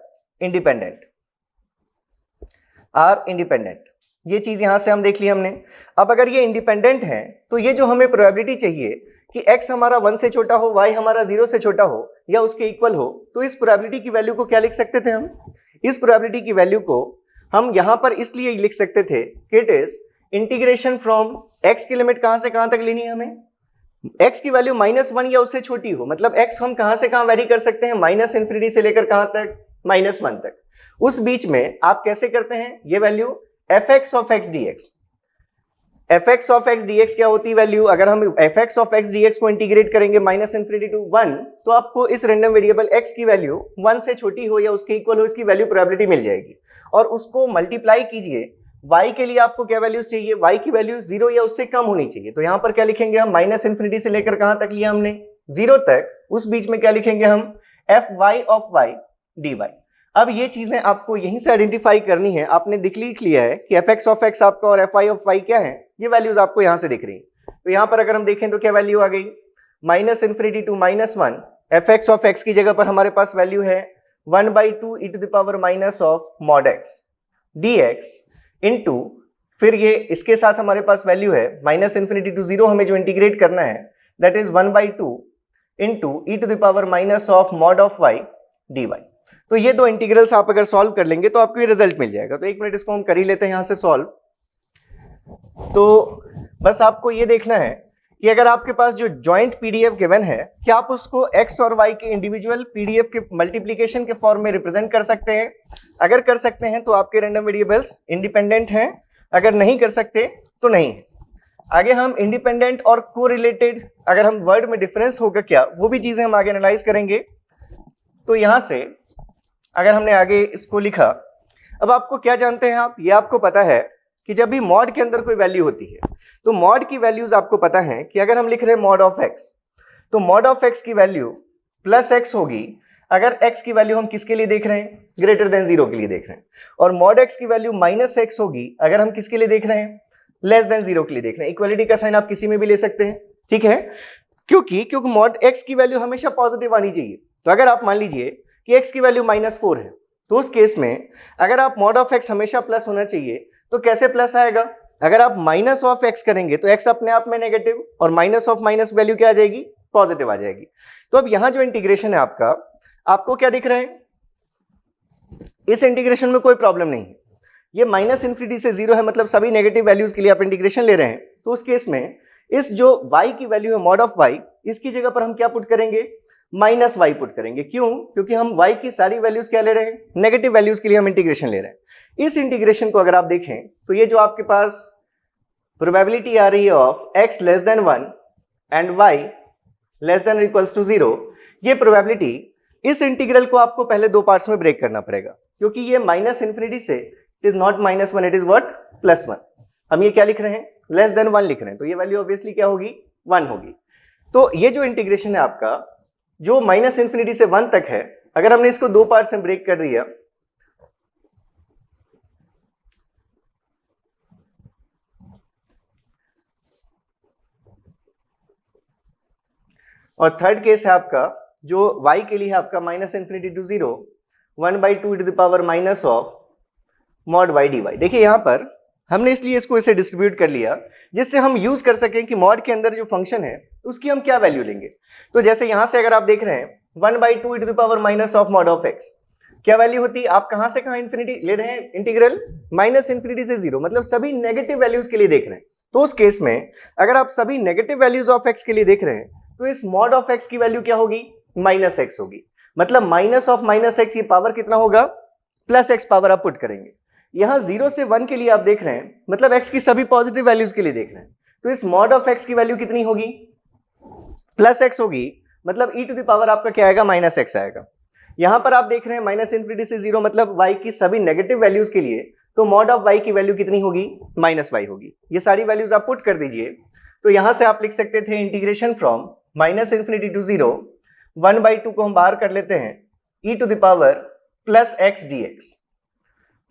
independent. ये चीज यहां से हम देख ली हमने। अब अगर ये इंडिपेंडेंट है तो ये जो हमें प्रोबेबिलिटी चाहिए कि x हमारा 1 से छोटा हो, y हमारा 0 से छोटा हो या उसके इक्वल हो, तो इस प्रोबेबिलिटी की वैल्यू को क्या लिख सकते थे हम? इस प्रोबेबिलिटी की वैल्यू को हम यहां पर इसलिए लिख सकते थे कि it is integration from x की लिमिट कहां से कहां तक लेनी है हमें, x की वैल्यू -1 या उससे छोटी हो, मतलब x हम कहां से कहां वेरी कर सकते हैं, -∞ से लेकर कहां तक, -1 तक। उस बीच में आप कैसे करते हैं ये value fx of x dx, fx of x dx क्या होती है वैल्यू? अगर हम fx ऑफ x dx को इंटीग्रेट करेंगे -∞ टू 1, तो आपको इस रैंडम वेरिएबल x की वैल्यू 1 से छोटी हो या उसके इक्वल हो, इसकी वैल्यू प्रोबेबिलिटी मिल जाएगी। और उसको मल्टीप्लाई कीजिए, y के लिए आपको क्या वैल्यूज चाहिए, y की वैल्यू 0 या उससे कम होनी चाहिए। तो यहां पर क्या लिखेंगे हम, -∞ से लेकर कहां तक लिया हमने, 0 तक। उस बीच में क्या लिखेंगे हम, F Y of Y D Y. अब ये चीजें आपको यहीं से आइडेंटिफाई करनी है। आपने लिख लिया है कि एफ एक्स ऑफ एक्स आपका और एफ वाई ऑफ वाई क्या है, ये वैल्यूज आपको यहाँ से दिख रही है। तो यहाँ पर अगर हम देखें तो क्या वैल्यू आ गई, minus infinity to minus one, F x of X की जगह पर हमारे पास वैल्यू है 1/2 e to the power minus of mod X D x into, फिर ये इसके साथ हमारे पास वैल्यू है माइनस इन्फिनिटी टू जीरो, हमें जो इंटीग्रेट करना है that is 1/2 into E to the power minus of mod of Y D Y. तो ये दो इंटीग्रल्स आप अगर सॉल्व कर लेंगे तो आपको ये रिजल्ट मिल जाएगा। तो एक मिनट इसको हम कर ही लेते हैं यहाँ से सॉल्व। तो बस आपको ये देखना है कि अगर आपके पास जो जॉइंट पीडीएफ गिवन है, क्या आप उसको एक्स और वाई के इंडिविजुअल पीडीएफ के मल्टीप्लीकेशन के फॉर्म में रिप्रेजेंट कर सकते हैं। अगर कर सकते हैं तो आपके रैंडम वेरिएबल्स इंडिपेंडेंट हैं, अगर नहीं कर सकते तो नहीं है। आगे हम इंडिपेंडेंट और कोरिलेटेड, अगर हम वर्ड में डिफरेंस होगा क्या, वो भी चीजें हम आगे एनालाइज करेंगे। तो यहां से अगर हमने आगे इसको लिखा, अब आपको क्या जानते हैं आप, ये आपको पता है कि जब भी मॉड के अंदर कोई वैल्यू होती है तो मॉड की वैल्यूज आपको पता है कि अगर हम लिख रहे हैं मॉड ऑफ एक्स, तो मॉड ऑफ एक्स की वैल्यू प्लस एक्स होगी अगर एक्स की वैल्यू हम किसके लिए देख रहे हैं, ग्रेटर देन जीरो के लिए देख रहे हैं, और मॉड एक्स की वैल्यू माइनस एक्स होगी अगर हम किसके लिए देख रहे हैं, लेस देन जीरो के लिए देख रहे हैं। इक्वलिटी का साइन आप किसी में भी ले सकते हैं, ठीक है, क्योंकि मॉड एक्स की वैल्यू हमेशा पॉजिटिव आनी चाहिए। तो अगर आप मान लीजिए कि एक्स की वैल्यू -4 है, तो उस केस में अगर आप मॉड ऑफ एक्स हमेशा प्लस होना चाहिए, तो कैसे प्लस आएगा, अगर आप माइनस ऑफ एक्स करेंगे तो एक्स अपने आप में नेगेटिव, और माइनस ऑफ माइनस वैल्यू क्या आ जाएगी, पॉजिटिव आ जाएगी। तो अब यहां जो इंटीग्रेशन है आपका, आपको क्या दिख रहा है, इस इंटीग्रेशन में कोई प्रॉब्लम नहीं है, ये माइनस इन्फिनिटी से जीरो है, मतलब सभी नेगेटिव वैल्यूज के लिए आप इंटीग्रेशन ले रहे हैं। तो उस केस में इस जो y की वैल्यू है मॉड ऑफ y, इसकी जगह पर हम क्या पुट करेंगे, माइनस वाई पुट करेंगे। क्यों, क्योंकि हम y की सारी वैल्यूज क्या ले रहे हैं, नेगेटिव वैल्यूज के लिए हम इंटीग्रेशन ले रहे हैं। इस इंटीग्रेशन को अगर आप देखें तो ये जो आपके पास प्रोबेबिलिटी आ रही है of x less than 1 and y less than equals to 0, ये प्रोबेबिलिटी, इस इंटीग्रल को आपको पहले दो पार्ट्स में ब्रेक करना पड़ेगा, क्योंकि ये माइनस इन्फिनिटी से it is not -1, it is what, +1। हम ये क्या लिख रहे हैं, लेस देन 1 लिख रहे हैं, तो ये वैल्यू ऑब्वियसली क्या होगी, 1 होगी। तो ये जो इंटीग्रेशन है आपका, जो माइनस इन्फिनिटी से 1 तक है, अगर हमने इसको दो पार्ट्स में ब्रेक कर दिया, और थर्ड केस है आपका जो y के लिए है आपका minus infinity to 0, 1/2 to the power minus of mod y dy। देखिए यहाँ पर हमने इसलिए इसको इसे डिस्ट्रीब्यूट कर लिया जिससे हम यूज कर सकें कि मॉड के अंदर जो फंक्शन है उसकी हम क्या वैल्यू लेंगे। तो जैसे यहां से अगर आप देख रहे हैं 1/2 to the power minus of mod of x, क्या वैल्यू होती है, आप कहां से कहां इंफिनिटी ले रहे हैं, इंटीग्रल माइनस इन्फिनिटी से 0, मतलब सभी नेगेटिव वैल्यूज के लिए देख रहे हैं। तो उस केस में अगर आप सभी नेगेटिव वैल्यूज ऑफ x के लिए देख रहे हैं, तो इस मॉड ऑफ x की वैल्यू क्या होगी, -x होगी, मतलब माइनस ऑफ -x, ये पावर कितना होगा, +x पावर आप पुट करेंगे। यहां 0 से 1 के लिए आप देख रहे हैं, मतलब x की सभी पॉजिटिव वैल्यूज के लिए देख रहे हैं, तो इस मॉड ऑफ x की वैल्यू कितनी होगी, +x होगी, मतलब e टू द पावर आपका क्या आएगा, -x आएगा। यहां पर आप देख रहे हैं माइनस इन्फिनिटी से 0, मतलब y की सभी नेगेटिव वैल्यूज के लिए, तो मॉड ऑफ y की वैल्यू कितनी होगी, -y होगी। ये सारी वैल्यूज आप पुट कर दीजिए। तो यहां से आप लिख सकते थे integration from minus infinity to 0, 1/2 को हम बाहर कर लेते हैं, e to the power +x dx,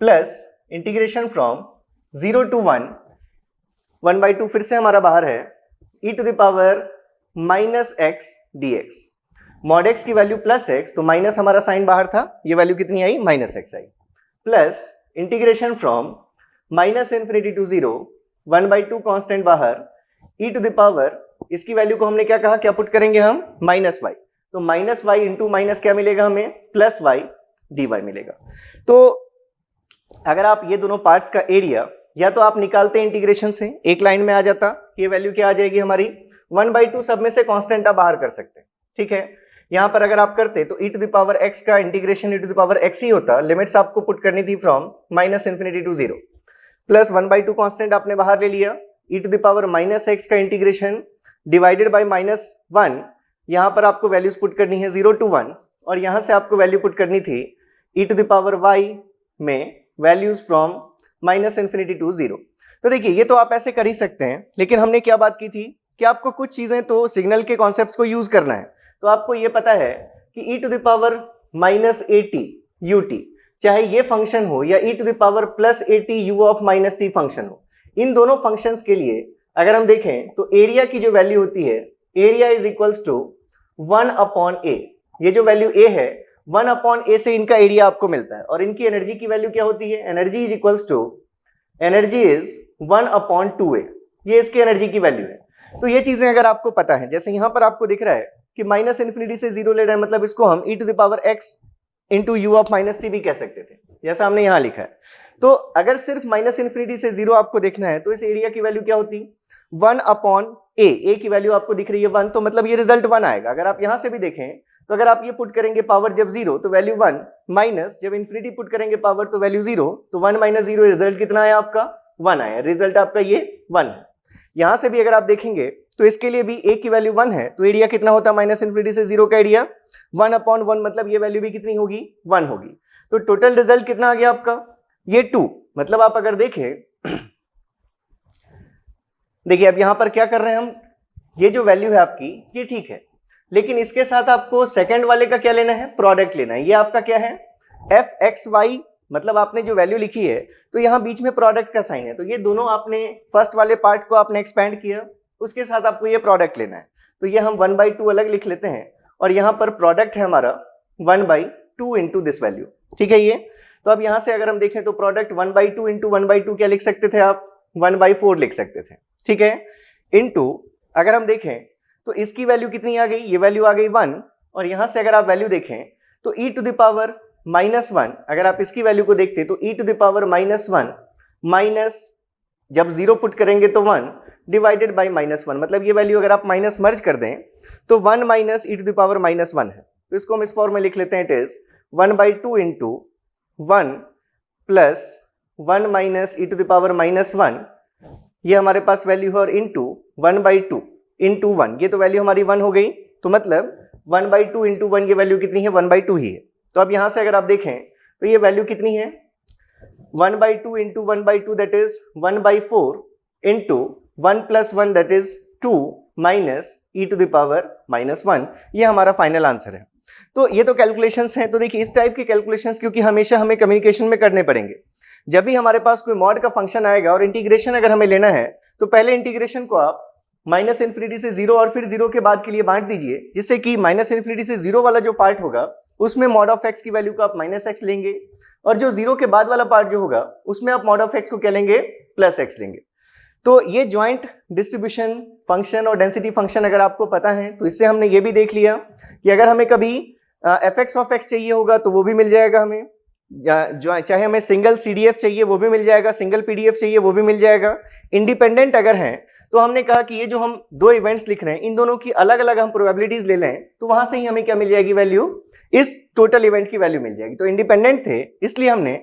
plus integration from 0 to 1, 1/2 फिर से हमारा बाहर है, e to the power -x dx। Mod x की वैल्यू +x, तो माइनस हमारा साइन बाहर था, ये वैल्यू कितनी आई, -x आई, plus integration from minus infinity to 0, 1/2 constant बाहर, e टू द पावर, इसकी वैल्यू को हमने क्या कहा, क्या पुट करेंगे हम, -y, तो -y इंटू माइनस क्या मिलेगा हमें, +y dy मिलेगा। तो अगर आप ये दोनों पार्ट्स का एरिया या तो आप निकालते हैं इंटीग्रेशन से, एक लाइन में आ जाता, ये वैल्यू क्या आ जाएगी हमारी, 1/2, सब में से कांस्टेंट आप बाहर कर सकते हैं, ठीक है। यहां पर अगर आप करते तो e to the power x का integration e to the power x ही होता, लिमिट्स आपको पुट करनी थी from minus infinity to 0, plus 1/2 constant आपने बाहर ले लिया, e to the power -x का इंटीग्रेशन डिवाइडेड बाय -1, यहां पर आपको वैल्यूज पुट करनी है 0 टू 1, और यहां से आपको वैल्यू पुट करनी थी e to the power y में values from minus infinity to 0। तो देखिए ये तो आप ऐसे कर ही सकते हैं, लेकिन हमने क्या बात की थी कि आपको कुछ चीजें तो सिग्नल के कॉन्सेप्ट्स को यूज करना है। तो आपको ये पता है कि e to the power minus A T U T, चाहे ये फंक्शन हो या e to the power plus A T U of minus T function हो, इन दोनों फंक्शंस के लिए अगर हम देखें तो एरिया की जो वैल्यू होती है, area is equals to 1 upon A. ये जो वैल्यू ए है 1 अपॉन ए से इनका एरिया आपको मिलता है, और इनकी एनर्जी की वैल्यू क्या होती है, energy is equals to, energy is 1 upon 2a, ये इसकी एनर्जी की वैल्यू है। तो ये चीजें अगर आपको पता है, जैसे यहां पर आपको दिख रहा है कि माइनस इन्फिनिटी से जीरो ले रहे हैं, मतलब इसको हम e to the power x into U of minus T भी कह सकते थे, जैसा हमने यहां लिखा है। तो अगर सिर्फ माइनस इन्फिनिटी से जीरो आपको देखना है तो इस एरिया की वैल्यू क्या होती, 1 अपॉन ए की वैल्यू आपको दिख रही है 1, तो मतलब ये रिजल्ट 1 आएगा। अगर आप यहां से भी देखें तो अगर आप ये पुट करेंगे पावर जब 0 तो वैल्यू 1, माइनस जब इन्फिनिटी पुट करेंगे पावर तो वैल्यू 0, तो 1 माइनस 0 रिजल्ट कितना आया आपका, 1 आया, रिजल्ट आपका ये 1 है। यहां से भी अगर आप देखेंगे तो इसके लिए भी ए की वैल्यू 1 है, तो एरिया कितना होता है माइनस इन्फिनिटी से 0 का एरिया 1 अपॉन 1, मतलब ये वैल्यू भी कितनी होगी, 1 होगी। तो टोटल रिजल्ट कितना आ गया आपका, ये 2। मतलब आप अगर देखें, देखिए अब यहां पर क्या कर रहे हैं हम, ये जो वैल्यू है आपकी ये ठीक है, लेकिन इसके साथ आपको सेकंड वाले का क्या लेना है, प्रोडक्ट लेना है। ये आपका क्या है, एफ एक्स वाई, मतलब आपने जो वैल्यू लिखी है तो यहाँ बीच में प्रोडक्ट का साइन है, तो ये दोनों आपने फर्स्ट वाले पार्ट को आपने एक्सपेंड किया, उसके साथ आपको ये प्रोडक्ट लेना है। तो ये हम 1/2 अलग लिख लेते हैं, और यहाँ पर प्रोडक्ट है हमारा 1/2 इंटू दिस वैल्यू, ठीक है ये। तो अब यहाँ से अगर हम देखें तो प्रोडक्ट 1/2 इंटू 1/2 क्या लिख सकते थे आप, 1/4 लिख सकते थे, ठीक है। इंटू अगर हम देखें तो इसकी वैल्यू कितनी आ गई, ये वैल्यू आ गई 1, और यहाँ से अगर आप वैल्यू देखें तो e टू द पावर -1, अगर आप इसकी वैल्यू को देखते तो e to the power -1 minus जब 0 पुट करेंगे तो 1 डिवाइडेड बाई -1, मतलब ये वैल्यू अगर आप माइनस मर्ज कर दें तो 1 minus e to the power -1 है। तो इसको हम इस फॉर्म में लिख लेते हैं, it is 1/2 into 1 plus 1 minus e to the power -1, ये हमारे पास वैल्यू है, और इंटू 1/2 इंटू 1, ये तो वैल्यू हमारी 1 हो गई, तो मतलब 1/2 इंटू 1 ये वैल्यू कितनी है, 1/2 ही है। तो अब यहां से अगर आप देखें तो ये वैल्यू कितनी है, 1/2 into 1/2 that is 1/4 into 1 plus 1 that is 2 minus e to the power -1, ये हमारा फाइनल आंसर है। तो ये तो कैलकुलेशंस हैं। तो देखिए इस टाइप की कैलकुलेशंस क्योंकि हमेशा हमें कम्युनिकेशन में करने पड़ेंगे, जब भी हमारे पास कोई मॉड का फंक्शन आएगा और इंटीग्रेशन अगर हमें लेना है तो पहले इंटीग्रेशन को आप माइनस इन्फिनिटी से 0 और फिर 0 के बाद के लिए बांट दीजिए, जिससे कि माइनस इन्फिनिटी से 0 वाला जो पार्ट होगा उसमें मॉड ऑफ एक्स की वैल्यू को आप -x लेंगे, और जो 0 के बाद वाला पार्ट जो होगा उसमें आप मॉड ऑफ एक्स को क्या लेंगे, +x लेंगे। तो ये ज्वाइंट डिस्ट्रीब्यूशन फंक्शन और डेंसिटी फंक्शन अगर आपको पता है तो इससे हमने ये भी देख लिया कि अगर हमें कभी fx ऑफ x चाहिए होगा तो वो भी मिल जाएगा हमें, चाहे हमें सिंगल CDF चाहिए वो भी मिल जाएगा, सिंगल PDF चाहिए वो भी मिल जाएगा। इंडिपेंडेंट अगर हैं तो हमने कहा कि ये जो हम दो इवेंट्स लिख रहे हैं इन दोनों की अलग अलग हम प्रोबेबिलिटीज ले लें तो वहां से ही हमें क्या मिल जाएगी, वैल्यू, इस टोटल इवेंट की वैल्यू मिल जाएगी। तो इंडिपेंडेंट थे इसलिए हमने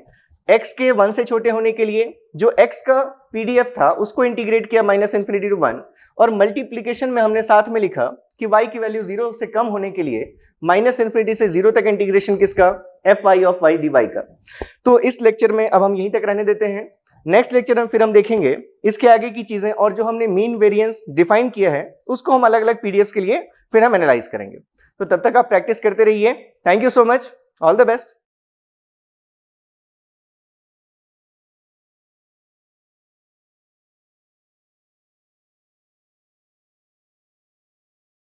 x के 1 से छोटे होने के लिए जो x का PDF था उसको इंटीग्रेट किया -∞ to 1, और मल्टीप्लीकेशन में हमने साथ में लिखा कि y की वैल्यू 0 से कम होने के लिए -∞ से 0 तक इंटीग्रेशन किसका, fy ऑफ y dy का। तो इस लेक्चर में अब हम यहीं तक रहने देते हैं। नेक्स्ट लेक्चर में फिर हम देखेंगे इसके आगे की चीजें, और जो हमने मीन वेरिएंस डिफाइन किया है उसको हम अलग अलग PDFs के लिए फिर हम एनालाइज करेंगे। तो तब तक आप प्रैक्टिस करते रहिए। Thank you so much, all the best.